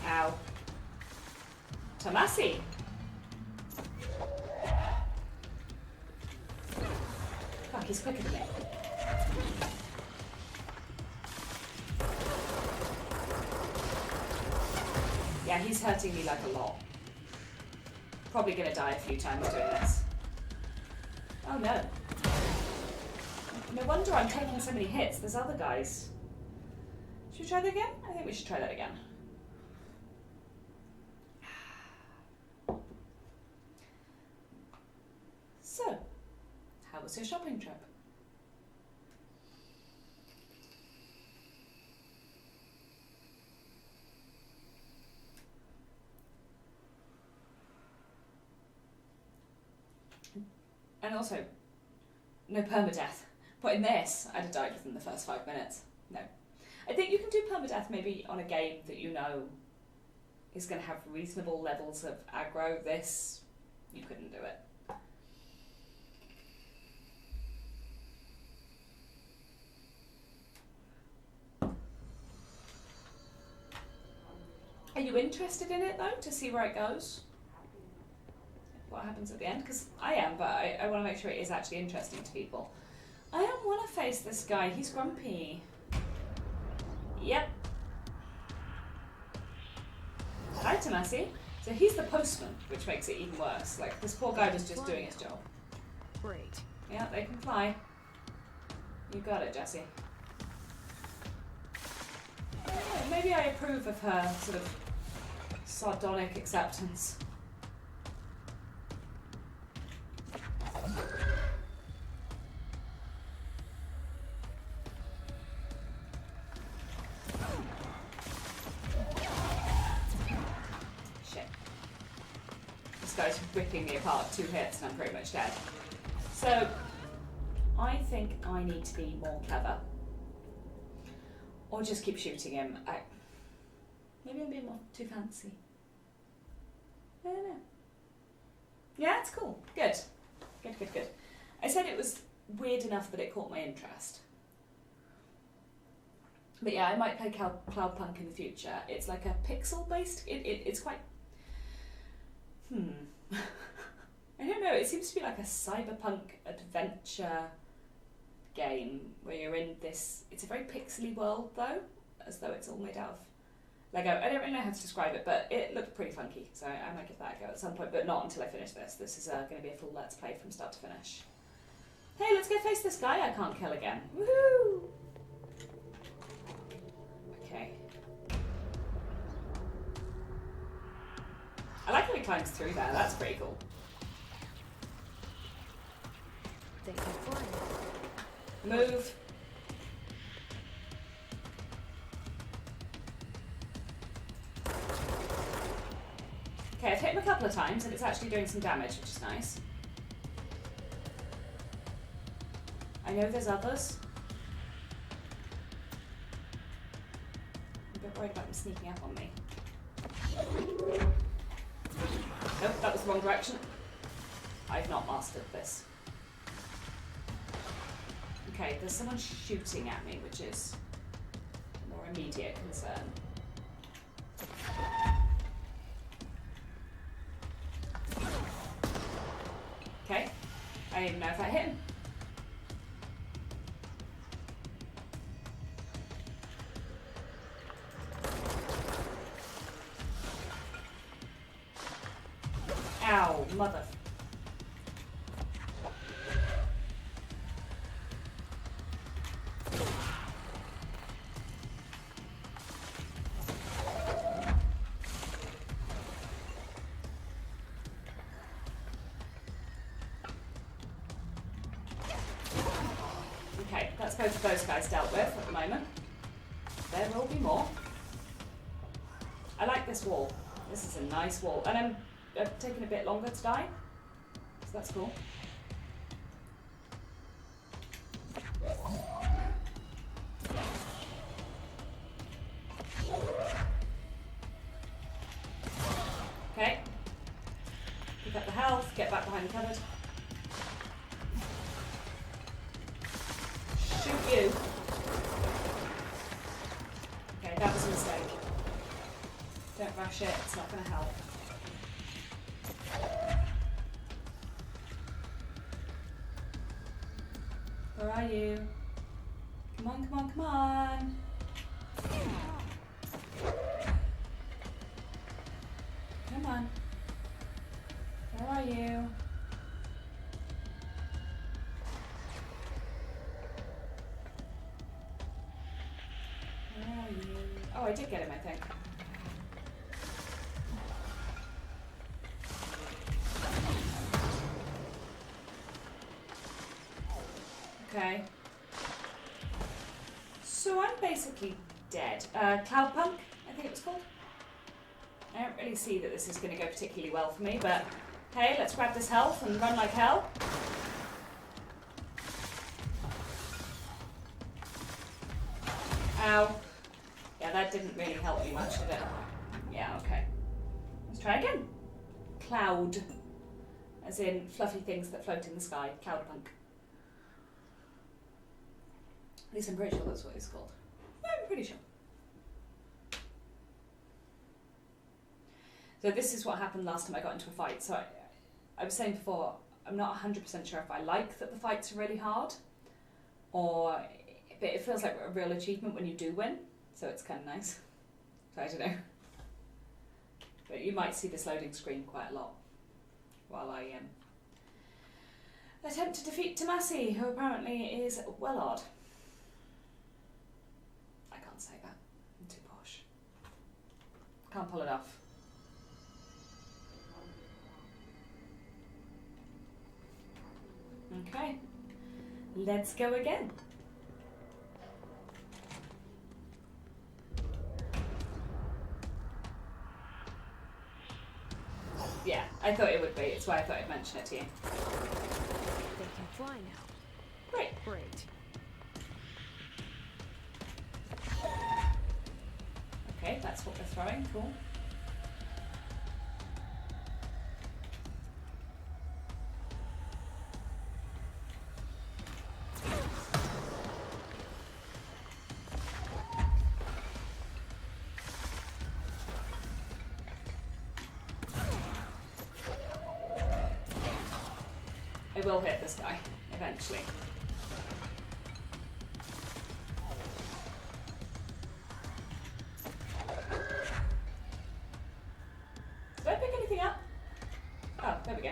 Speaker 1: Ow. Tomasi! Fuck, he's quicker than me. Yeah, he's hurting me like a lot. Probably gonna die a few times doing this. Oh no. No wonder I'm taking so many hits. There's other guys. Should we try that again? I think we should try that again. So, how was your shopping trip? And also, no permadeath. But in this, I'd have died within the first 5 minutes. No. I think you can do permadeath maybe on a game that you know is going to have reasonable levels of aggro. This, you couldn't do it. Are you interested in it though, to see where it goes? What happens at the end? Because I am, but I want to make sure it is actually interesting to people. I don't want to face this guy. He's grumpy. Yep. Hi, Tomasi. So he's the postman, which makes it even worse. Like, this poor guy was just doing his job.
Speaker 2: Great.
Speaker 1: Yeah, they can fly. You got it, Jessie. Yeah, maybe I approve of her sort of sardonic acceptance. Shit. This guy's ripping me apart 2 hits and I'm pretty much dead. So, I think I need to be more clever. Or just keep shooting him. Maybe I'm being too fancy. I don't know. Yeah, it's cool. Good. Good, good, good. I said it was weird enough that it caught my interest. But yeah, I might play Cloudpunk in the future. It's like a pixel-based... It's quite... I don't know, it seems to be like a cyberpunk adventure game where you're in this... It's a very pixely world, though, as though it's all made out of Lego. I don't really know how to describe it, but it looked pretty funky, so I might give that a go at some point, but not until I finish this. This is going to be a full Let's Play from start to finish. Hey, let's go face this guy I can't kill again. Woohoo! Okay. I like how he climbs through there, that's pretty cool.
Speaker 2: Thank you for it.
Speaker 1: Move. Okay, I've hit him a couple of times and it's actually doing some damage, which is nice. I know there's others. I'm a bit worried about them sneaking up on me. Nope, that was the wrong direction. I've not mastered this. Okay, there's someone shooting at me, which is a more immediate concern. Okay, I don't even know if I hit him. Ow, mother. both of those guys dealt with at the moment. There will be more. I like this wall. This is a nice wall. And I'm taking a bit longer to die. So that's cool. Okay. Pick up the health, get back behind the cupboard. Shoot you. Okay, that was a mistake. Don't rush it, it's not going to help. Where are you? Come on, come on, come on. Come on. Where are you? Where are you? Oh, I did get him, I think. Okay. So I'm basically dead. Cloud Punk, I think it was called. I don't really see that this is going to go particularly well for me, but hey, let's grab this health and run like hell. Ow. Yeah, that didn't really help me much, did it? Yeah, okay. Let's try again. Cloud. As in fluffy things that float in the sky. Cloud Punk. At least I'm pretty sure that's what it's called. I'm pretty sure. So this is what happened last time I got into a fight. So I was saying before, I'm not 100% sure if I like that the fights are really hard, or but it feels like a real achievement when you do win. So it's kind of nice. So I don't know. But you might see this loading screen quite a lot while I attempt to defeat Tomasi, who apparently is Wellard. I can't say that. I'm too posh. Can't pull it off. Okay. Let's go again. Yeah, I thought it would be. It's why I thought I'd mention it to you.
Speaker 2: They can fly now.
Speaker 1: Great.
Speaker 2: Great.
Speaker 1: Okay, that's what we're throwing. Cool. I will hit this guy, eventually. Did I pick anything up? Oh, there we go.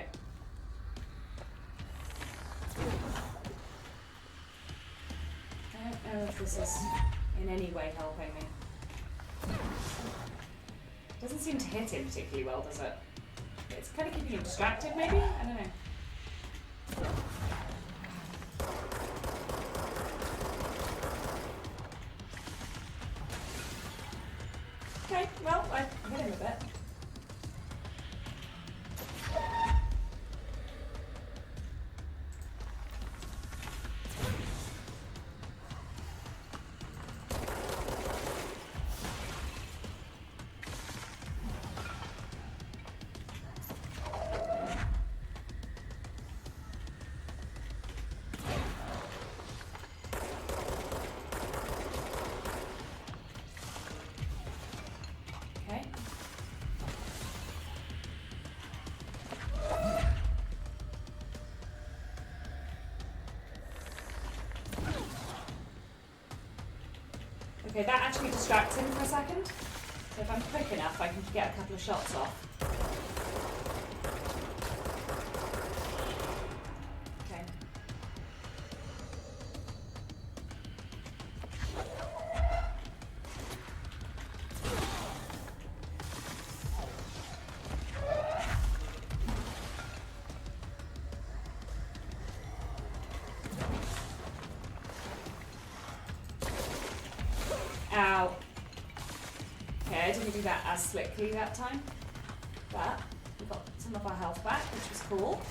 Speaker 1: I don't know if this is in any way helping me. Doesn't seem to hit him particularly well, does it? It's kind of keeping him distracted, maybe? I don't know. Okay, well, I hit him a bit. Okay. Okay, that actually distracts him for a second. So if I'm quick enough, I can get a couple of shots off. Okay. Ow. Okay, I didn't do that as slickly that time. But we got some of our health back, which was cool.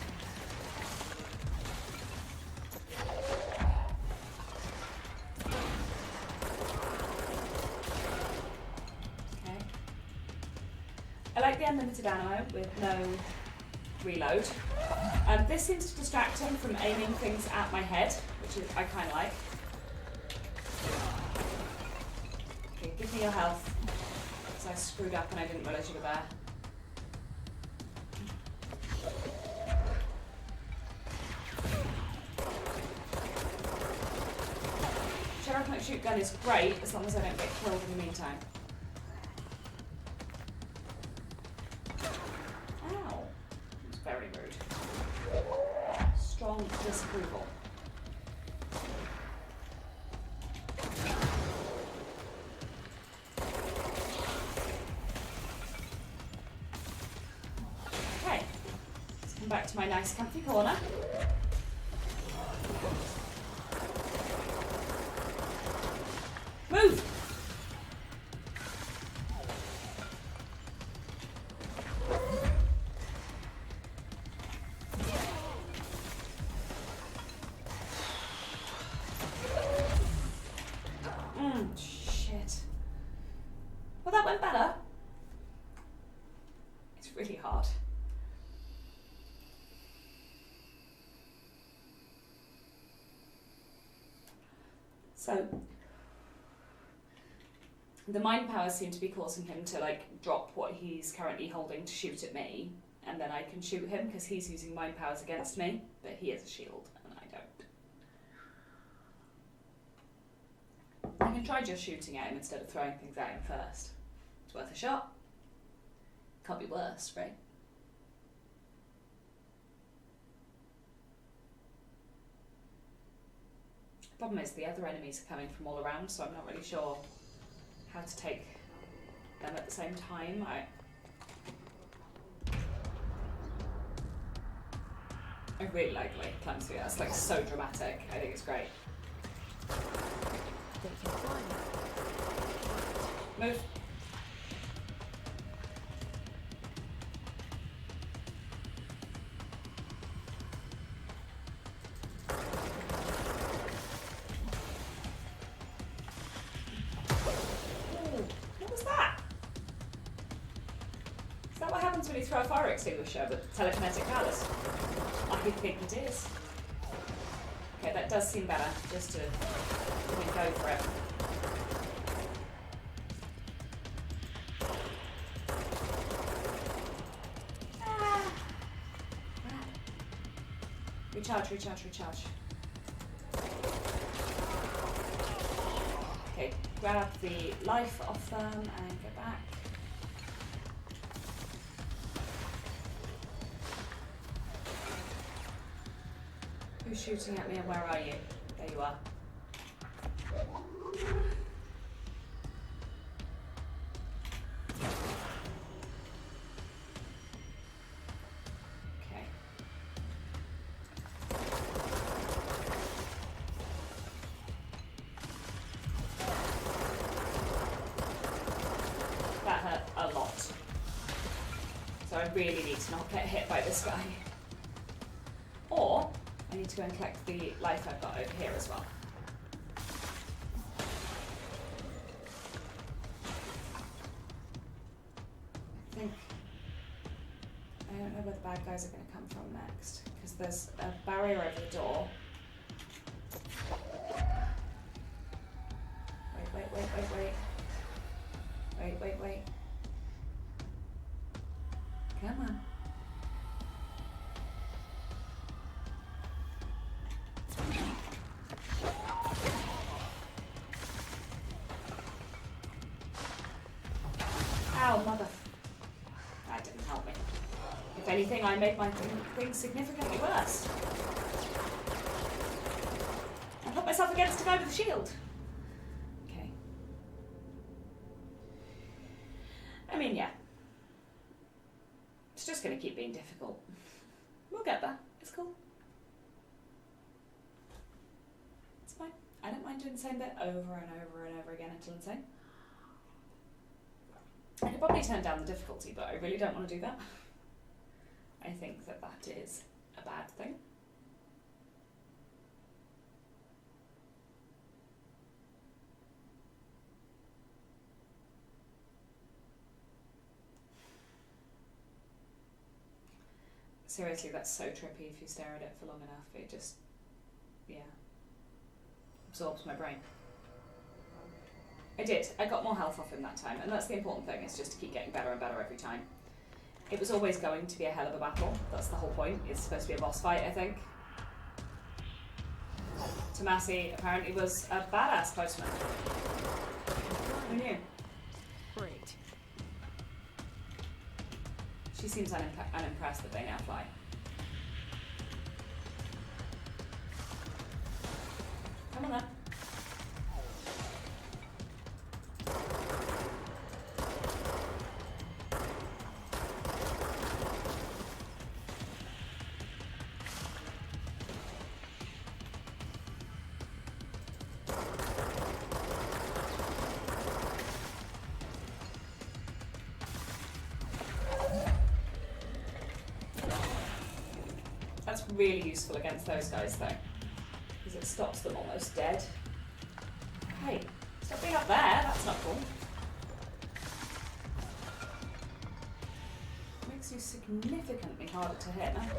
Speaker 1: Okay. I like the unlimited ammo with no reload. This seems to distract him from aiming things at my head, which I kind of like. Okay, give me your health. Because I screwed up and I didn't realise you were there. Sheriff shoot gun is great as long as I don't get killed in the meantime. Ow. It's very rude. Strong disapproval. Okay. Let's come back to my nice comfy corner. Move! Shit. Well, that went better. It's really hard. So, the mind powers seem to be causing him to like drop what he's currently holding to shoot at me, and then I can shoot him because he's using mind powers against me, but he has a shield and I don't. I can try just shooting at him instead of throwing things at him first. It's worth a shot. Can't be worse, right? The problem is the other enemies are coming from all around, so I'm not really sure how to take them at the same time. I really like the way he climbs through. That's like so dramatic. I think it's great.
Speaker 2: They can fly.
Speaker 1: Move. What was that? Is that what happens when you throw a fire extinguisher with telekinetic powers? I think it is. Okay, that does seem better, just to go for it. Ah. Recharge, recharge, recharge. Okay, grab the life off them and get back. Who's shooting at me and where are you? There you are. Okay. That hurt a lot. So I really need to not get hit by this guy. Or I need to go and collect the life I've got over here as well. I don't know where the bad guys are going to come from next, because there's a barrier over the door. Wait. Come on. Ow, mother. That didn't help me. If anything, I made my things significantly worse. I put myself against a guy with a shield. Okay. I mean, yeah. It's just going to keep being difficult. We'll get there. It's cool. It's fine. I don't mind doing the same bit over and over and over again until insane. I could probably turn down the difficulty, but I really don't want to do that. I think that that is a bad thing. Seriously, that's so trippy if you stare at it for long enough. It just, yeah, absorbs my brain. I did. I got more health off him that time, and that's the important thing, is just to keep getting better and better every time. It was always going to be a hell of a battle. That's the whole point. It's supposed to be a boss fight, I think. Tomasi apparently was a badass postman. Who knew?
Speaker 2: Great.
Speaker 1: She seems unimpressed that they now fly. Come on then. That's really useful against those guys though, because it stops them almost dead. Hey, stop being up there, that's not cool. Makes you significantly harder to hit now.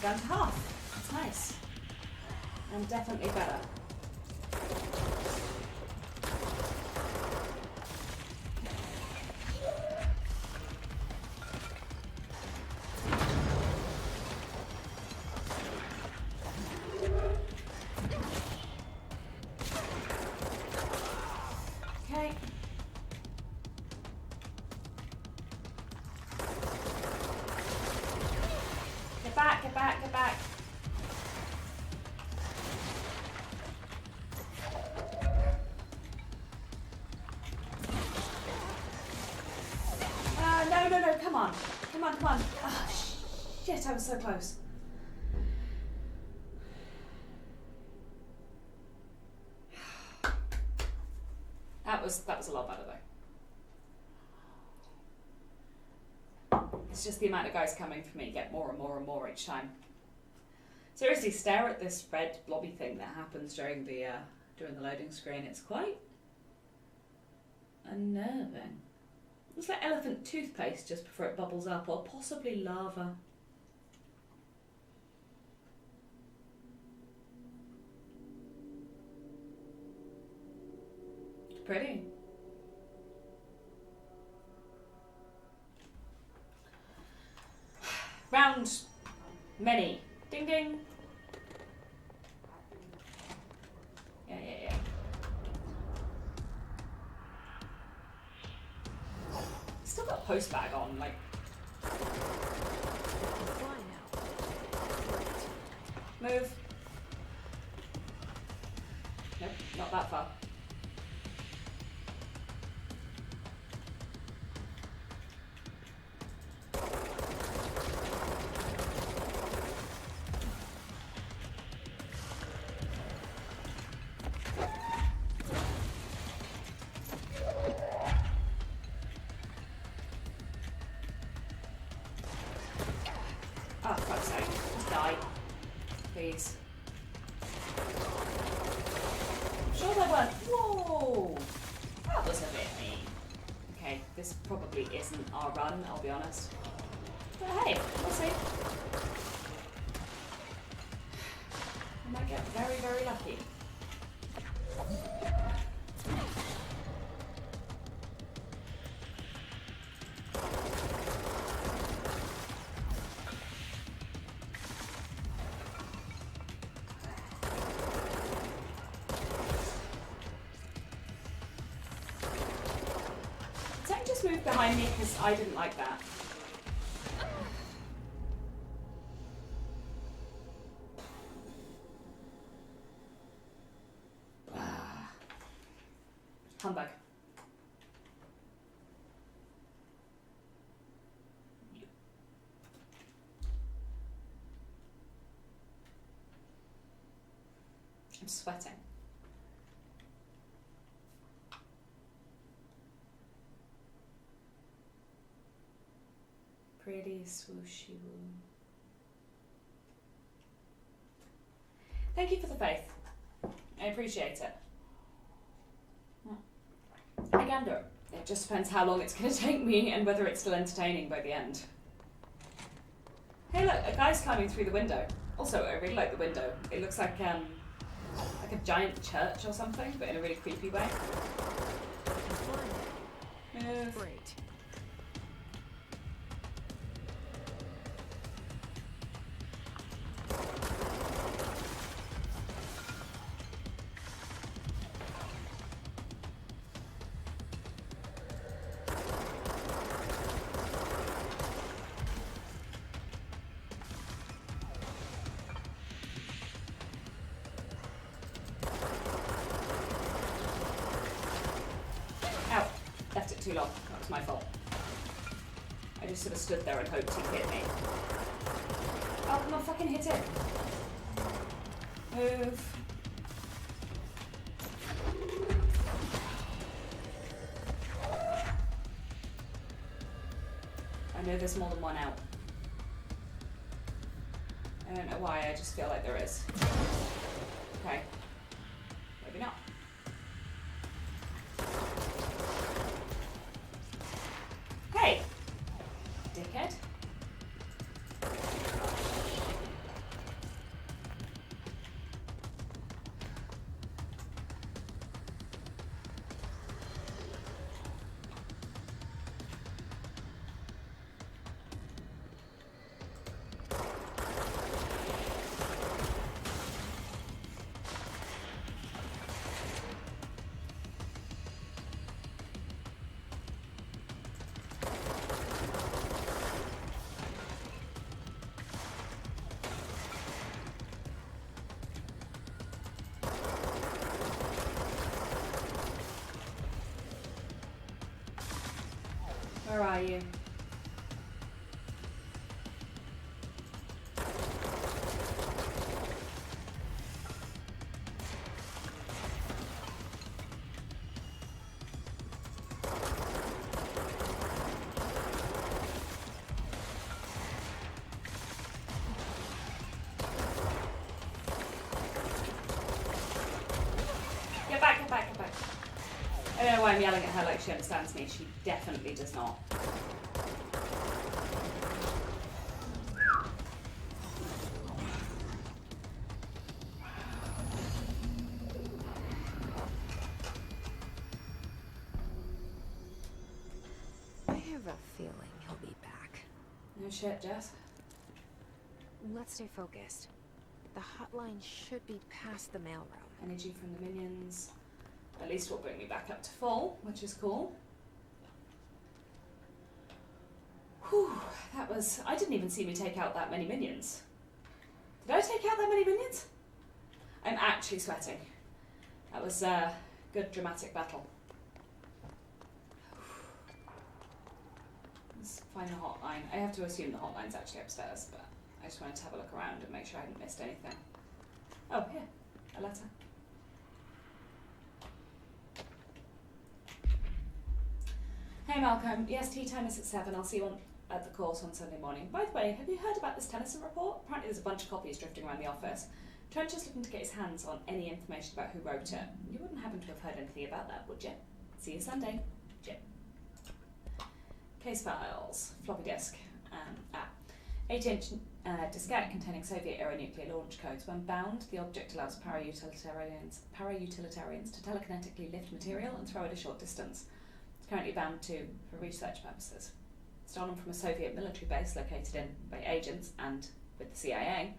Speaker 1: Down to half. That's nice. And definitely better. Okay. Get back, get back, get back. No, come on. Come on, come on. Oh, shit, I was so close. That was a lot better though. It's just the amount of guys coming for me get more and more and more each time. Seriously, stare at this red blobby thing that happens during the loading screen. It's quite unnerving. It's like elephant toothpaste just before it bubbles up, or possibly lava. It's pretty. Round many. Ding ding. Yeah. Still got post bag on, like.
Speaker 2: Fly now.
Speaker 1: Move. Nope, not that far. Oh, for fuck's sake. Just die. Please. I'm sure there weren't. Whoa! That was a bit mean. Okay, this probably isn't our run, I'll be honest. But hey, we'll see. I might get very, very lucky. move behind me because I didn't like that. Humbug. I'm sweating. Pretty swooshy woo. Thank you for the faith. I appreciate it. I gander. It just depends how long it's going to take me and whether it's still entertaining by the end. Hey look, a guy's climbing through the window. Also, I really like the window. It looks like a giant church or something, but in a really creepy way. Move.
Speaker 2: Great.
Speaker 1: Ow. Left it too long. That was my fault. I just sort of stood there and hoped he'd hit me. Oh, come on, fucking hit it. Move. I know there's more than one out. I don't know why, I just feel like there is. Okay. Maybe not. Hey! Dickhead. Where are you? Get back, get back, get back. I don't know why I'm yelling at her like she understands me. She definitely does not.
Speaker 2: I have a feeling he'll be back.
Speaker 1: No shit, Jess.
Speaker 2: Let's stay focused. The hotline should be past the mailroom.
Speaker 1: Energy from the minions. At least will bring me back up to full, which is cool. Whew, that was... I didn't even see me take out that many minions. Did I take out that many minions? I'm actually sweating. That was a good dramatic battle. Let's find the hotline. I have to assume the hotline's actually upstairs, but I just wanted to have a look around and make sure I hadn't missed anything. Oh, here. A letter. Hey Malcolm, yes, tea time is at 7. I'll see you at the course on Sunday morning. By the way, have you heard about this Tennyson report? Apparently there's a bunch of copies drifting around the office. Trent is looking to get his hands on any information about who wrote it. You wouldn't happen to have heard anything about that, would you? See you Sunday. Jim. Case files. Floppy disk. 8-inch diskette containing Soviet-era nuclear launch codes. When bound, the object allows para-utilitarians to telekinetically lift material and throw it a short distance. It's currently bound for research purposes. Stolen from a Soviet military base located by agents and with the CIA,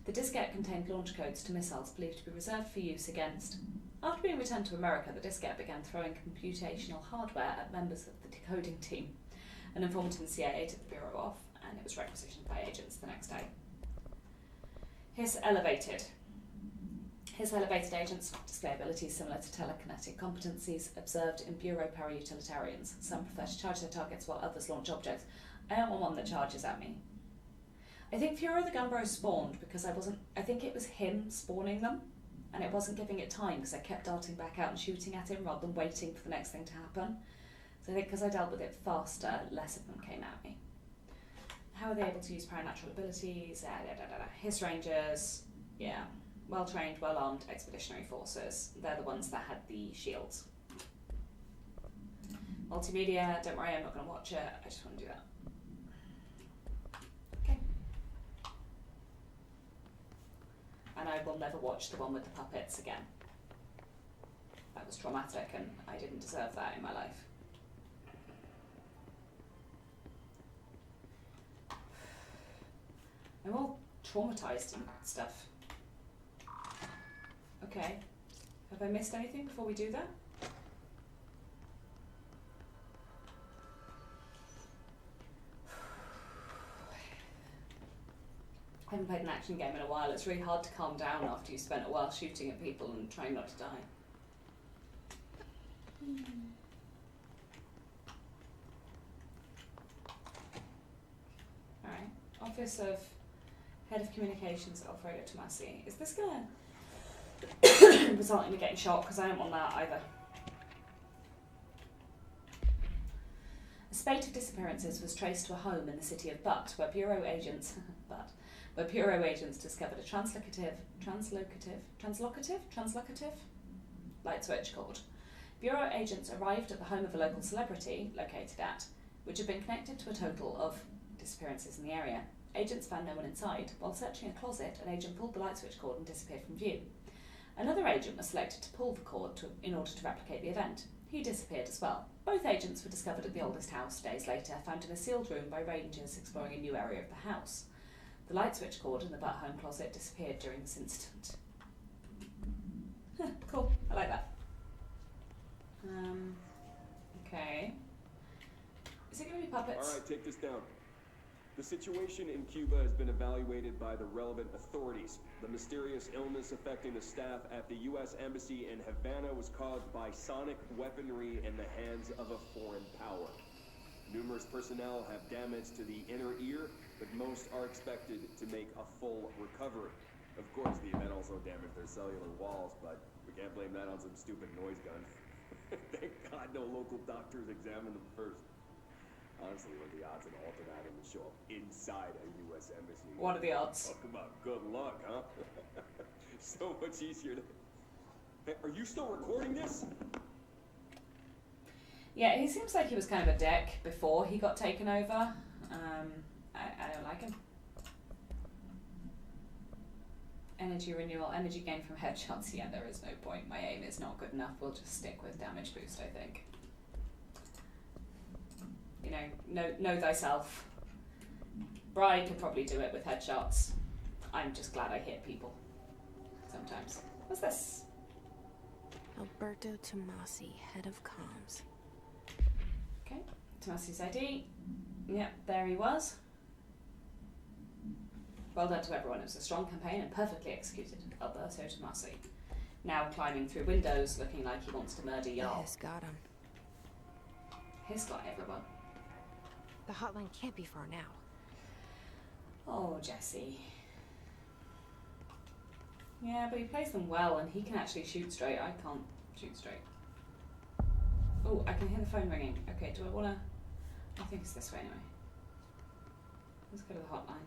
Speaker 1: the diskette contained launch codes to missiles believed to be reserved for use against After being returned to America, the diskette began throwing computational hardware at members of the decoding team. An informant in the CIA took the Bureau off, and it was requisitioned by agents the next day. His elevated agents display abilities similar to telekinetic competencies observed in Bureau para-utilitarians. Some prefer to charge their targets while others launch objects. I don't want one that charges at me. I think Furo the Gunbro spawned because I think it was him spawning them, and it wasn't giving it time because I kept darting back out and shooting at him rather than waiting for the next thing to happen. So I think because I dealt with it faster, less of them came at me. How are they able to use paranatural abilities? His Rangers, yeah. Well-trained, well-armed expeditionary forces. They're the ones that had the shields. Multimedia, don't worry, I'm not going to watch it. I just want to do that. Okay. And I will never watch the one with the puppets again. That was traumatic and I didn't deserve that in my life. I'm all traumatized and stuff. Okay. Have I missed anything before we do that? I haven't played an action game in a while. It's really hard to calm down after you've spent a while shooting at people and trying not to die. Alright. Office of Head of Communications, Alfredo Tomasi. Is this gonna result in me getting shot? Because I don't want that either. A spate of disappearances was traced to a home in the city of Butt, where Bureau agents discovered a translocative light switch cord. Bureau agents arrived at the home of a local celebrity, located at, which had been connected to a total of disappearances in the area. Agents found no one inside. While searching a closet, an agent pulled the light switch cord and disappeared from view. Another agent was selected to pull the cord in order to replicate the event. He disappeared as well. Both agents were discovered at the oldest house days later, found in a sealed room by rangers exploring a new area of the house. The light switch cord in the Butt home closet disappeared during this incident. Cool, I like that. Okay. Is it going to be puppets?
Speaker 6: Alright, take this down. The situation in Cuba has been evaluated by the relevant authorities. The mysterious illness affecting the staff at the U.S. Embassy in Havana was caused by sonic weaponry in the hands of a foreign power. Numerous personnel have damage to the inner ear, but most are expected to make a full recovery. Of course, the event also damaged their cellular walls, but we can't blame that on some stupid noise gun. Thank God no local doctors examined them first. Honestly, what are the odds an alternate item will show up inside a U.S. embassy?
Speaker 1: What are the odds?
Speaker 6: Talk about good luck, huh? So much easier to... Hey, are you still recording this?
Speaker 1: Yeah, he seems like he was kind of a dick before he got taken over. I don't like him. Energy renewal, energy gain from headshots. Yeah, there is no point. My aim is not good enough. We'll just stick with damage boost, I think. You know thyself. Bri could probably do it with headshots. I'm just glad I hit people. Sometimes. What's this?
Speaker 2: Alberto Tomasi, head of comms.
Speaker 1: Okay, Tomasi's ID. Yep, there he was. Well done to everyone. It was a strong campaign and perfectly executed. Alberto Tomasi. Now climbing through windows, looking like he wants to murder y'all.
Speaker 2: His got him.
Speaker 1: His got everyone.
Speaker 2: The hotline can't be far now.
Speaker 1: Oh, Jesse. Yeah, but he plays them well and he can actually shoot straight. I can't shoot straight. Oh, I can hear the phone ringing. Okay, do I want to... I think it's this way anyway. Let's go to the hotline.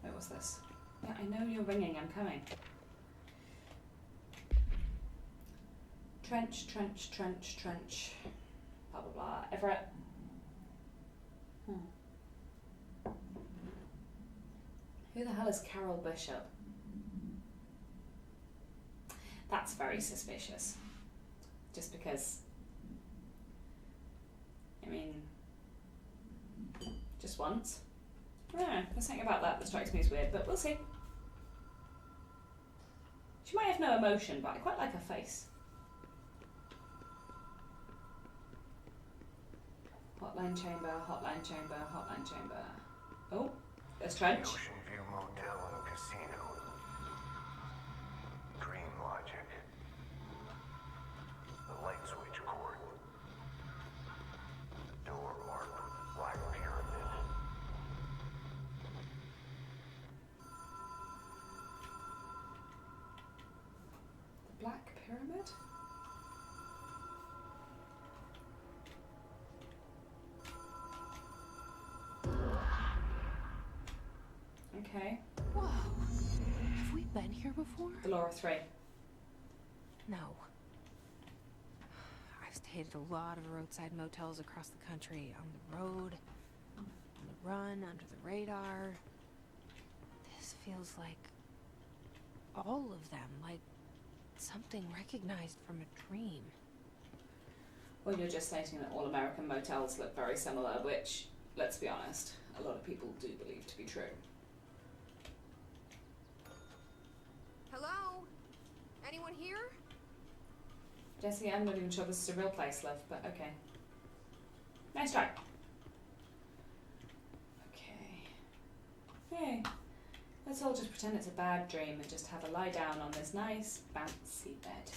Speaker 1: Wait, what's this? Yeah, I know you're ringing. I'm coming. Trench. Blah, blah, blah. Everett. Who the hell is Carol Bishop? That's very suspicious. Just because... I mean... Just once? I don't know. There's something about that strikes me as weird, but we'll see. She might have no emotion, but I quite like her face. Hotline chamber, hotline chamber, hotline chamber. Oh, there's trench.
Speaker 5: Ocean View Motel and Casino. Dream Logic. The light switch cord. Door marked with Black Pyramid.
Speaker 1: The Black Pyramid? Okay.
Speaker 2: Whoa. Have we been here before?
Speaker 1: The Laura 3.
Speaker 2: No. I've stayed at a lot of roadside motels across the country. On the road, on the run, under the radar. This feels like all of them, like something recognized from a dream.
Speaker 1: Well, you're just stating that all American motels look very similar, which, let's be honest, a lot of people do believe to be true.
Speaker 8: Hello? Anyone here?
Speaker 1: Jesse, I'm not even sure this is a real place, love, but okay. Nice try. Okay. Hey, let's all just pretend it's a bad dream and just have a lie down on this nice, bouncy bed.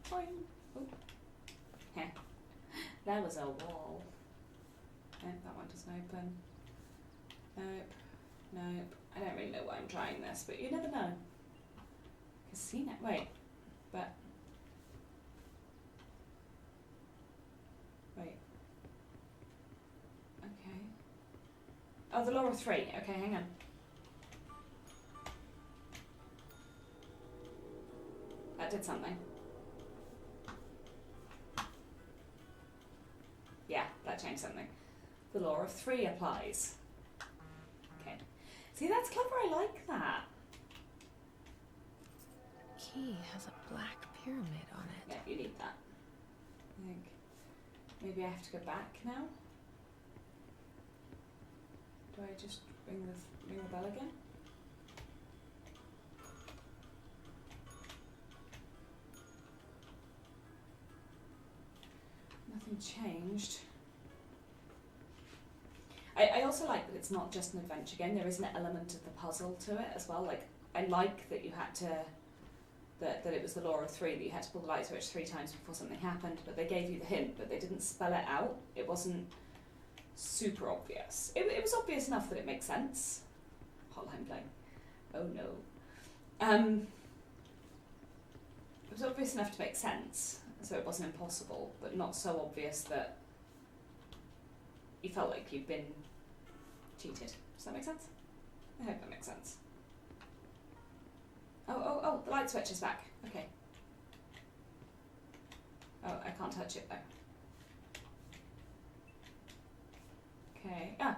Speaker 1: Fine. Oh. Heh. There was a wall. Nope, that one doesn't open. Nope. Nope. I don't really know why I'm trying this, but you never know. Casino. Wait. But. Wait. Okay. Oh, the Laura 3. Okay, hang on. That did something. Yeah, that changed something. The law of 3 applies. Okay. See, that's clever. I like that.
Speaker 2: Key has a black pyramid on it.
Speaker 1: Yeah, you need that. I think maybe I have to go back now. Do I just ring the bell again? Nothing changed. I also like that it's not just an adventure game. There is an element of the puzzle to it as well. Like, I like that you had to, that it was the law of 3, that you had to pull the light switch 3 times before something happened, but they gave you the hint, but they didn't spell it out. It wasn't super obvious. It was obvious enough that it makes sense. Hotline bling. Oh no. It was obvious enough to make sense, so it wasn't impossible, but not so obvious that you felt like you'd been cheated. Does that make sense? I hope that makes sense. Oh, the light switch is back. Okay. Oh, I can't touch it though. Okay. Ah.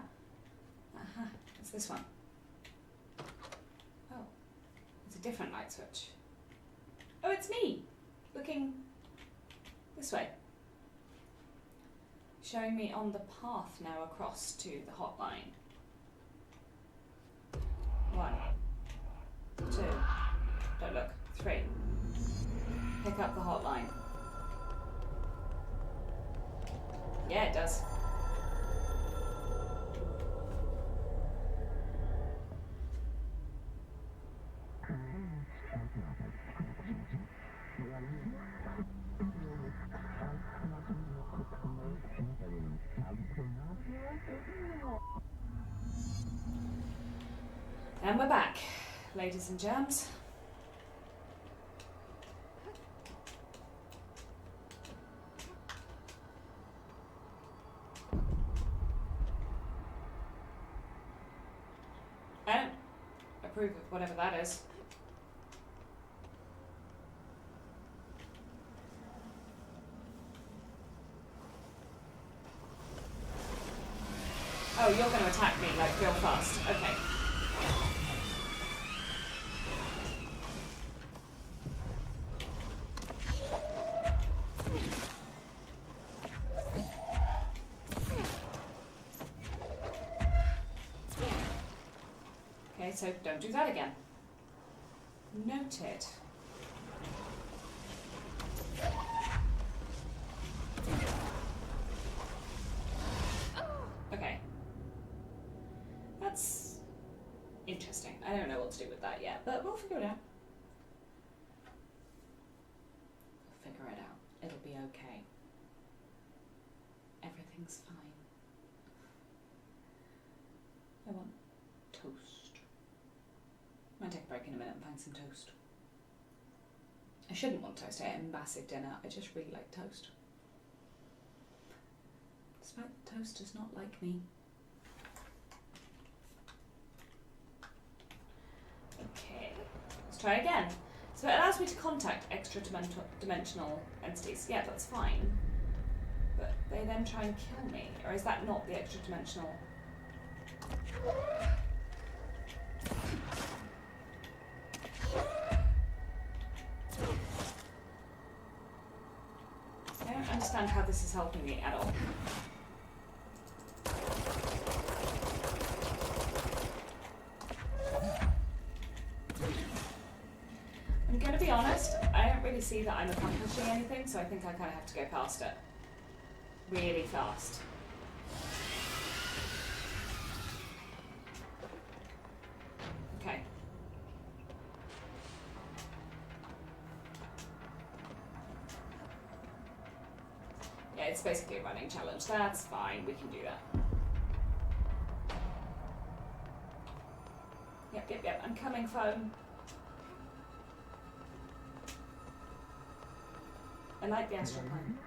Speaker 1: Aha. It's this one. Oh. It's a different light switch. Oh, it's me! Looking this way. Showing me on the path now across to the hotline. 1, 2, don't look, 3. Pick up the hotline. Yeah, it does. And we're back, ladies and germs. I don't approve of whatever that is. Oh, you're going to attack me, like, real fast. Okay. Okay, so don't do that again. Noted. Okay. That's interesting. I don't know what to do with that yet, but we'll figure it out. We'll figure it out. It'll be okay. Everything's fine. I want toast. Might take a break in a minute and find some toast. I shouldn't want toast. I ate a massive dinner. I just really like toast. Despite the toast does not like me. Okay, let's try again. So it allows me to contact extra-dimensional entities. Yeah, that's fine. But they then try and kill me. Or is that not the extra-dimensional? I don't understand how this is helping me at all. I'm going to be honest, I don't really see that I'm accomplishing anything, so I think I kind of have to go past it. Really fast. Okay. Yeah, it's basically a running challenge. That's fine, we can do that. Yep, I'm coming, phone. I like the astral plane.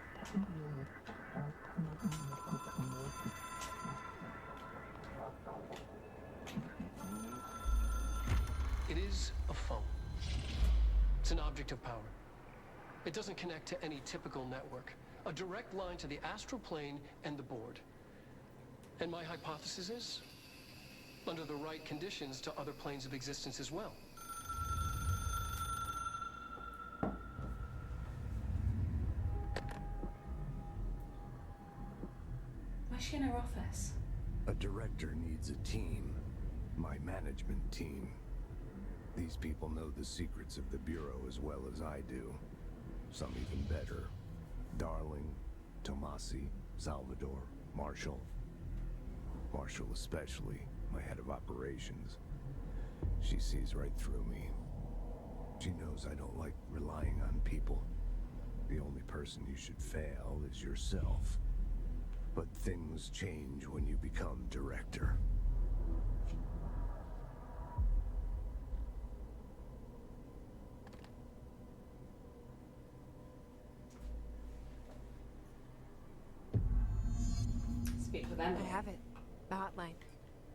Speaker 4: It is a phone. It's an object of power. It doesn't connect to any typical network. A direct line to the astral plane and the board. And my hypothesis is, under the right conditions, to other planes of existence as well.
Speaker 1: Why is she in her office?
Speaker 12: A director needs a team. My management team. These people know the secrets of the Bureau as well as I do. Some even better. Darling, Tomasi, Salvador, Marshall. Marshall especially, my head of operations. She sees right through me. She knows I don't like relying on people. The only person you should fail is yourself. But things change when you become director.
Speaker 1: Speak with Emily.
Speaker 2: I have it. The hotline.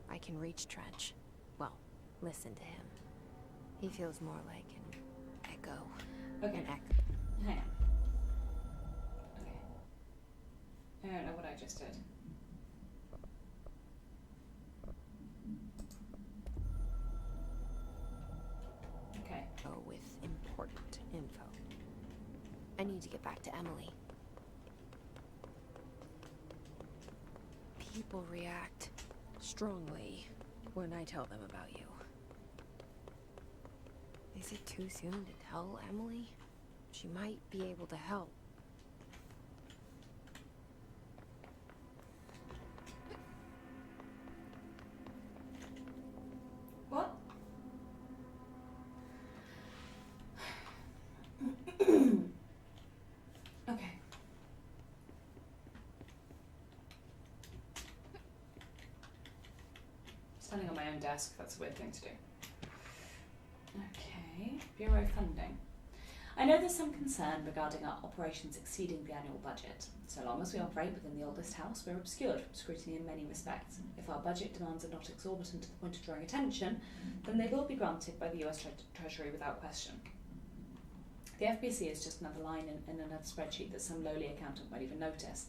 Speaker 2: I can reach Trench. Well, listen to him. He feels more like an echo.
Speaker 1: Okay.
Speaker 2: An echo.
Speaker 1: Hang on. Okay. I don't know what I just did. Okay.
Speaker 2: Oh, with important info. I need to get back to Emily. People react strongly when I tell them about you. Is it too soon to tell Emily? She might be able to help.
Speaker 1: What? Okay. Standing on my own desk, that's a weird thing to do. Okay, Bureau funding. I know there's some concern regarding our operations exceeding the annual budget. So long as we operate within the oldest house, we're obscured from scrutiny in many respects. If our budget demands are not exorbitant to the point of drawing attention, then they will be granted by the US Treasury without question. The FBC is just another line in another spreadsheet that some lowly accountant won't even notice.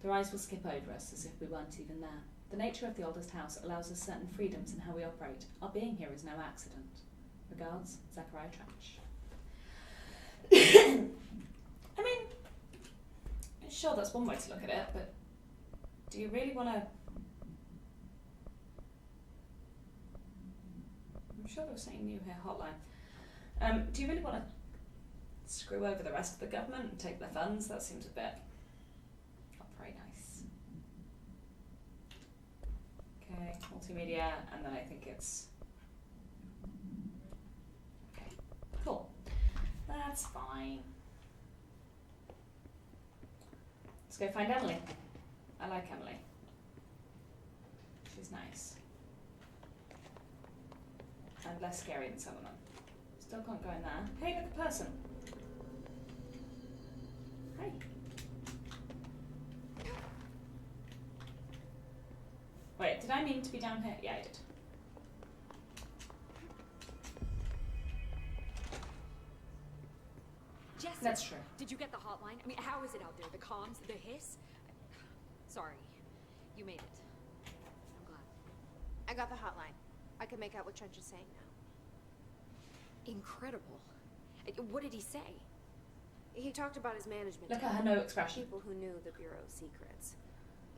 Speaker 1: Their eyes will skip over us as if we weren't even there. The nature of the oldest house allows us certain freedoms in how we operate. Our being here is no accident. Regards, Zachariah Trench. I mean, sure, that's one way to look at it, but do you really want to... I'm sure there was something new here, hotline. Do you really want to screw over the rest of the government and take their funds? That seems a bit not very nice. Okay, multimedia, and then I think it's... Okay, cool. That's fine. Let's go find Emily. I like Emily. She's nice. And less scary than some of them. Still can't go in there. Hey, look, a person. Hi. Wait, did I mean to be down here? Yeah, I did.
Speaker 8: Jesse,
Speaker 1: That's true.
Speaker 8: Did you get the hotline? I mean, how is it out there? The comms? The hiss? Sorry. You made it. I'm glad.
Speaker 2: I got the hotline. I can make out what Trench is saying now.
Speaker 8: Incredible. What did he say?
Speaker 2: He talked about his management
Speaker 1: Look
Speaker 2: team.
Speaker 1: at her no expression.
Speaker 2: People who knew the Bureau's secrets.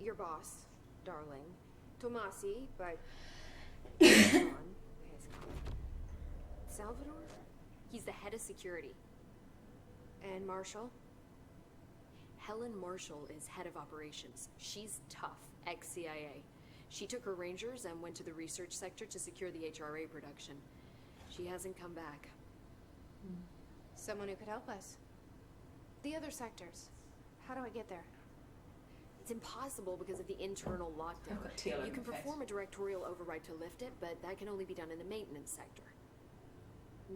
Speaker 2: Your boss, Darling. Tomasi, but... Salvador?
Speaker 8: He's the head of security.
Speaker 2: And Marshall?
Speaker 8: Helen Marshall is head of operations. She's tough, ex-CIA. She took her Rangers and went to the research sector to secure the HRA production. She hasn't come back.
Speaker 2: Someone who could help us. The other sectors. How do I get there?
Speaker 8: It's impossible because of the internal lockdown.
Speaker 1: I've got teal in
Speaker 8: You can
Speaker 1: my face.
Speaker 8: perform a directorial override to lift it, but that can only be done in the maintenance sector.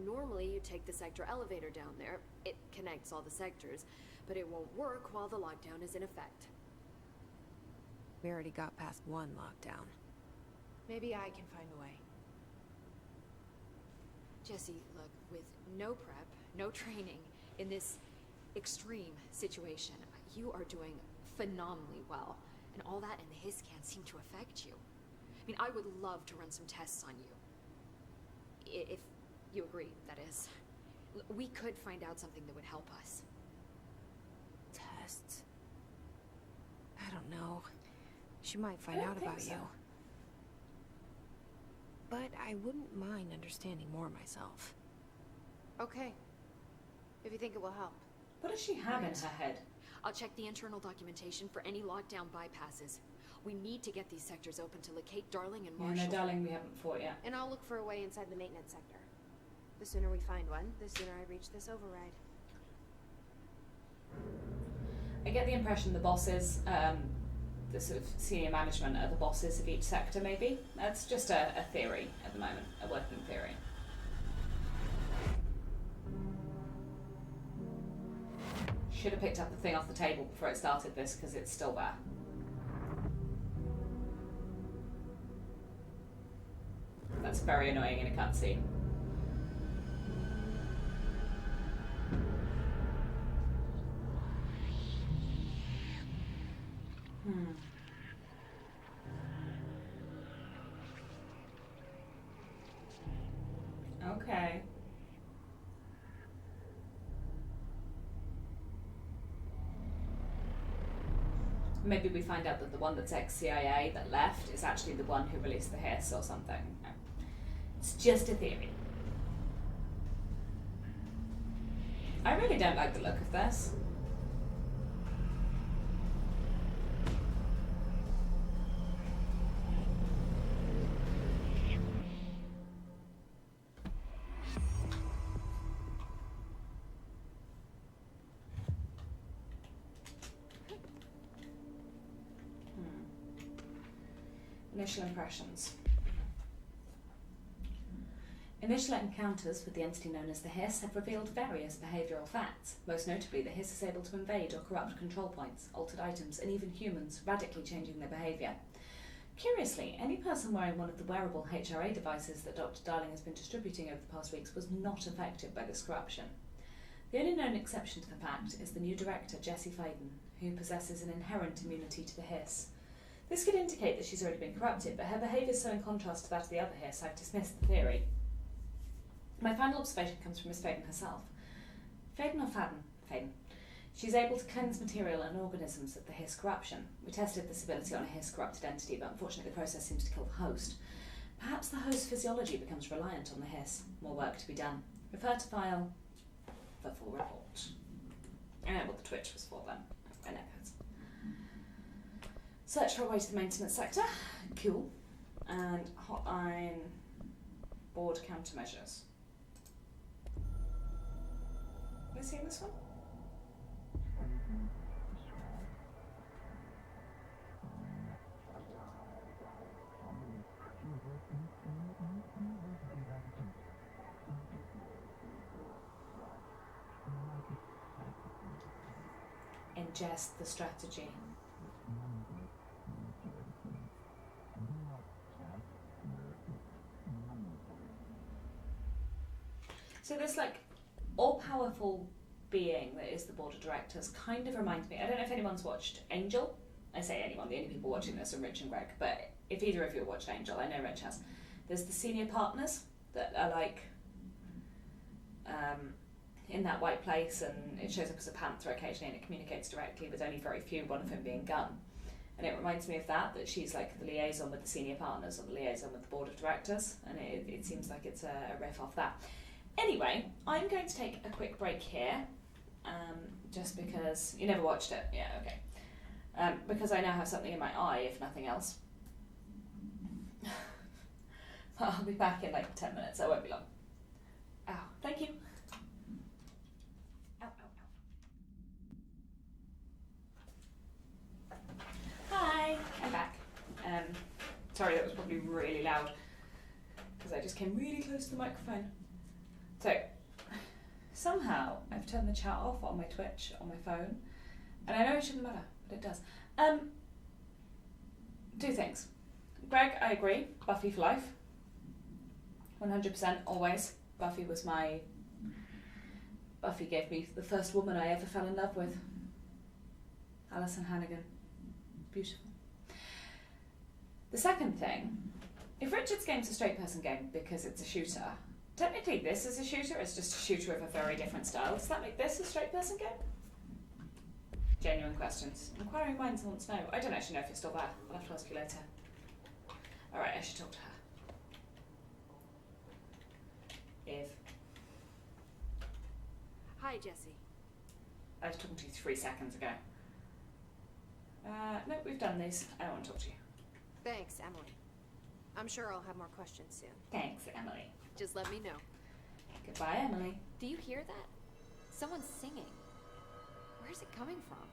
Speaker 8: Normally, you take the sector elevator down there. It connects all the sectors, but it won't work while the lockdown is in effect.
Speaker 2: We already got past one lockdown. Maybe I can find a way.
Speaker 8: Jesse, look, with no prep, no training, in this extreme situation, you are doing phenomenally well. And all that and the hiss can't seem to affect you. I mean, I would love to run some tests on you. If you agree, that is. We could find out something that would help us.
Speaker 2: Tests? I don't know. She might find
Speaker 1: I don't
Speaker 2: out
Speaker 1: think
Speaker 2: about
Speaker 1: so.
Speaker 2: you. But I wouldn't mind understanding more myself. Okay. If you think it will help.
Speaker 1: What does she have in her head?
Speaker 8: I'll check the internal documentation for any lockdown bypasses. We need to get these sectors open to locate Darling and
Speaker 1: Yeah,
Speaker 8: Marshall.
Speaker 1: no, darling, we haven't fought yet.
Speaker 2: And I'll look for a way inside the maintenance sector. The sooner we find one, the sooner I reach this override.
Speaker 1: I get the impression the bosses, the sort of senior management are the bosses of each sector, maybe. That's just a theory at the moment, a working theory. Should have picked up the thing off the table before it started this, because it's still there. That's very annoying in a cutscene. Okay. Maybe we find out that the one that's ex-CIA that left is actually the one who released the hiss or something. No. It's just a theory. I really don't like the look of this. Initial impressions. Initial encounters with the entity known as the Hiss have revealed various behavioural facts. Most notably, the Hiss is able to invade or corrupt control points, altered items, and even humans, radically changing their behaviour. Curiously, any person wearing one of the wearable HRA devices that Dr. Darling has been distributing over the past weeks was not affected by this corruption. The only known exception to the fact is the new director, Jessie Faden, who possesses an inherent immunity to the Hiss. This could indicate that she's already been corrupted, but her behaviour is so in contrast to that of the other Hiss, I've dismissed the theory. My final observation comes from Miss Faden herself. Faden or Faden? Faden. She's able to cleanse material and organisms of the Hiss corruption. We tested this ability on a Hiss corrupted entity, but unfortunately the process seems to kill the host. Perhaps the host's physiology becomes reliant on the Hiss. More work to be done. Refer to file for full report. I know what the Twitch was for then. I know that. Search for a way to the maintenance sector. Cool. And hotline board countermeasures. Have I seen this one? Ingest the strategy. So this like all-powerful being that is the board of directors kind of reminds me, I don't know if anyone's watched Angel. I say anyone, the only people watching this are Rich and Greg, but if either of you have watched Angel, I know Rich has. There's the senior partners that are like in that white place, and it shows up as a panther occasionally, and it communicates directly with only very few, one of whom being Gunn. And it reminds me of that she's like the liaison with the senior partners or the liaison with the board of directors, and it seems like it's a riff off that. Anyway, I'm going to take a quick break here, just because you never watched it. Yeah, okay. Because I now have something in my eye, if nothing else. I'll be back in like 10 minutes. I won't be long. Ow, thank you. Ow, ow, ow. Hi, I'm back. Sorry, that was probably really loud because I just came really close to the microphone. So, somehow I've turned the chat off on my Twitch, on my phone, and I know it shouldn't matter, but it does. Two things. Greg, I agree, Buffy for life. 100%, always. Buffy gave me the first woman I ever fell in love with. Alison Hannigan. Beautiful. The second thing, if Richard's game's a straight person game because it's a shooter, technically this is a shooter, it's just a shooter of a very different style. Does that make this a straight person game? Genuine questions. Inquiring minds want to know. I don't actually know if you're still there. I'll have to ask you later. Alright, I should talk to her. Eve.
Speaker 8: Hi, Jesse.
Speaker 1: I was talking to you 3 seconds ago. No, we've done these. I don't want to talk to you.
Speaker 8: Thanks, Emily. I'm sure I'll have more questions soon.
Speaker 1: Thanks, Emily.
Speaker 8: Just let me know.
Speaker 1: Goodbye, Emily.
Speaker 8: Do you hear that? Someone's singing. Where's it coming from?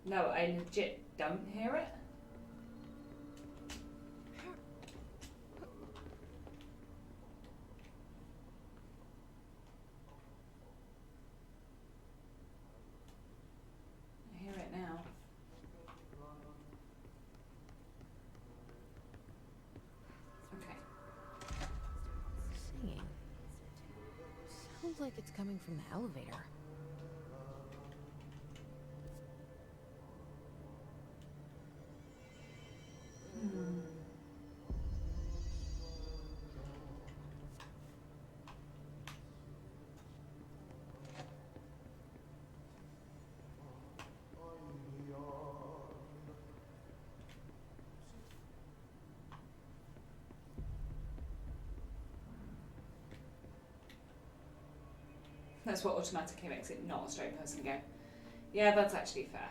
Speaker 1: No, I legit don't hear it. I hear it now. Okay.
Speaker 2: Singing. Sounds like it's coming from the elevator.
Speaker 1: That's what automatically makes it not a straight person game. Yeah, that's actually fair.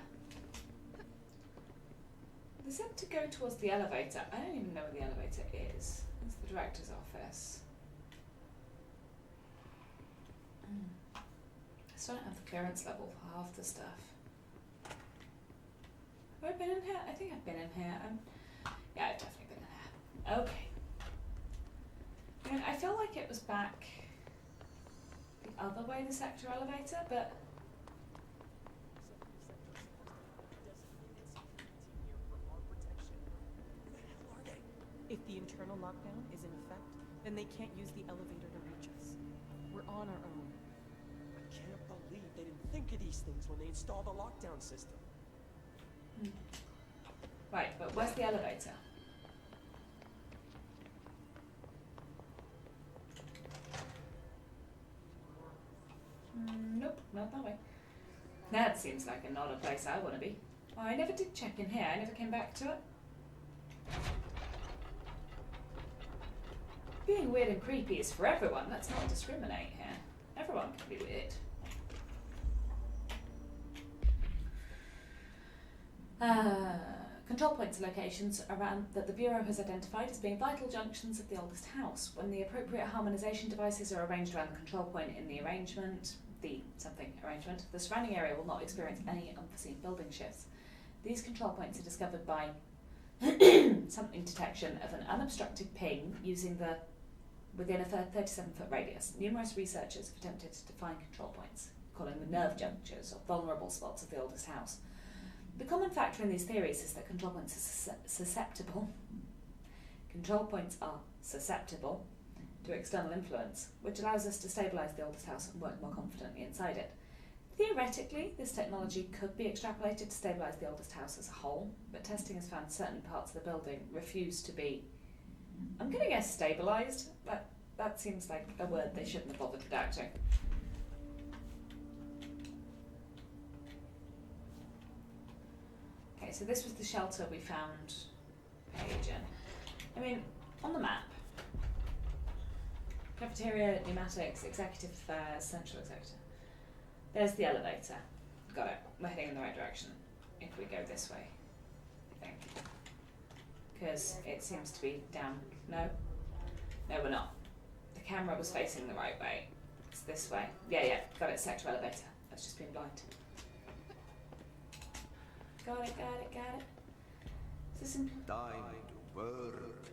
Speaker 1: They said to go towards the elevator. I don't even know where the elevator is. It's the director's office. I still don't have the clearance level for half the stuff. Have I been in here? I think I've been in here. Yeah, I've definitely been in here. Okay. I mean, I feel like it was back the other way, the sector elevator, but
Speaker 13: If the internal lockdown is in effect, then they can't use the elevator to reach us. We're on our own.
Speaker 14: I can't believe they didn't think of these things when they installed the lockdown system.
Speaker 1: Right, but where's the elevator? Nope, not that way. That seems like not a place I want to be. Oh, I never did check in here. I never came back to it. Being weird and creepy is for everyone. Let's not discriminate here. Everyone can be weird. Control points are locations around that the Bureau has identified as being vital junctions of the oldest house. When the appropriate harmonization devices are arranged around the control point in the arrangement, the surrounding area will not experience any unforeseen building shifts. These control points are discovered by something detection of an unobstructed ping using within a 37-foot radius. Numerous researchers have attempted to define control points, calling them nerve junctures or vulnerable spots of the oldest house. The common factor in these theories is that control points are susceptible to external influence, which allows us to stabilise the oldest house and work more confidently inside it. Theoretically, this technology could be extrapolated to stabilise the oldest house as a whole, but testing has found certain parts of the building refuse to be, I'm going to guess, stabilised. That seems like a word they shouldn't have bothered redacting. Okay, so this was the shelter we found Paige in. I mean, on the map, cafeteria, pneumatics, executive affairs, central executive. There's the elevator. Got it. We're heading in the right direction if we go this way, I think. Because it seems to be down. No, we're not. The camera was facing the right way. It's this way. Yeah, got it. Sector elevator. I've just been blind. Got it. Is this in...
Speaker 3: Time to work.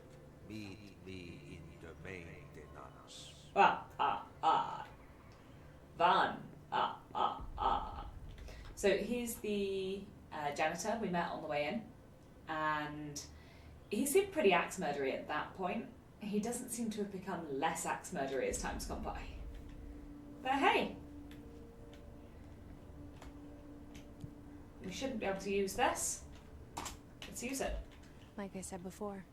Speaker 3: Meet me in the maintenance.
Speaker 1: So he's the janitor we met on the way in, and he seemed pretty axe murdery at that point. He doesn't seem to have become less axe murdery as time's gone by. But hey, we shouldn't be able to use this. Let's use it.
Speaker 2: Like I said before,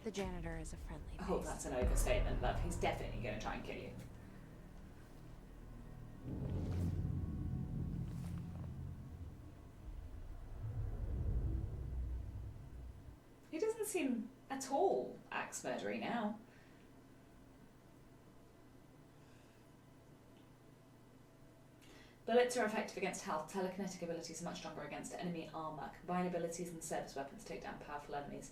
Speaker 2: the janitor is a friendly face.
Speaker 1: Oh, that's an overstatement, love. He's definitely going to try and kill you. He doesn't seem at all axe murdery now. Bullets are effective against health. Telekinetic abilities are much stronger against enemy armor. Combine abilities and service weapons take down powerful enemies.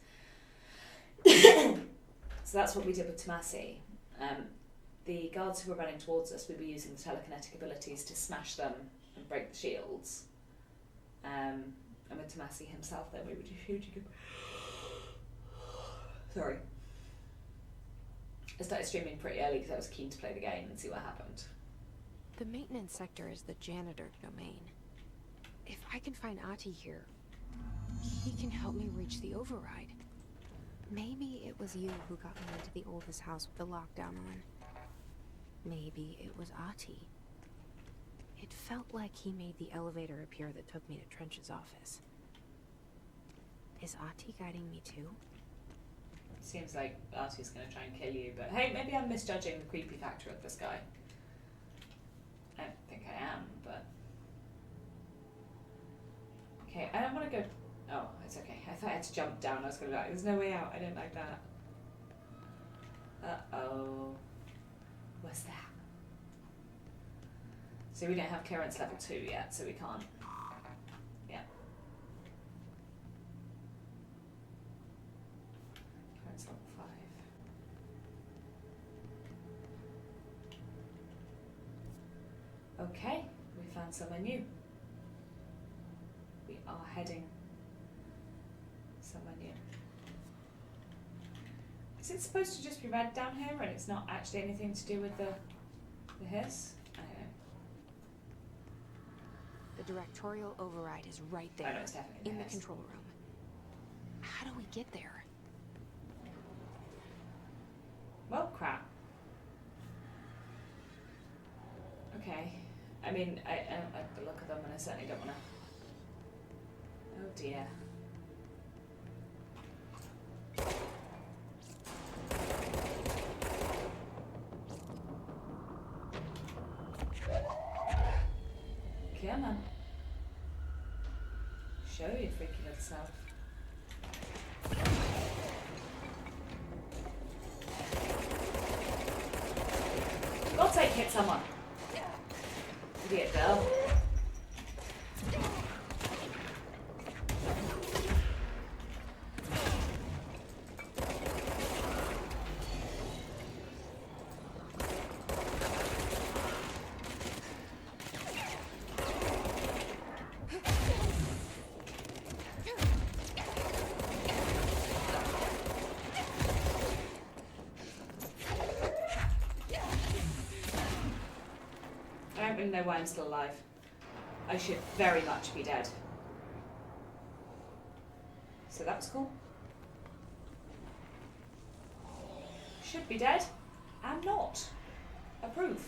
Speaker 1: So that's what we did with Tomasi. The guards who were running towards us, we were using the telekinetic abilities to smash them and break the shields. And with Tomasi himself, then we were just shooting him. Sorry. I started streaming pretty early because I was keen to play the game and see what happened.
Speaker 2: The maintenance sector is the janitor domain. If I can find Ahti here, he can help me reach the override. Maybe it was you who got me into the oldest house with the lockdown on. Maybe it was Ahti. It felt like he made the elevator appear that took me to Trench's office. Is Ahti guiding me too?
Speaker 1: Seems like Ahti's going to try and kill you, but hey, maybe I'm misjudging the creepy factor of this guy. I don't think I am, but... Okay, I don't want to go... Oh, it's okay. I thought I had to jump down. I was going to be like, there's no way out. I didn't like that. Uh-oh. What's that? So we don't have clearance level 2 yet, so we can't... Yeah. Clearance level 5. Okay, we found somewhere new. We are heading somewhere new. Is it supposed to just be red down here and it's not actually anything to do with the hiss? I don't know.
Speaker 2: The directorial override is right there,
Speaker 1: it's definitely
Speaker 2: in the
Speaker 1: hiss.
Speaker 2: control room. How do we get there?
Speaker 1: Well, crap. Okay. I mean, I don't like the look of them, and I certainly don't want to... Oh dear. Come on. Show your freaky little self. hit someone. Idiot girl. I don't really know why I'm still alive. I should very much be dead. So that was cool. Should be dead. I'm not. Approve.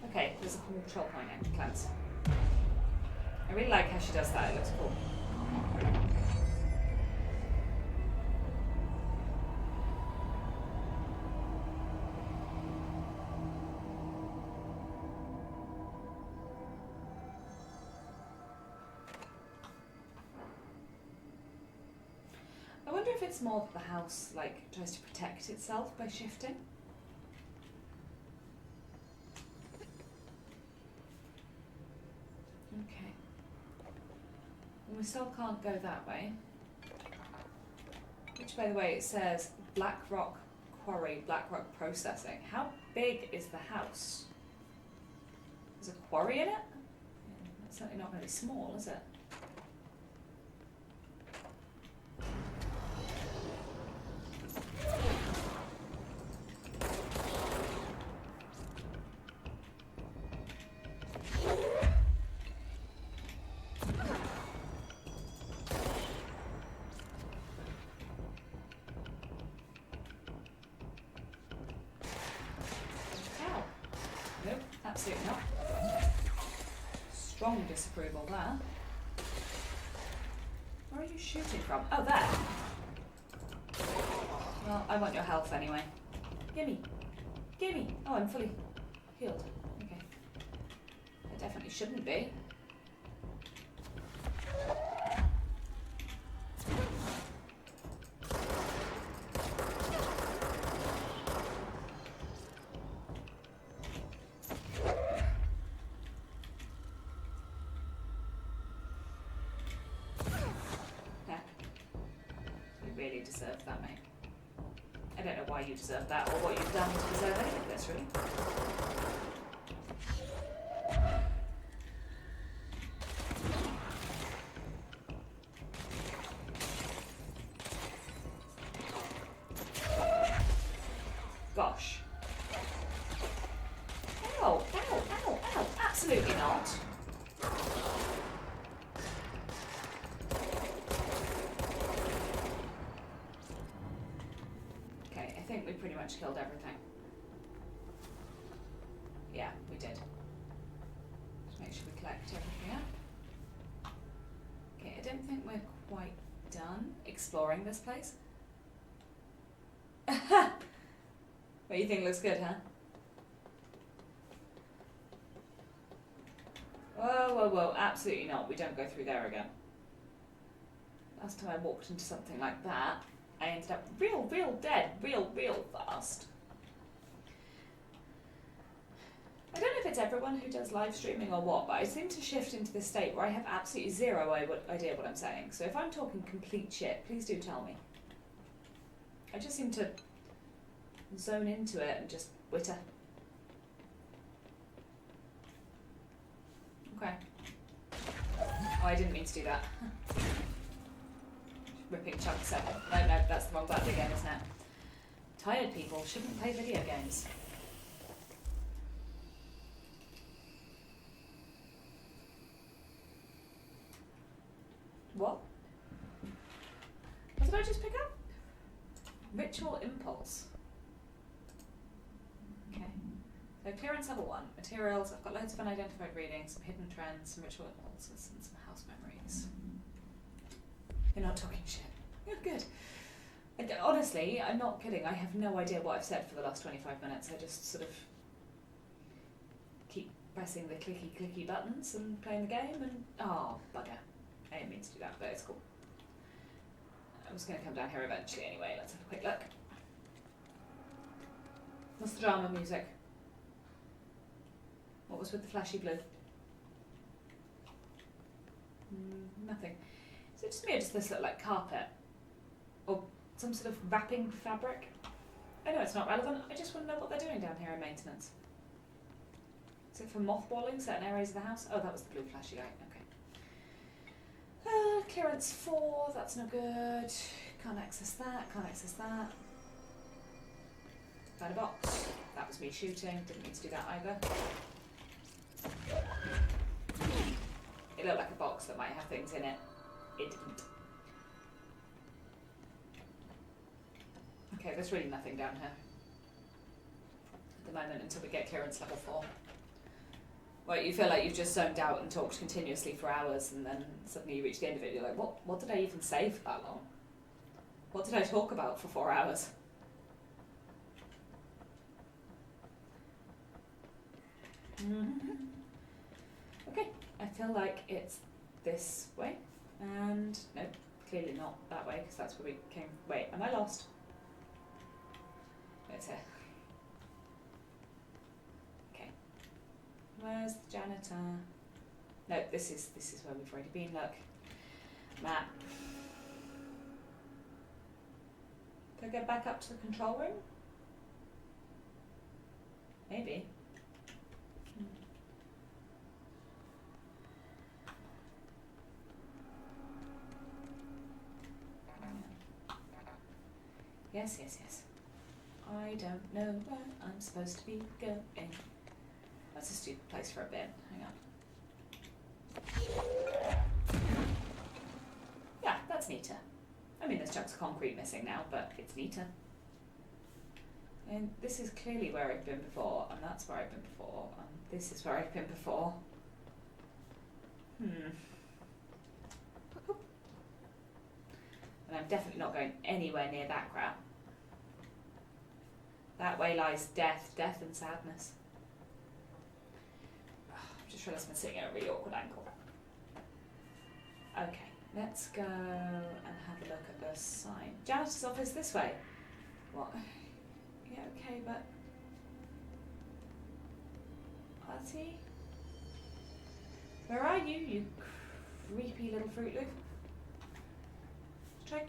Speaker 1: Okay, there's a control point I can cleanse. I really like how she does that, it looks cool. I wonder if it's more that the house like tries to protect itself by shifting. Okay. And we still can't go that way. Which, by the way, it says Black Rock Quarry, Black Rock Processing. How big is the house? There's a quarry in it? Yeah, that's certainly not really small, is it? Nope, absolutely not. Strong disapproval there. Where are you shooting from? Oh, there. Well, I want your health anyway. Gimme. Gimme. Oh, I'm fully healed. Okay. I definitely shouldn't be. Really deserve that, mate. I don't know why you deserve that or what you've done to deserve any of this, really. Gosh. Ow, ow, ow, ow. Absolutely not. I think we pretty much killed everything. Yeah, we did. Just make sure we collect everything up. Okay, I don't think we're quite done exploring this place. What, you think looks good, huh? Whoa, whoa, whoa, absolutely not. We don't go through there again. Last time I walked into something like that, I ended up real dead, real fast. I don't know if it's everyone who does live streaming or what, but I seem to shift into this state where I have absolutely zero idea what I'm saying. So if I'm talking complete shit, please do tell me. I just seem to zone into it and just witter. Okay. Oh, I didn't mean to do that. Ripping chunks out. No, that's the wrong button again, isn't it? Tired people shouldn't play video games. What? What did I just pick up? Ritual Impulse. Okay. So clearance level 1. Materials. I've got loads of unidentified readings, some hidden trends, some ritual impulses, and some house memories. You're not talking shit. You're good. Honestly, I'm not kidding. I have no idea what I've said for the last 25 minutes. I just sort of keep pressing the clicky buttons and playing the game and... Oh, bugger. I didn't mean to do that, but it's cool. I was going to come down here eventually anyway. Let's have a quick look. What's the drama music? What was with the flashy blue? Nothing. Is it just me or does this look like carpet? Or some sort of wrapping fabric? I know it's not relevant, I just want to know what they're doing down here in maintenance. Is it for mothballing certain areas of the house? Oh, that was the blue flashy light, okay. Clearance 4, that's no good. Can't access that, can't access that. Found a box. That was me shooting, didn't mean to do that either. It looked like a box that might have things in it. It didn't. Okay, there's really nothing down here at the moment until we get clearance level 4. Well, you feel like you've just zoned out and talked continuously for hours and then suddenly you reach the end of it and you're like, what did I even say for that long? What did I talk about for 4 hours? Okay, I feel like it's this way. And no, clearly not that way because that's where we came. Wait, am I lost? It's here. Okay. Where's the janitor? No, this is where we've already been. Look, map. Can I get back up to the control room? Maybe. Yes, yes, yes. I don't know where I'm supposed to be going. That's a stupid place for a bin. Hang on. Yeah, that's neater. I mean, there's chunks of concrete missing now, but it's neater. And this is clearly where I've been before, and that's where I've been before, and this is where I've been before. And I'm definitely not going anywhere near that crap. That way lies death and sadness. I've just realised I'm sitting at a really awkward angle. Okay, let's go and have a look at the sign. Janitor's office this way. What? Yeah, okay, but... Artie? Where are you, you creepy little Fruit Loop? Try...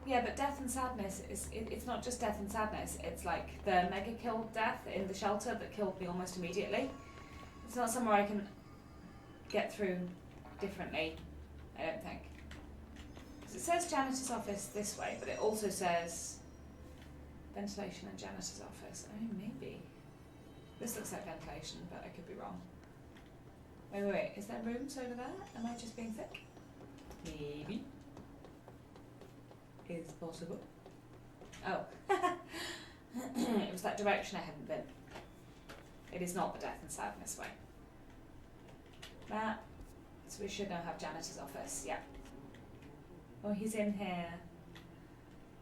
Speaker 1: Yeah, but death and sadness it's not just death and sadness, it's like the mega kill death in the shelter that killed me almost immediately. It's not somewhere I can get through differently, I don't think. Because it says janitor's office this way, but it also says ventilation and janitor's office. Oh, maybe. This looks like ventilation, but I could be wrong. Wait, is there rooms over there? Am I just being thick? Maybe. Is possible. Oh. It was that direction I hadn't been. It is not the death and sadness way. That. So we should now have janitor's office, yeah. Oh, he's in here.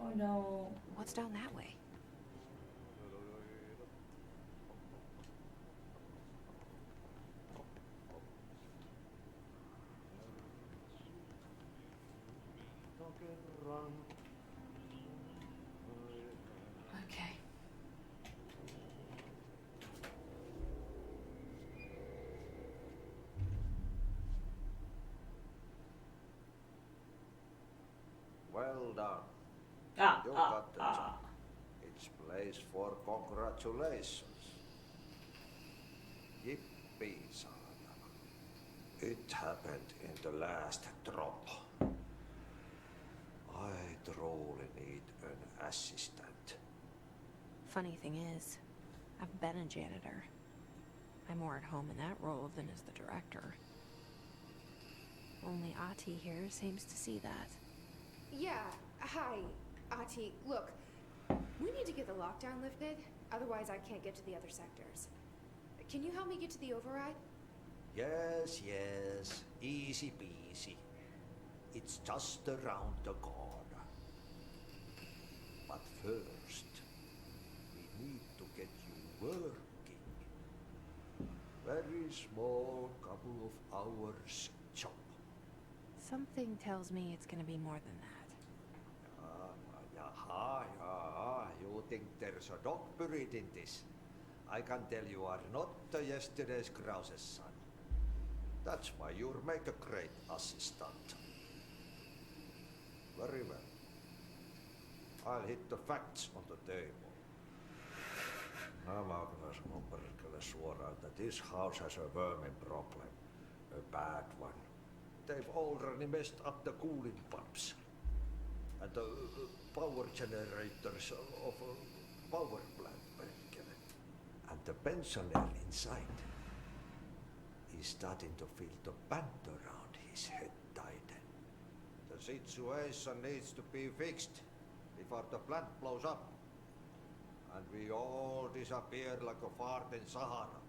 Speaker 1: Oh no.
Speaker 2: What's down that way?
Speaker 1: Okay.
Speaker 3: Well done. You got the job. It's place for congratulations. Yippee, saatana. It happened in the last drop. I truly need an assistant.
Speaker 2: Funny thing is, I've been a janitor. I'm more at home in that role than as the director. Only Ati here seems to see that.
Speaker 8: Yeah, hi, Ati. Look, we need to get the lockdown lifted, otherwise I can't get to the other sectors. Can you help me get to the override?
Speaker 3: Yes, easy peasy. It's just around the corner. But first, we need to get you working. Very small, couple of hours job.
Speaker 2: Something tells me it's gonna be more than that.
Speaker 3: Yaha. You think there's a dog buried in this? I can tell you are not yesterday's Krause's son. That's why you'll make a great assistant. Very well. I'll hit the facts on the table. Mä kyllä sanon perkele suoraan, että this house has a vermin problem. A bad one. They've already messed up the cooling pumps. And the power generators of a power plant, perkele. And the pensioner inside is starting to feel the band around his head tighten. The situation needs to be fixed before the plant blows up. And we all disappear like a fart in Sahara.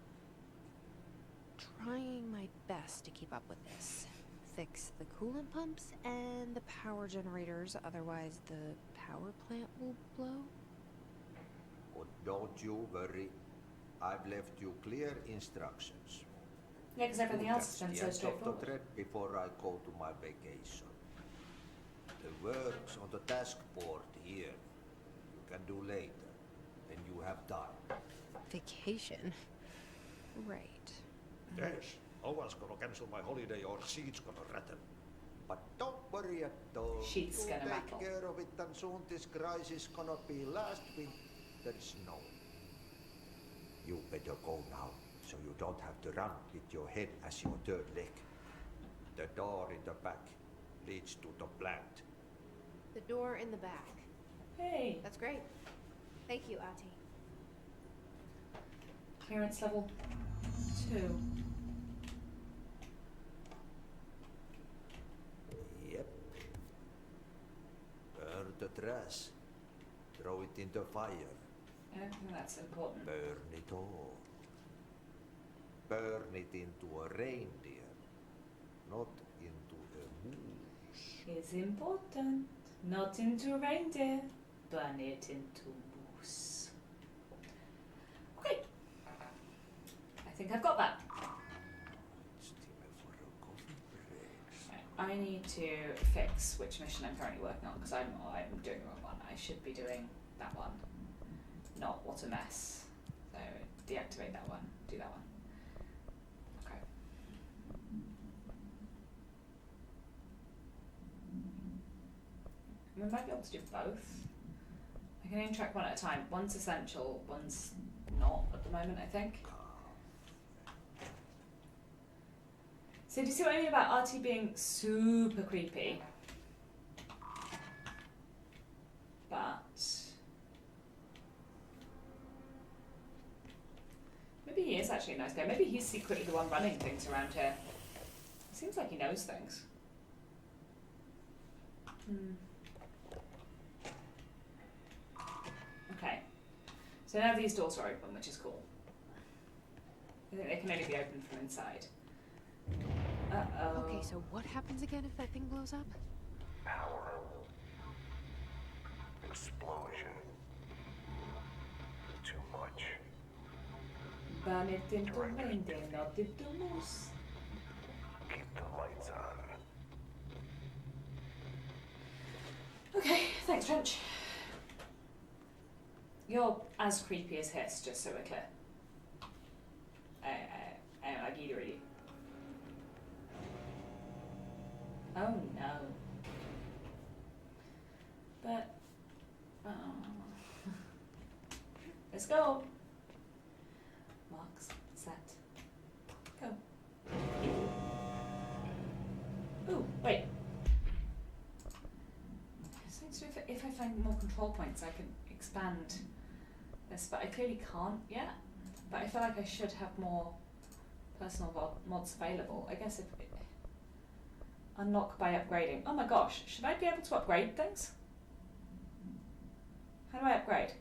Speaker 2: Trying my best to keep up with this. Fix the coolant pumps and the power generators, otherwise the power plant will blow.
Speaker 3: But don't you worry. I've left you clear instructions.
Speaker 1: Yeah, because everything else has been so
Speaker 3: That's the end of the
Speaker 1: straightforward.
Speaker 3: thread before I go to my vacation. The works on the task board here you can do later, when you have time.
Speaker 2: Vacation? Right.
Speaker 3: Yes, no one's gonna cancel my holiday or sheet's gonna rattle. But don't worry at all.
Speaker 1: Sheet's
Speaker 3: You
Speaker 1: gonna
Speaker 3: take
Speaker 1: rattle.
Speaker 3: care of it, and soon this crisis gonna be last winter's snow. You better go now, so you don't have to run with your head as your third leg. The door in the back leads to the plant.
Speaker 2: The door in the back.
Speaker 1: Hey.
Speaker 2: That's great. Thank you, Ati.
Speaker 1: Clearance level 2.
Speaker 3: Yep. Burn the trash. Throw it in the fire.
Speaker 1: I don't think that's important.
Speaker 3: Burn it all. Burn it into a reindeer, not into a moose.
Speaker 1: Is important. Not into reindeer. Burn it into moose. Okay. I think I've got that.
Speaker 3: It's time for a coffee break.
Speaker 1: I need to fix which mission I'm currently working on because I'm doing the wrong one. I should be doing that one, not what a mess. So deactivate that one, do that one. Okay. We might be able to do both. I can only track one at a time. One's essential, one's not at the moment, I think. So do you see what I mean about RT being super creepy? But maybe he is actually a nice guy. Maybe he's secretly the one running things around here. It seems like he knows things. Okay. So now these doors are open, which is cool. I think they can only be opened from inside. Uh-oh.
Speaker 2: Okay, so what happens again if that thing blows up?
Speaker 5: Power. Explosion. Too much.
Speaker 1: Burn it into reindeer, not into moose.
Speaker 5: Keep the lights on.
Speaker 1: Okay, thanks, Trench. You're as creepy as Hiss, just so we're clear. I don't like either of you. Oh no. But, let's go. Marks, set, go. Ooh, wait. So if I find more control points, I can expand this, but I clearly can't yet. But I feel like I should have more personal mods available. I guess if unlock by upgrading. Oh my gosh, should I be able to upgrade things? How do I upgrade?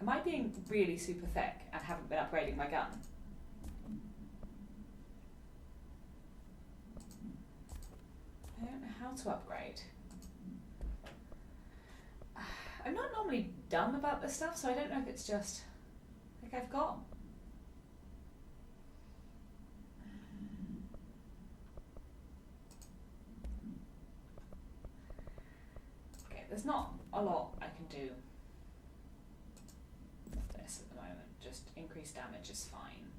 Speaker 1: Am I being really super thick and haven't been upgrading my gun? I don't know how to upgrade. I'm not normally dumb about this stuff, so I don't know if it's just like I've got there's not a lot I can do with this at the moment. Just increased damage is fine.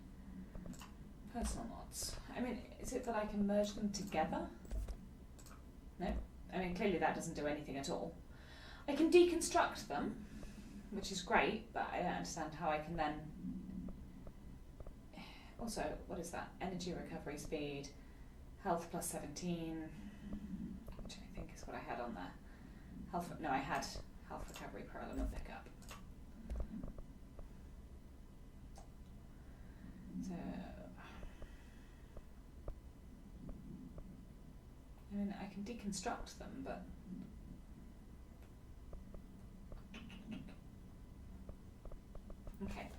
Speaker 1: Personal mods. I mean, is it that I can merge them together? No. I mean, clearly that doesn't do anything at all. I can deconstruct them, which is great, but I don't understand how I can then... Also, what is that? Energy recovery speed, health plus 17, which I think is what I had on there. Health, no, I had health recovery per element pickup. So, I mean, I can deconstruct them, but okay.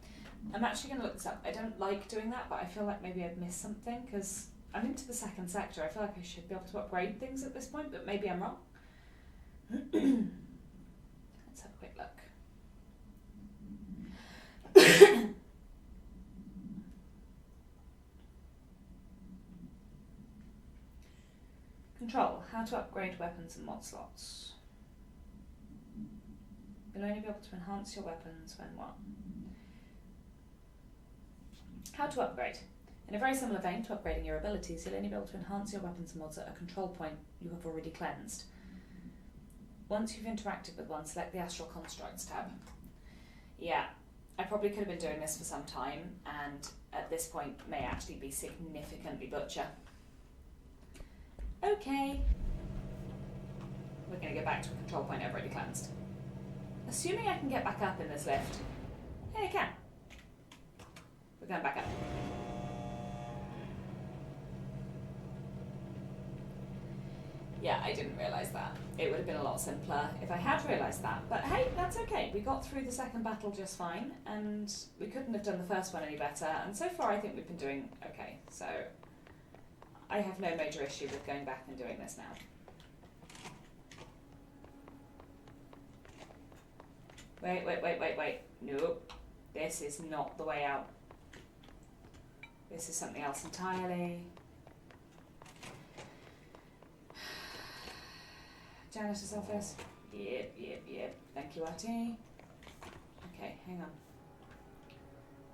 Speaker 1: I'm actually going to look this up. I don't like doing that, but I feel like maybe I've missed something because I'm into the second sector. I feel like I should be able to upgrade things at this point, but maybe I'm wrong. Let's have a quick look. Control. How to upgrade weapons and mod slots. You'll only be able to enhance your weapons when what? How to upgrade. In a very similar vein to upgrading your abilities, you'll only be able to enhance your weapons and mods at a control point you have already cleansed. Once you've interacted with one, select the Astral Constructs tab. Yeah, I probably could have been doing this for some time, and at this point may actually be significantly butcher. Okay. We're going to get back to a control point I've already cleansed. Assuming I can get back up in this lift. Yeah, I can. We're going back up. Yeah, I didn't realise that. It would have been a lot simpler if I had realised that. But hey, that's okay. We got through the second battle just fine, and we couldn't have done the first one any better, and so far I think we've been doing okay. So I have no major issue with going back and doing this now. Wait. Nope. This is not the way out. This is something else entirely. Janitor's office. Yep. Thank you, RT. Okay, hang on.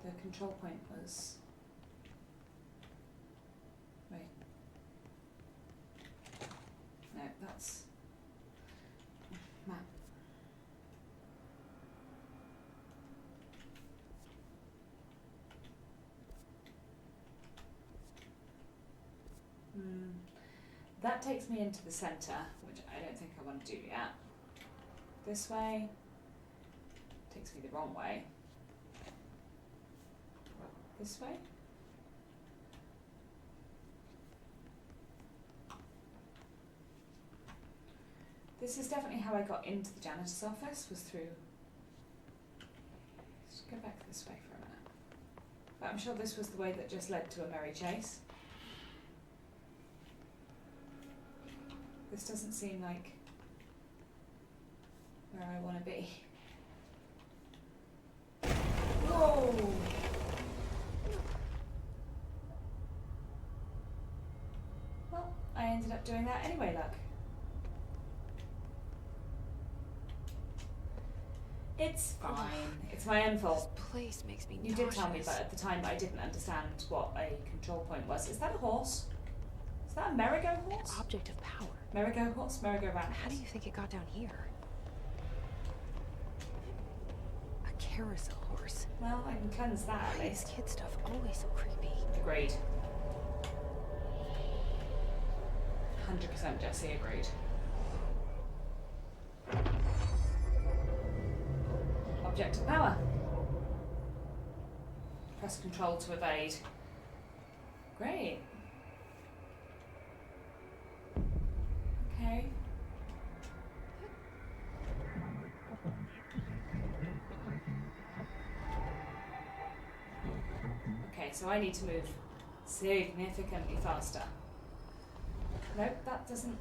Speaker 1: The control point was... Wait. No, that's... Map. That takes me into the centre, which I don't think I want to do yet. This way takes me the wrong way. This way? This is definitely how I got into the janitor's office, was through... Let's go back this way for a minute. But I'm sure this was the way that just led to a merry chase. This doesn't seem like where I want to be. Whoa! Well, I ended up doing that anyway, look. It's fine. It's my own fault.
Speaker 2: This place makes me
Speaker 1: You did tell me,
Speaker 2: nauseous.
Speaker 1: but at the time I didn't understand what a control point was. Is that a horse? Is that a merry-go horse?
Speaker 2: Object of power.
Speaker 1: Merry-go horse? Merry-go-round horse.
Speaker 2: How do you think it got down here? A carousel horse.
Speaker 1: Well, I can cleanse that at
Speaker 2: Why
Speaker 1: least.
Speaker 2: is kid stuff always so creepy?
Speaker 1: Agreed. 100% Jesse, agreed. Object of power. Press control to evade. Great. Okay. Okay, so I need to move significantly faster. Nope, that doesn't...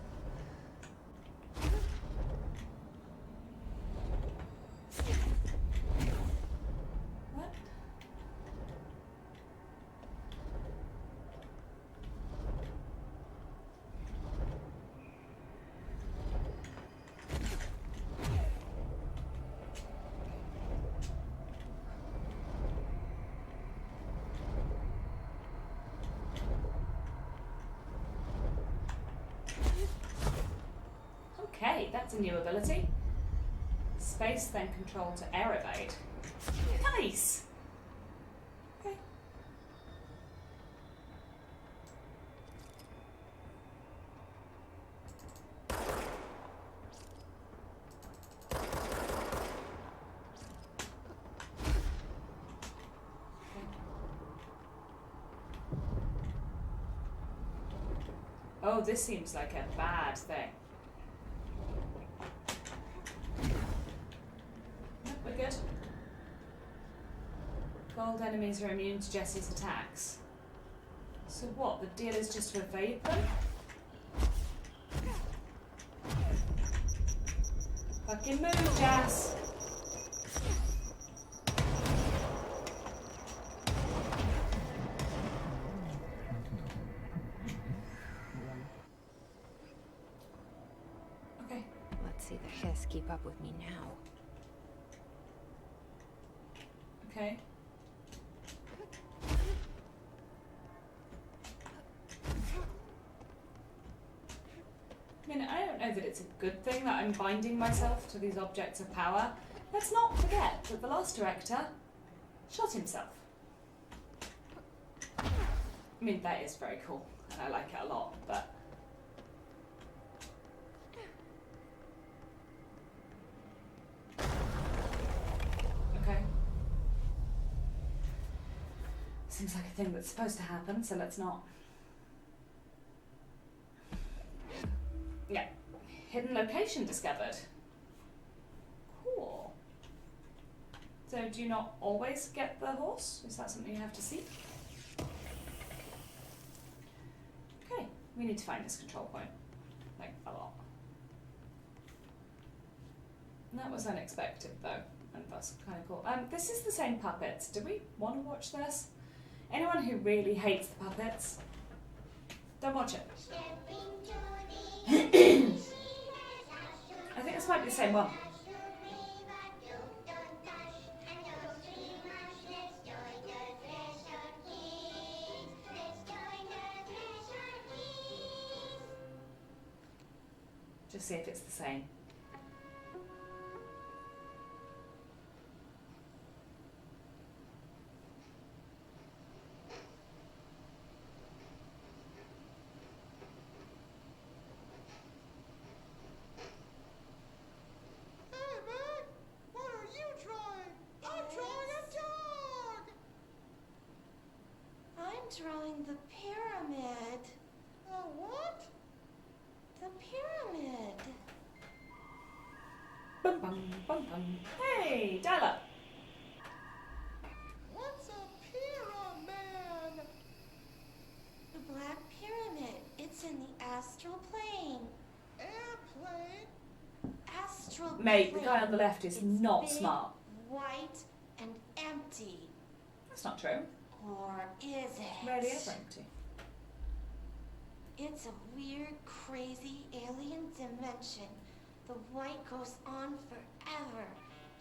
Speaker 1: What? That's a new ability. Space, then control to air evade. Nice! Okay. Oh, this seems like a bad thing. Nope, we're good. Gold enemies are immune to Jesse's attacks. So what, the deal is just to evade them? Fucking move, Jess! Okay.
Speaker 2: Let's see the Hiss keep up with me now.
Speaker 1: Okay. I mean, I don't know that it's a good thing that I'm binding myself to these objects of power. Let's not forget that the last director shot himself. I mean, that is very cool, and I like it a lot, but... Okay. Seems like a thing that's supposed to happen, so let's not... Yeah. Hidden location discovered. Cool. So do you not always get the horse? Is that something you have to seek? Okay, we need to find this control point. Like, a lot. That was unexpected though, and that's kind of cool. This is the same puppets. Do we want to watch this? Anyone who really hates the puppets, don't watch it. I think this might be the same one. Just see if it's the same.
Speaker 10: Drawing the pyramid. What? The pyramid.
Speaker 1: Bum, bum, bum, bum. Hey, Della.
Speaker 9: What's a pyramid?
Speaker 10: The Black Pyramid. It's in the astral plane.
Speaker 9: Airplane?
Speaker 10: Astral
Speaker 1: Mate,
Speaker 10: plane.
Speaker 1: the guy on the left is
Speaker 10: It's
Speaker 1: not
Speaker 10: big,
Speaker 1: smart.
Speaker 10: white and empty.
Speaker 1: That's not true.
Speaker 10: Or is it?
Speaker 1: Rarely ever empty.
Speaker 10: It's a weird, crazy alien dimension. The white goes on forever.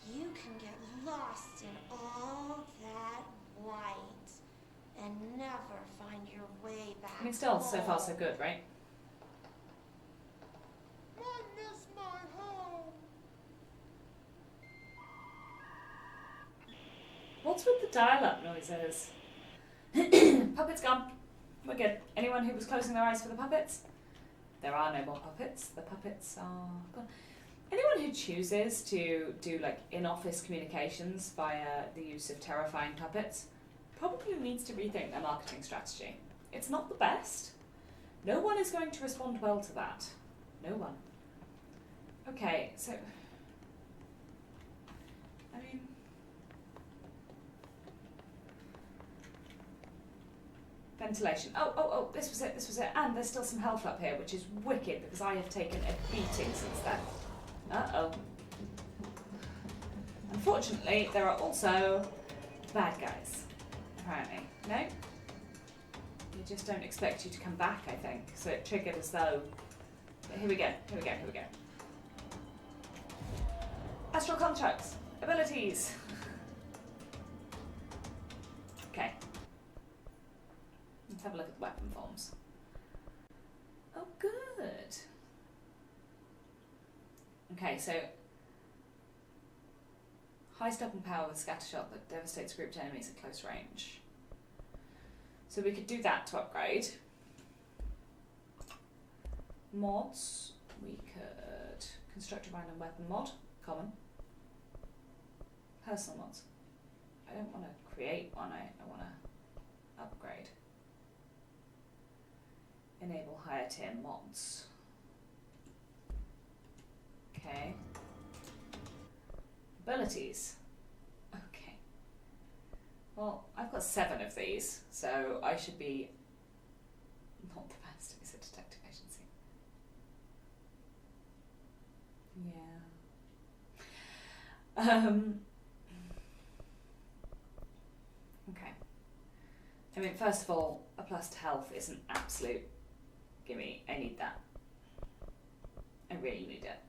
Speaker 10: You can get lost in all that white and never find your way back.
Speaker 1: I mean, still, so far so good, right?
Speaker 9: I miss my home.
Speaker 1: What's with the dial-up noises? Puppets gone. We're good. Anyone who was closing their eyes for the puppets? There are no more puppets. The puppets are gone. Anyone who chooses to do like in-office communications via the use of terrifying puppets probably needs to rethink their marketing strategy. It's not the best. No one is going to respond well to that. No one. Okay, so... I mean... Ventilation. Oh, this was it. And there's still some health up here, which is wicked because I have taken a beating since then. Uh-oh. Unfortunately, there are also bad guys, apparently. No? They just don't expect you to come back, I think. So it triggered as though... But here we go. Astral constructs. Abilities. Okay. Let's have a look at the weapon forms. Oh, good. Okay, so high stopping power with scattershot that devastates grouped enemies at close range. So we could do that to upgrade. Mods, we could construct a random weapon mod, common. Personal mods. I don't want to create one, I want to upgrade. Enable higher tier mods. Okay. Abilities. Okay. Well, I've got 7 of these, so I should be not the best. Is it detective agency? Yeah. Okay. I mean, first of all, a plus to health is an absolute gimme. I need that. I really need it.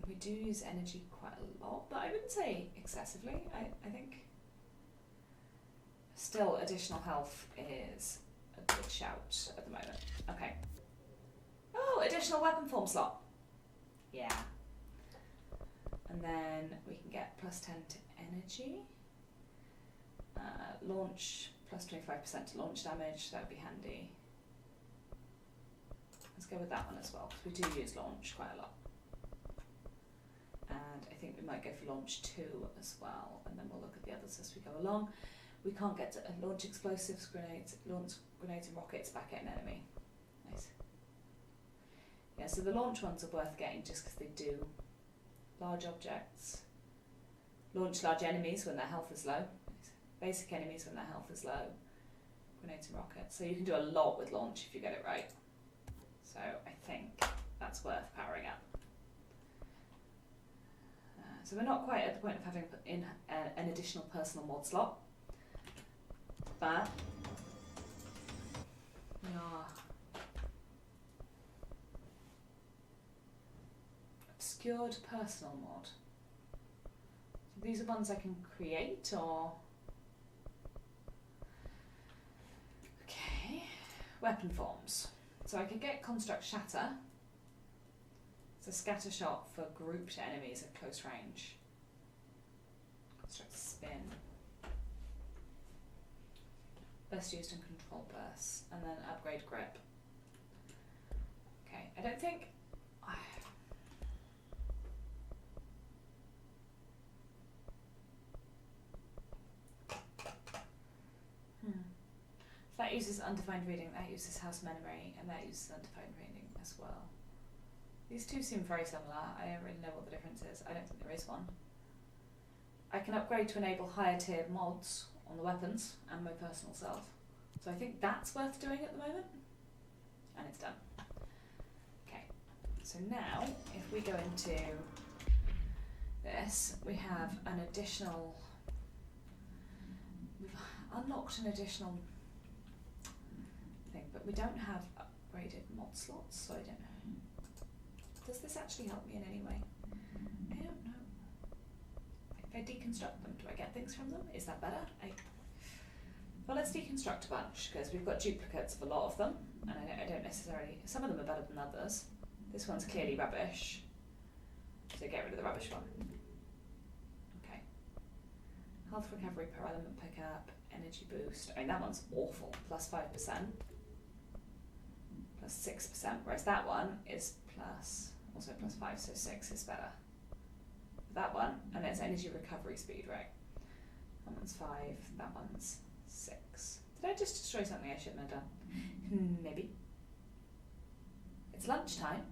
Speaker 1: We do use energy quite a lot, but I wouldn't say excessively. I think still additional health is a good shout at the moment. Okay. Oh, additional weapon form slot. Yeah. And then we can get plus 10 to energy. Launch plus 25% to launch damage. That would be handy. Let's go with that one as well, because we do use launch quite a lot. And I think we might go for launch 2 as well, and then we'll look at the others as we go along. We can't get to launch explosives, grenades, launch grenades and rockets back at an enemy. Nice. Yeah, so the launch ones are worth getting just because they do large objects, launch large enemies when their health is low, basic enemies when their health is low, grenades and rockets. So you can do a lot with launch if you get it right. So I think that's worth powering up. So we're not quite at the point of having put in an additional personal mod slot, but we are. Obscured personal mod. So these are ones I can create, or okay, weapon forms. So I could get construct shatter. It's a scatter shot for grouped enemies at close range. Construct spin. Best used in control bursts, and then upgrade grip. Okay, I don't think. That uses undefined reading, that uses house memory, and that uses undefined reading as well. These two seem very similar. I don't really know what the difference is. I don't think there is one. I can upgrade to enable higher tier mods on the weapons and my personal self. So I think that's worth doing at the moment. And it's done. Okay, so now if we go into this, we have an additional, we've unlocked an additional thing, but we don't have upgraded mod slots, so I don't know. Does this actually help me in any way? I don't know. If I deconstruct them, do I get things from them? Is that better? Well, let's deconstruct a bunch, because we've got duplicates of a lot of them, and I don't necessarily, some of them are better than others. This one's clearly rubbish, so get rid of the rubbish one. Okay. Health recovery per element pickup, energy boost. I mean, that one's awful, plus 5%. Plus 6%, whereas that one is also plus 5, so 6 is better. That one, and it's energy recovery speed, right? That one's 5, that one's 6. Did I just destroy something I shouldn't have done? Maybe. It's lunchtime.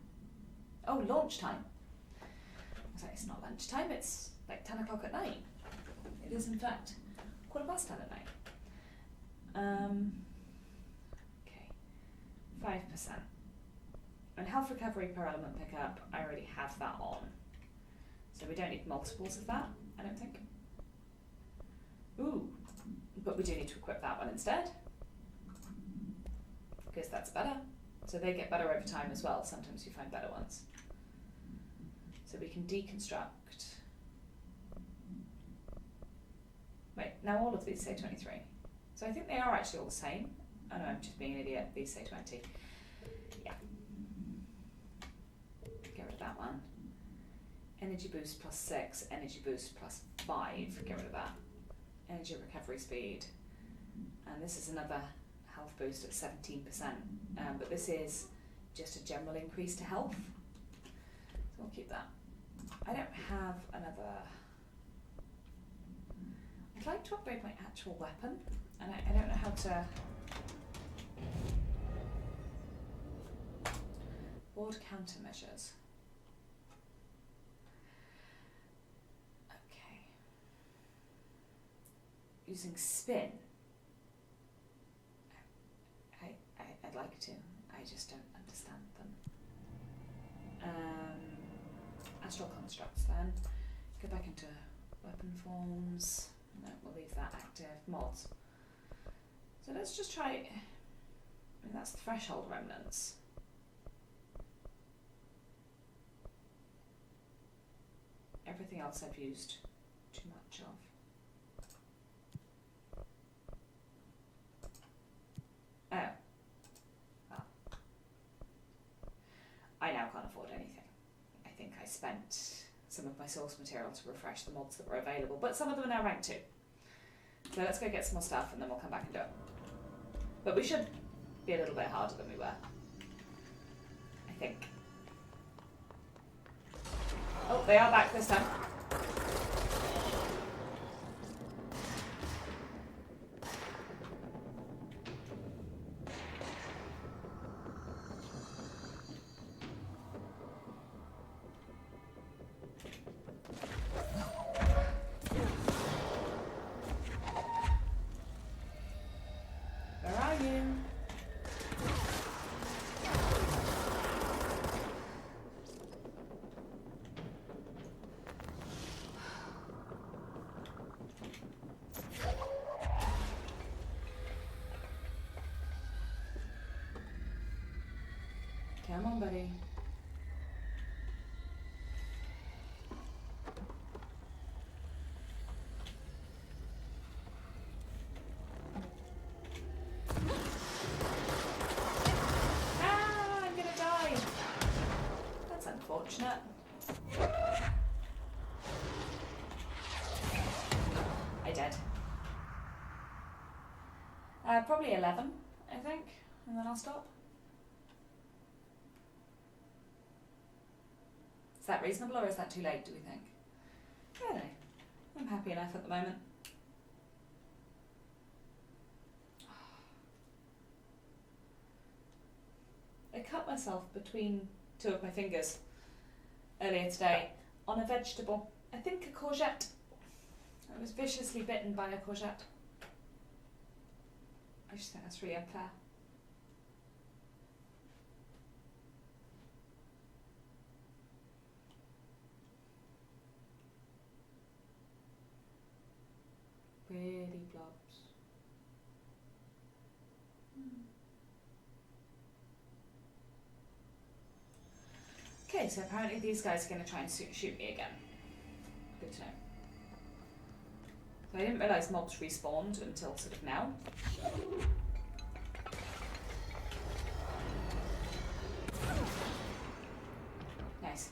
Speaker 1: Oh, launch time. I was like, it's not lunchtime, it's like 10 o'clock at night. It is in fact 10:15 at night. Okay, 5%. And health recovery per element pickup, I already have that on. So we don't need multiples of that, I don't think. Ooh, but we do need to equip that one instead. Because that's better. So they get better over time as well. Sometimes you find better ones. So we can deconstruct. Wait, now all of these say 23. So I think they are actually all the same. Oh no, I'm just being an idiot. These say 20. Yeah. that one. Energy boost plus 6, energy boost plus 5. Get rid of that. Energy recovery speed. And this is another health boost at 17%. But this is just a general increase to health. So we'll keep that. I don't have another... I'd like to upgrade my actual weapon. And I don't know how to... Board countermeasures. Okay. Using spin. I'd like to. I just don't understand them. Astral constructs then. Go back into weapon forms. No, we'll leave that active. Mods. So let's just try... I mean, that's threshold remnants. Everything else I've used too much of. Oh. Well. I now can't afford anything. I think I spent some of my source material to refresh the mods that were available, but some of them are now ranked 2. So let's go get some more stuff and then we'll come back and do it. But we should be a little bit harder than we were. I think. Oh, they are back this time. Where are you? Come on, buddy. Ah, I'm gonna die. That's unfortunate. I did. Probably 11, I think, and then I'll stop. Is that reasonable or is that too late, do we think? I don't know. I'm happy enough at the moment. I cut myself between 2 of my fingers earlier today on a vegetable. I think a courgette. I was viciously bitten by a courgette. I just think that's really unfair. Pretty blobs. Okay, so apparently these guys are going to try and shoot me again. Good to know. So I didn't realise mobs respawned until sort of now. Nice.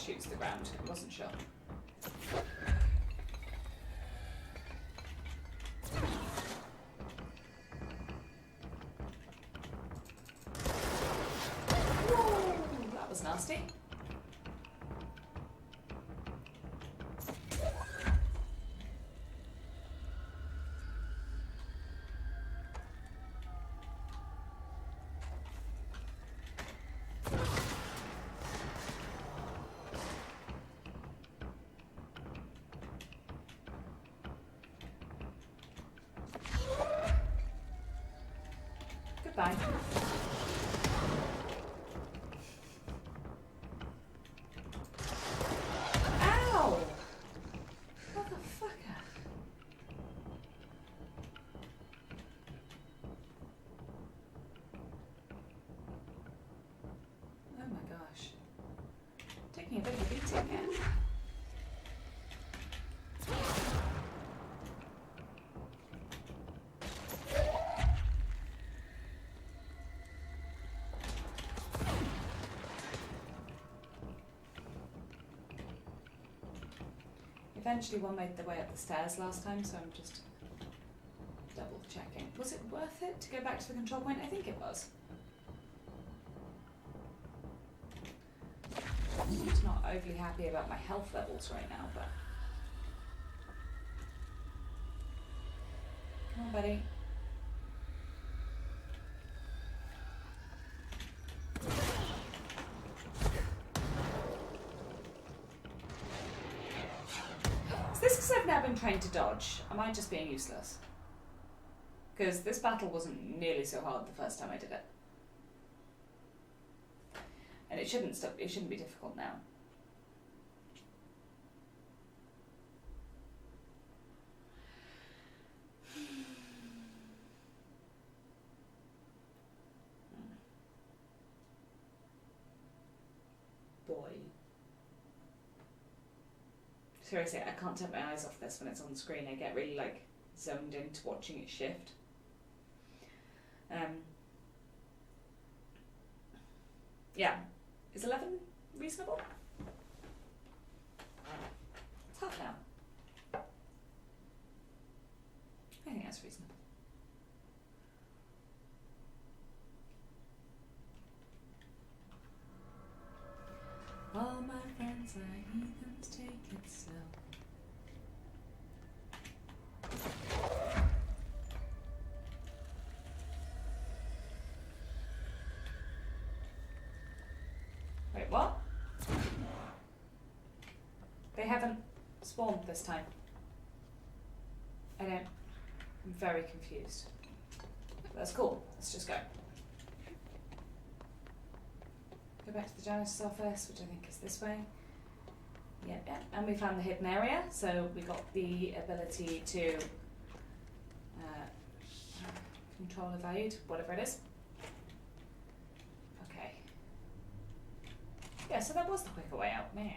Speaker 1: Shoots the ground. I wasn't sure. Whoa, that was nasty. Goodbye. Ow! Eventually one made their way up the stairs last time, so I'm just double checking. Was it worth it to go back to the control point? I think it was. I'm just not overly happy about my health levels right now, but... Come on, buddy. Is this because I've now been trained to dodge? Am I just being useless? Because this battle wasn't nearly so hard the first time I did it. And it shouldn't be difficult now. Boy. Seriously, I can't take my eyes off this when it's on screen. I get really like zoned into watching it shift. Yeah. Is 11 reasonable? It's half now. I think that's reasonable. All my friends are heathens, take it slow. Wait, what? They haven't spawned this time. I'm very confused. That's cool. Let's just go. Go back to the janitor's office, which I think is this way. Yeah, and we found the hidden area, so we got the ability to control evade, whatever it is. Okay. Yeah, so that was the quicker way out. Meh.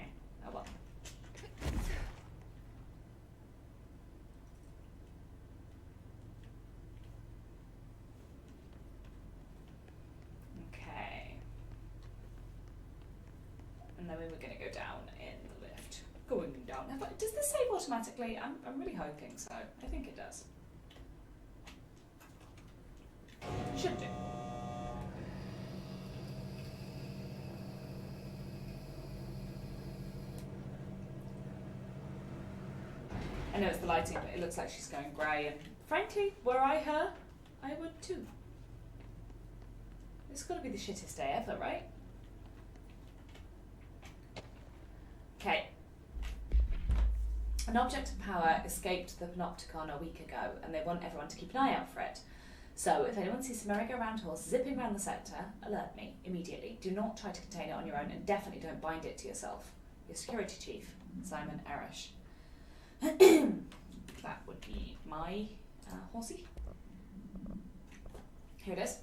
Speaker 1: Oh well. Okay. And then we were going to go down in the lift. Going down. Does this save automatically? I'm really hoping so. I think it does. Should do. I know it's the lighting, but it looks like she's going grey, and frankly, were I her, I would too. This has got to be the shittest day ever, right? Okay. An object of power escaped the Panopticon a week ago, and they want everyone to keep an eye out for it. So, if anyone sees a merry-go-round horse zipping around the sector, alert me immediately. Do not try to contain it on your own, and definitely don't bind it to yourself. Your security chief, Simon Arish. That would be my horsey. Here it is.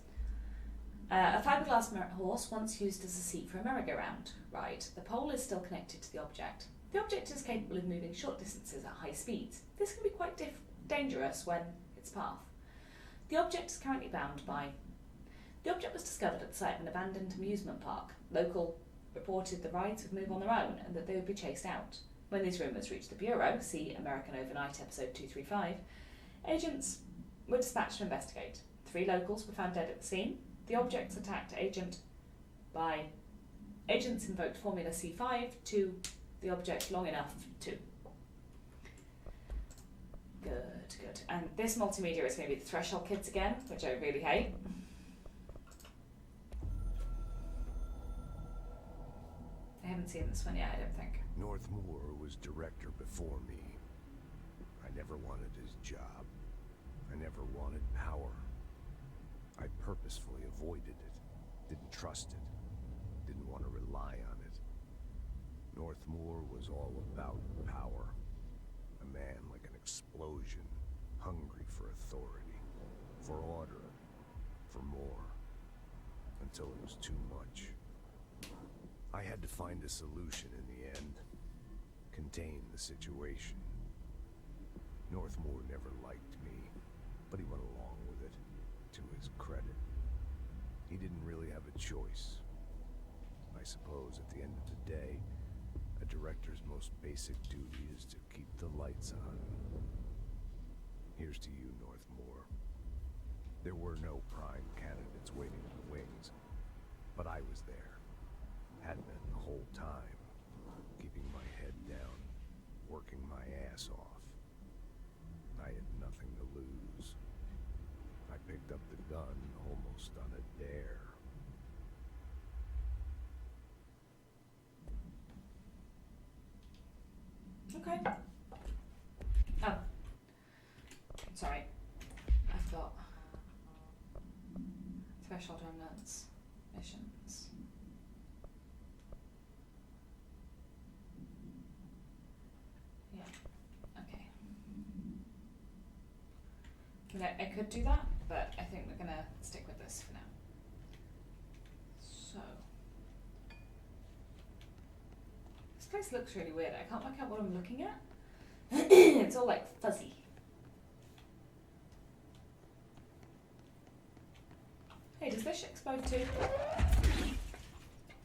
Speaker 1: A fiberglass horse once used as a seat for a merry-go-round ride. The pole is still connected to the object. The object is capable of moving short distances at high speeds. This can be quite dangerous when its path. The object is currently bound by... The object was discovered at the site of an abandoned amusement park. Local reported the rides would move on their own and that they would be chased out. When these rumours reached the Bureau, see American Overnight episode 235, agents were dispatched to investigate. 3 locals were found dead at the scene. The objects attacked agents invoked Formula C5 to the object long enough to. Good, good. And this multimedia is going to be the Threshold Kids again, which I really hate. I haven't seen this one yet, I don't think.
Speaker 12: Northmoor was director before me. I never wanted his job. I never wanted power. I purposefully avoided it, didn't trust it, didn't want to rely on it. Northmoor was all about power. A man like an explosion, hungry for authority, for order, for more, until it was too much. I had to find a solution in the end, contain the situation. Northmoor never liked me, but he went along with it, to his credit. He didn't really have a choice. I suppose at the end of the day, A director's most basic duty is to keep the lights on. Here's to you, Northmore. There were no prime candidates waiting in the wings, but I was there. Had been the whole time, keeping my head down, working my ass off. I had nothing to lose. I picked up the gun almost on a dare.
Speaker 1: Okay. Oh. Sorry. I forgot. Threshold remnants. Missions. Yeah. Okay. I could do that, but I think we're gonna stick with this for now. So. This place looks really weird. I can't work out what I'm looking at. It's all like fuzzy. Hey, does this explode too?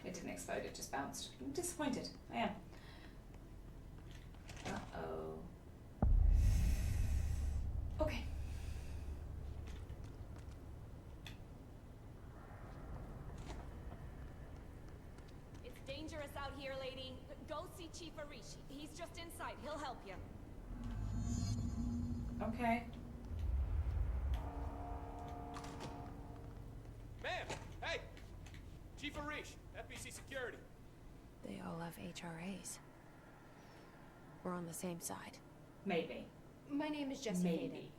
Speaker 1: It didn't explode, it just bounced. I'm disappointed. I am. Uh-oh. Okay.
Speaker 2: It's dangerous out here, lady. Go see Chief Arishi. He's just inside. He'll help you.
Speaker 1: Okay.
Speaker 15: Ma'am! Hey! Chief Arish, FBC Security.
Speaker 2: They all have HRAs. We're on the same side.
Speaker 1: Maybe.
Speaker 8: My name is Jesse
Speaker 1: Maybe.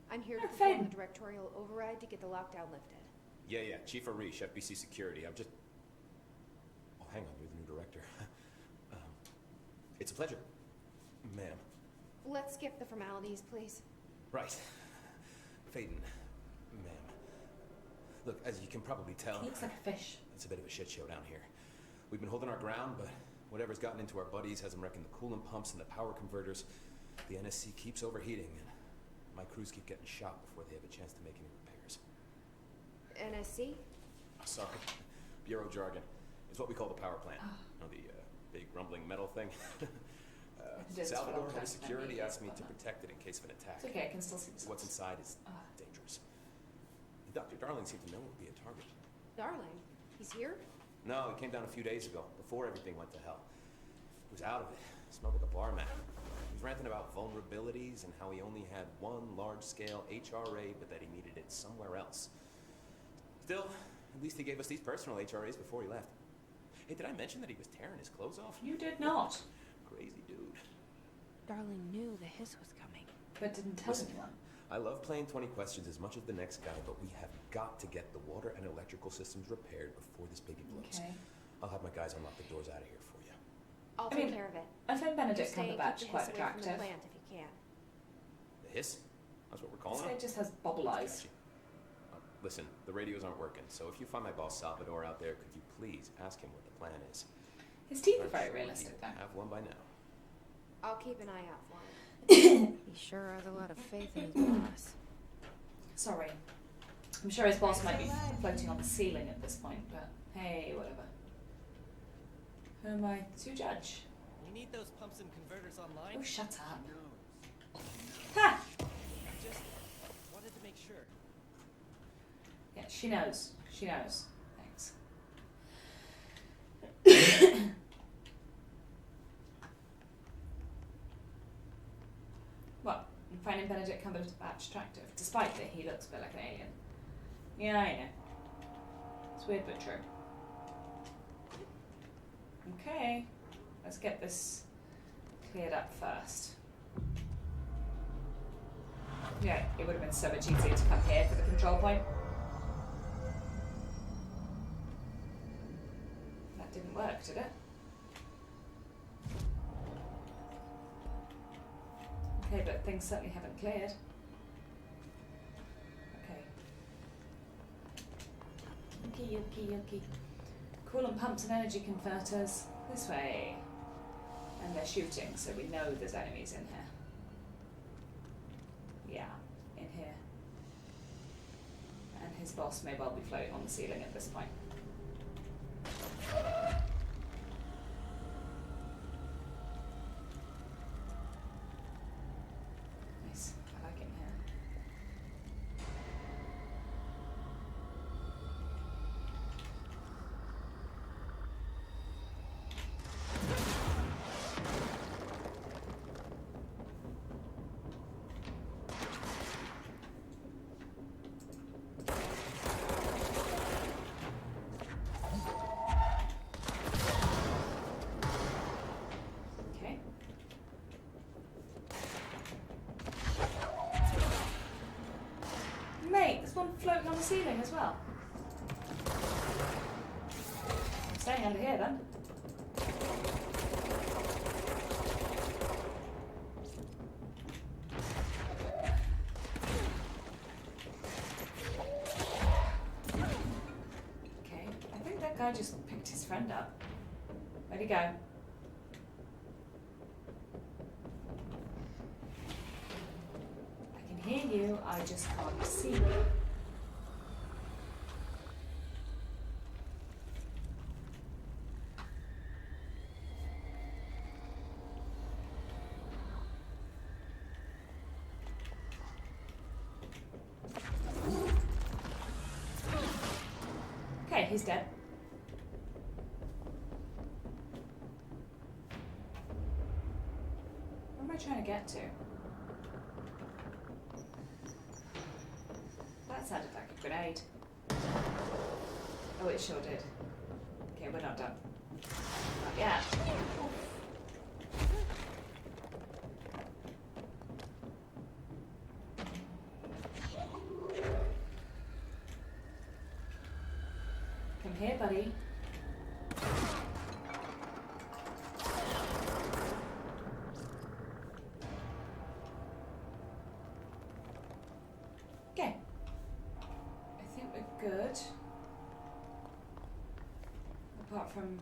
Speaker 8: Faden. I'm here to
Speaker 1: Oh,
Speaker 8: perform
Speaker 1: Faden.
Speaker 8: the directorial override to get the lockdown lifted.
Speaker 15: Yeah, Chief Arish, FBC Security. I'm just... Oh, hang on, you're the new director. It's a pleasure, ma'am.
Speaker 8: Let's skip the formalities, please.
Speaker 15: Right. Faden, ma'am. Look, as you can probably tell...
Speaker 1: He looks like a fish.
Speaker 15: It's a bit of a shit show down here. We've been holding our ground, but whatever's gotten into our buddies has them wrecking the coolant pumps and the power converters. The NSC keeps overheating, and my crews keep getting shot before they have a chance to make any repairs.
Speaker 8: NSC?
Speaker 15: Oh, sorry. Bureau jargon. It's what we call the power plant. You know, the big rumbling metal thing? Salvador, head of security, asked me to protect it in case of an attack.
Speaker 1: It's okay, I can still see the
Speaker 15: What's
Speaker 1: signs.
Speaker 15: inside is dangerous. Dr. Darling seemed to know it would be a target.
Speaker 8: Darling, he's here?
Speaker 15: No, he came down a few days ago, before everything went to hell. He was out of it. Smelled like a barman. He was ranting about vulnerabilities and how he only had one large-scale HRA, but that he needed it somewhere else. Still, at least he gave us these personal HRAs before he left. Hey, did I mention that he was tearing his clothes off?
Speaker 1: You did not.
Speaker 15: Crazy dude.
Speaker 2: Darling knew the hiss was coming.
Speaker 1: But didn't tell anyone.
Speaker 15: I love playing 20 questions as much as the next guy, but we have got to get the water and electrical systems repaired before this biggie blows.
Speaker 1: Okay.
Speaker 15: I'll have my guys unlock the doors out of here for you.
Speaker 8: I'll
Speaker 1: I
Speaker 8: take
Speaker 1: mean,
Speaker 8: care of it.
Speaker 1: I find Benedict
Speaker 8: Stay and keep
Speaker 1: Cumberbatch
Speaker 8: the
Speaker 1: quite
Speaker 8: hiss away from
Speaker 1: attractive.
Speaker 8: the plant if you can.
Speaker 15: The hiss? That's what we're calling
Speaker 1: This guy
Speaker 15: it?
Speaker 1: just has bubble eyes.
Speaker 15: Listen, the radios aren't working, so if you find my boss Salvador out there, could you please ask him what the plan is?
Speaker 1: His teeth are
Speaker 15: I'm
Speaker 1: very
Speaker 15: sure
Speaker 1: realistic,
Speaker 15: he
Speaker 1: though.
Speaker 15: will have one by now.
Speaker 8: I'll keep an eye out for him.
Speaker 2: He sure has a lot of faith in his boss.
Speaker 1: Sorry. I'm sure his boss might be floating on the ceiling at this point, but hey, whatever. Who am I to judge?
Speaker 16: We need those pumps and converters online.
Speaker 1: Oh, shut up.
Speaker 16: No.
Speaker 1: Ha!
Speaker 16: I just wanted to make sure.
Speaker 1: Yeah, she knows. She knows. Thanks. Well, I'm finding Benedict Cumberbatch attractive, despite that he looks a bit like an alien. Yeah, I know. It's weird but true. Okay, let's get this cleared up first. Yeah, it would have been so much easier to come here for the control point. That didn't work, did it? Okay, but things certainly haven't cleared. Okay. Yucky. Coolant pumps and energy converters. This way. And they're shooting, so we know there's enemies in here. Yeah, in here. And his boss may well be floating on the ceiling at this point. the ceiling as well. I'm staying under here then. Okay, I think that guy just picked his friend up. Where'd he go? Hear you, I just can't see you. Okay, he's dead. Where am I trying to get to? That sounded like a grenade. Oh, it sure did. Okay, we're not done. Not yet. Come here, buddy. Okay. I think we're good. Apart from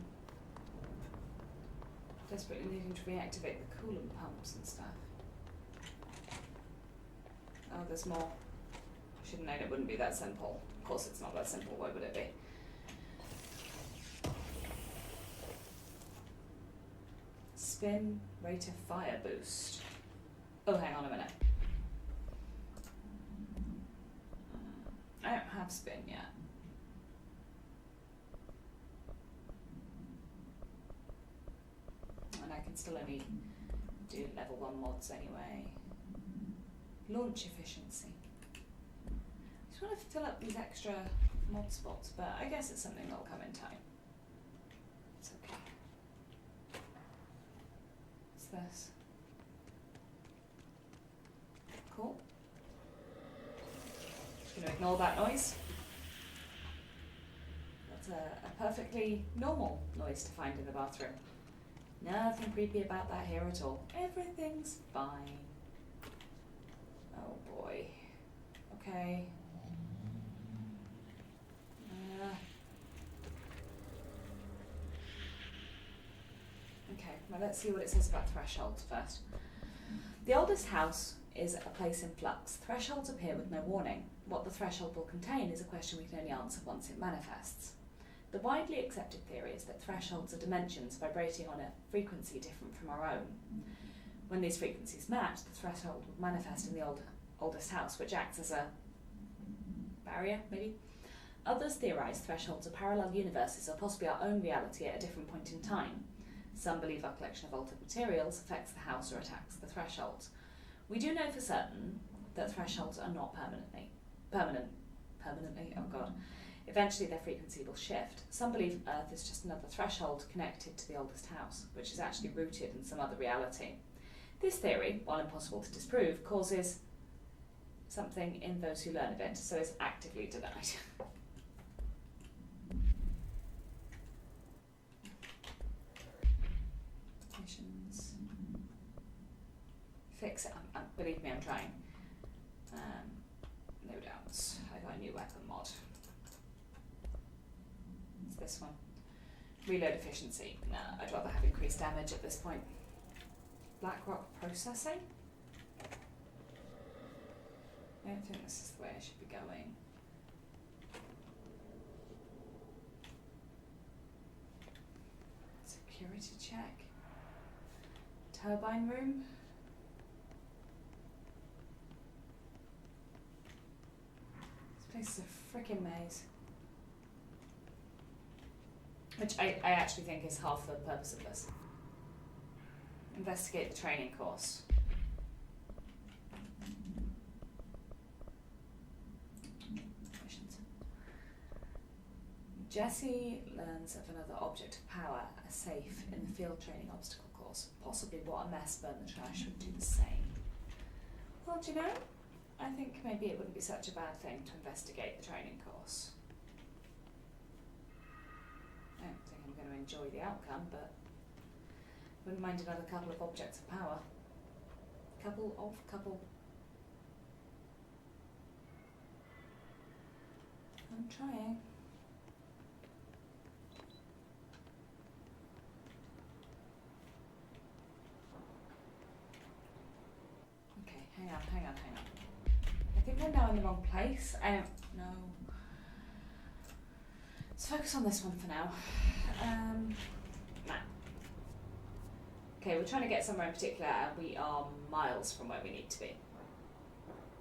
Speaker 1: desperately needing to reactivate the coolant pumps and stuff. Oh, there's more. Should have known it wouldn't be that simple. Of course it's not that simple, why would it be? Spin, rate of fire boost. Oh, hang on a minute. I don't have spin yet. And I can still only do level 1 mods anyway. Launch efficiency. I just want to fill up these extra mod spots, but I guess it's something that'll come in time. It's okay. What's this? Cool. Just going to ignore that noise. That's a perfectly normal noise to find in the bathroom. Nothing creepy about that here at all. Everything's fine. Oh boy. Okay. Okay, well let's see what it says about thresholds first. The oldest house is a place in flux. Thresholds appear with no warning. What the threshold will contain is a question we can only answer once it manifests. The widely accepted theory is that thresholds are dimensions vibrating on a frequency different from our own. When these frequencies match, the threshold will manifest in the oldest house, which acts as a barrier, maybe? Others theorise thresholds are parallel universes or possibly our own reality at a different point in time. Some believe our collection of altered materials affects the house or attacks the thresholds. We do know for certain that thresholds are not permanently, oh god. Eventually their frequency will shift. Some believe Earth is just another threshold connected to the oldest house, which is actually rooted in some other reality. This theory, while impossible to disprove, causes something in those who learn of it, so is actively denied. Missions. Fix it. Believe me, I'm trying. No doubts. I got a new weapon mod. It's this one. Reload efficiency. Nah, I'd rather have increased damage at this point. Blackrock processing? I don't think this is the way I should be going. Security check. Turbine room. This place is a frickin' maze. Which I actually think is half the purpose of this. Investigate the training course. Missions. Jesse learns of another object of power, a safe, in the field training obstacle course. Possibly what a mess burn the trash would do the same. Well, do you know? I think maybe it wouldn't be such a bad thing to investigate the training course. I don't think I'm going to enjoy the outcome, but wouldn't mind another couple of objects of power. Couple. I'm trying. Okay, hang on. I think I'm now in the wrong place. No. Let's focus on this one for now. No. Okay, we're trying to get somewhere in particular and we are miles from where we need to be.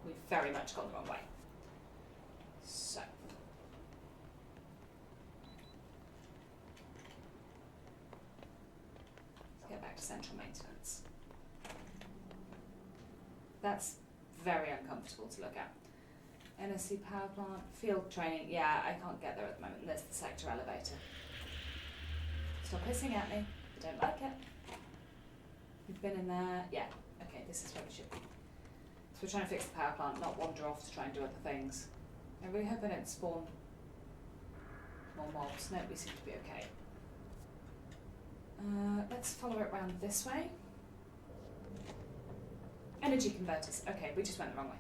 Speaker 1: We've very much gone the wrong way. So. Let's get back to central maintenance. That's very uncomfortable to look at. NSC power plant, field training. Yeah, I can't get there at the moment. There's the sector elevator. Stop hissing at me. I don't like it. We've been in there. Yeah, okay, this is where we should be. So we're trying to fix the power plant, not wander off to try and do other things. I'm really hoping it spawn more mobs. No, we seem to be okay. Let's follow it around this way. Energy converters. Okay, we just went the wrong way.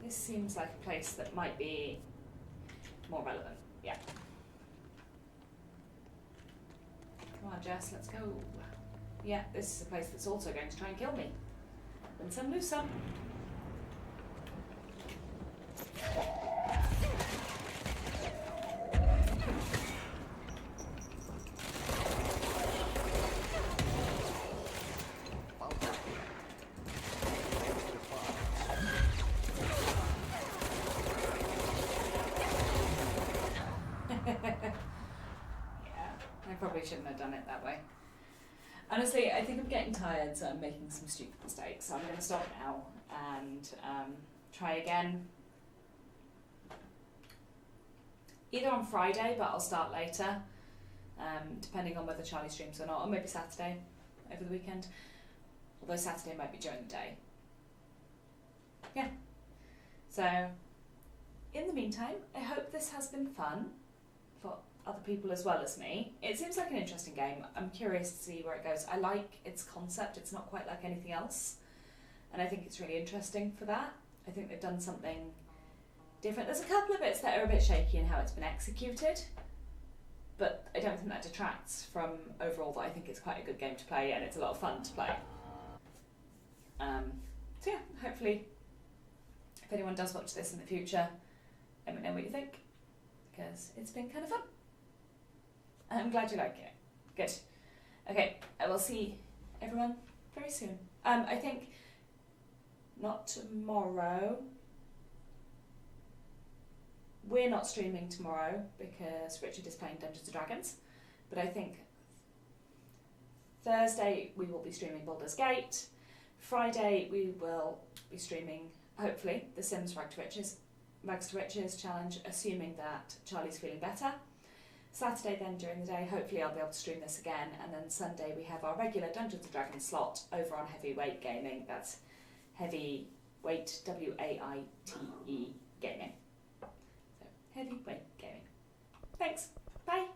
Speaker 1: This seems like a place that might be more relevant. Yeah. Come on, Jess, let's go. Yeah, this is a place that's also going to try and kill me. Win some, lose some. Shouldn't have done it that way. Honestly, I think I'm getting tired, so I'm making some stupid mistakes. So I'm going to stop now and try again. Either on Friday, but I'll start later, depending on whether Charlie streams or not, or maybe Saturday over the weekend. Although Saturday might be during the day. Yeah. So, in the meantime, I hope this has been fun for other people as well as me. It seems like an interesting game. I'm curious to see where it goes. I like its concept. It's not quite like anything else. And I think it's really interesting for that. I think they've done something different. There's a couple of bits that are a bit shaky in how it's been executed, but I don't think that detracts from overall that I think it's quite a good game to play and it's a lot of fun to play. So yeah, hopefully if anyone does watch this in the future, let me know what you think, because it's been kind of fun. I'm glad you like it. Good. Okay, I will see everyone very soon. I think not tomorrow. We're not streaming tomorrow because Richard is playing Dungeons & Dragons, but I think Thursday we will be streaming Baldur's Gate. Friday we will be streaming, hopefully, The Sims Rags to Riches challenge, assuming that Charlie's feeling better. Saturday then during the day, hopefully I'll be able to stream this again, and then Sunday we have our regular Dungeons & Dragons slot over on Heavyweight Gaming. That's Heavyweight, W-A-I-T-E Gaming. So, Heavyweight Gaming. Thanks. Bye.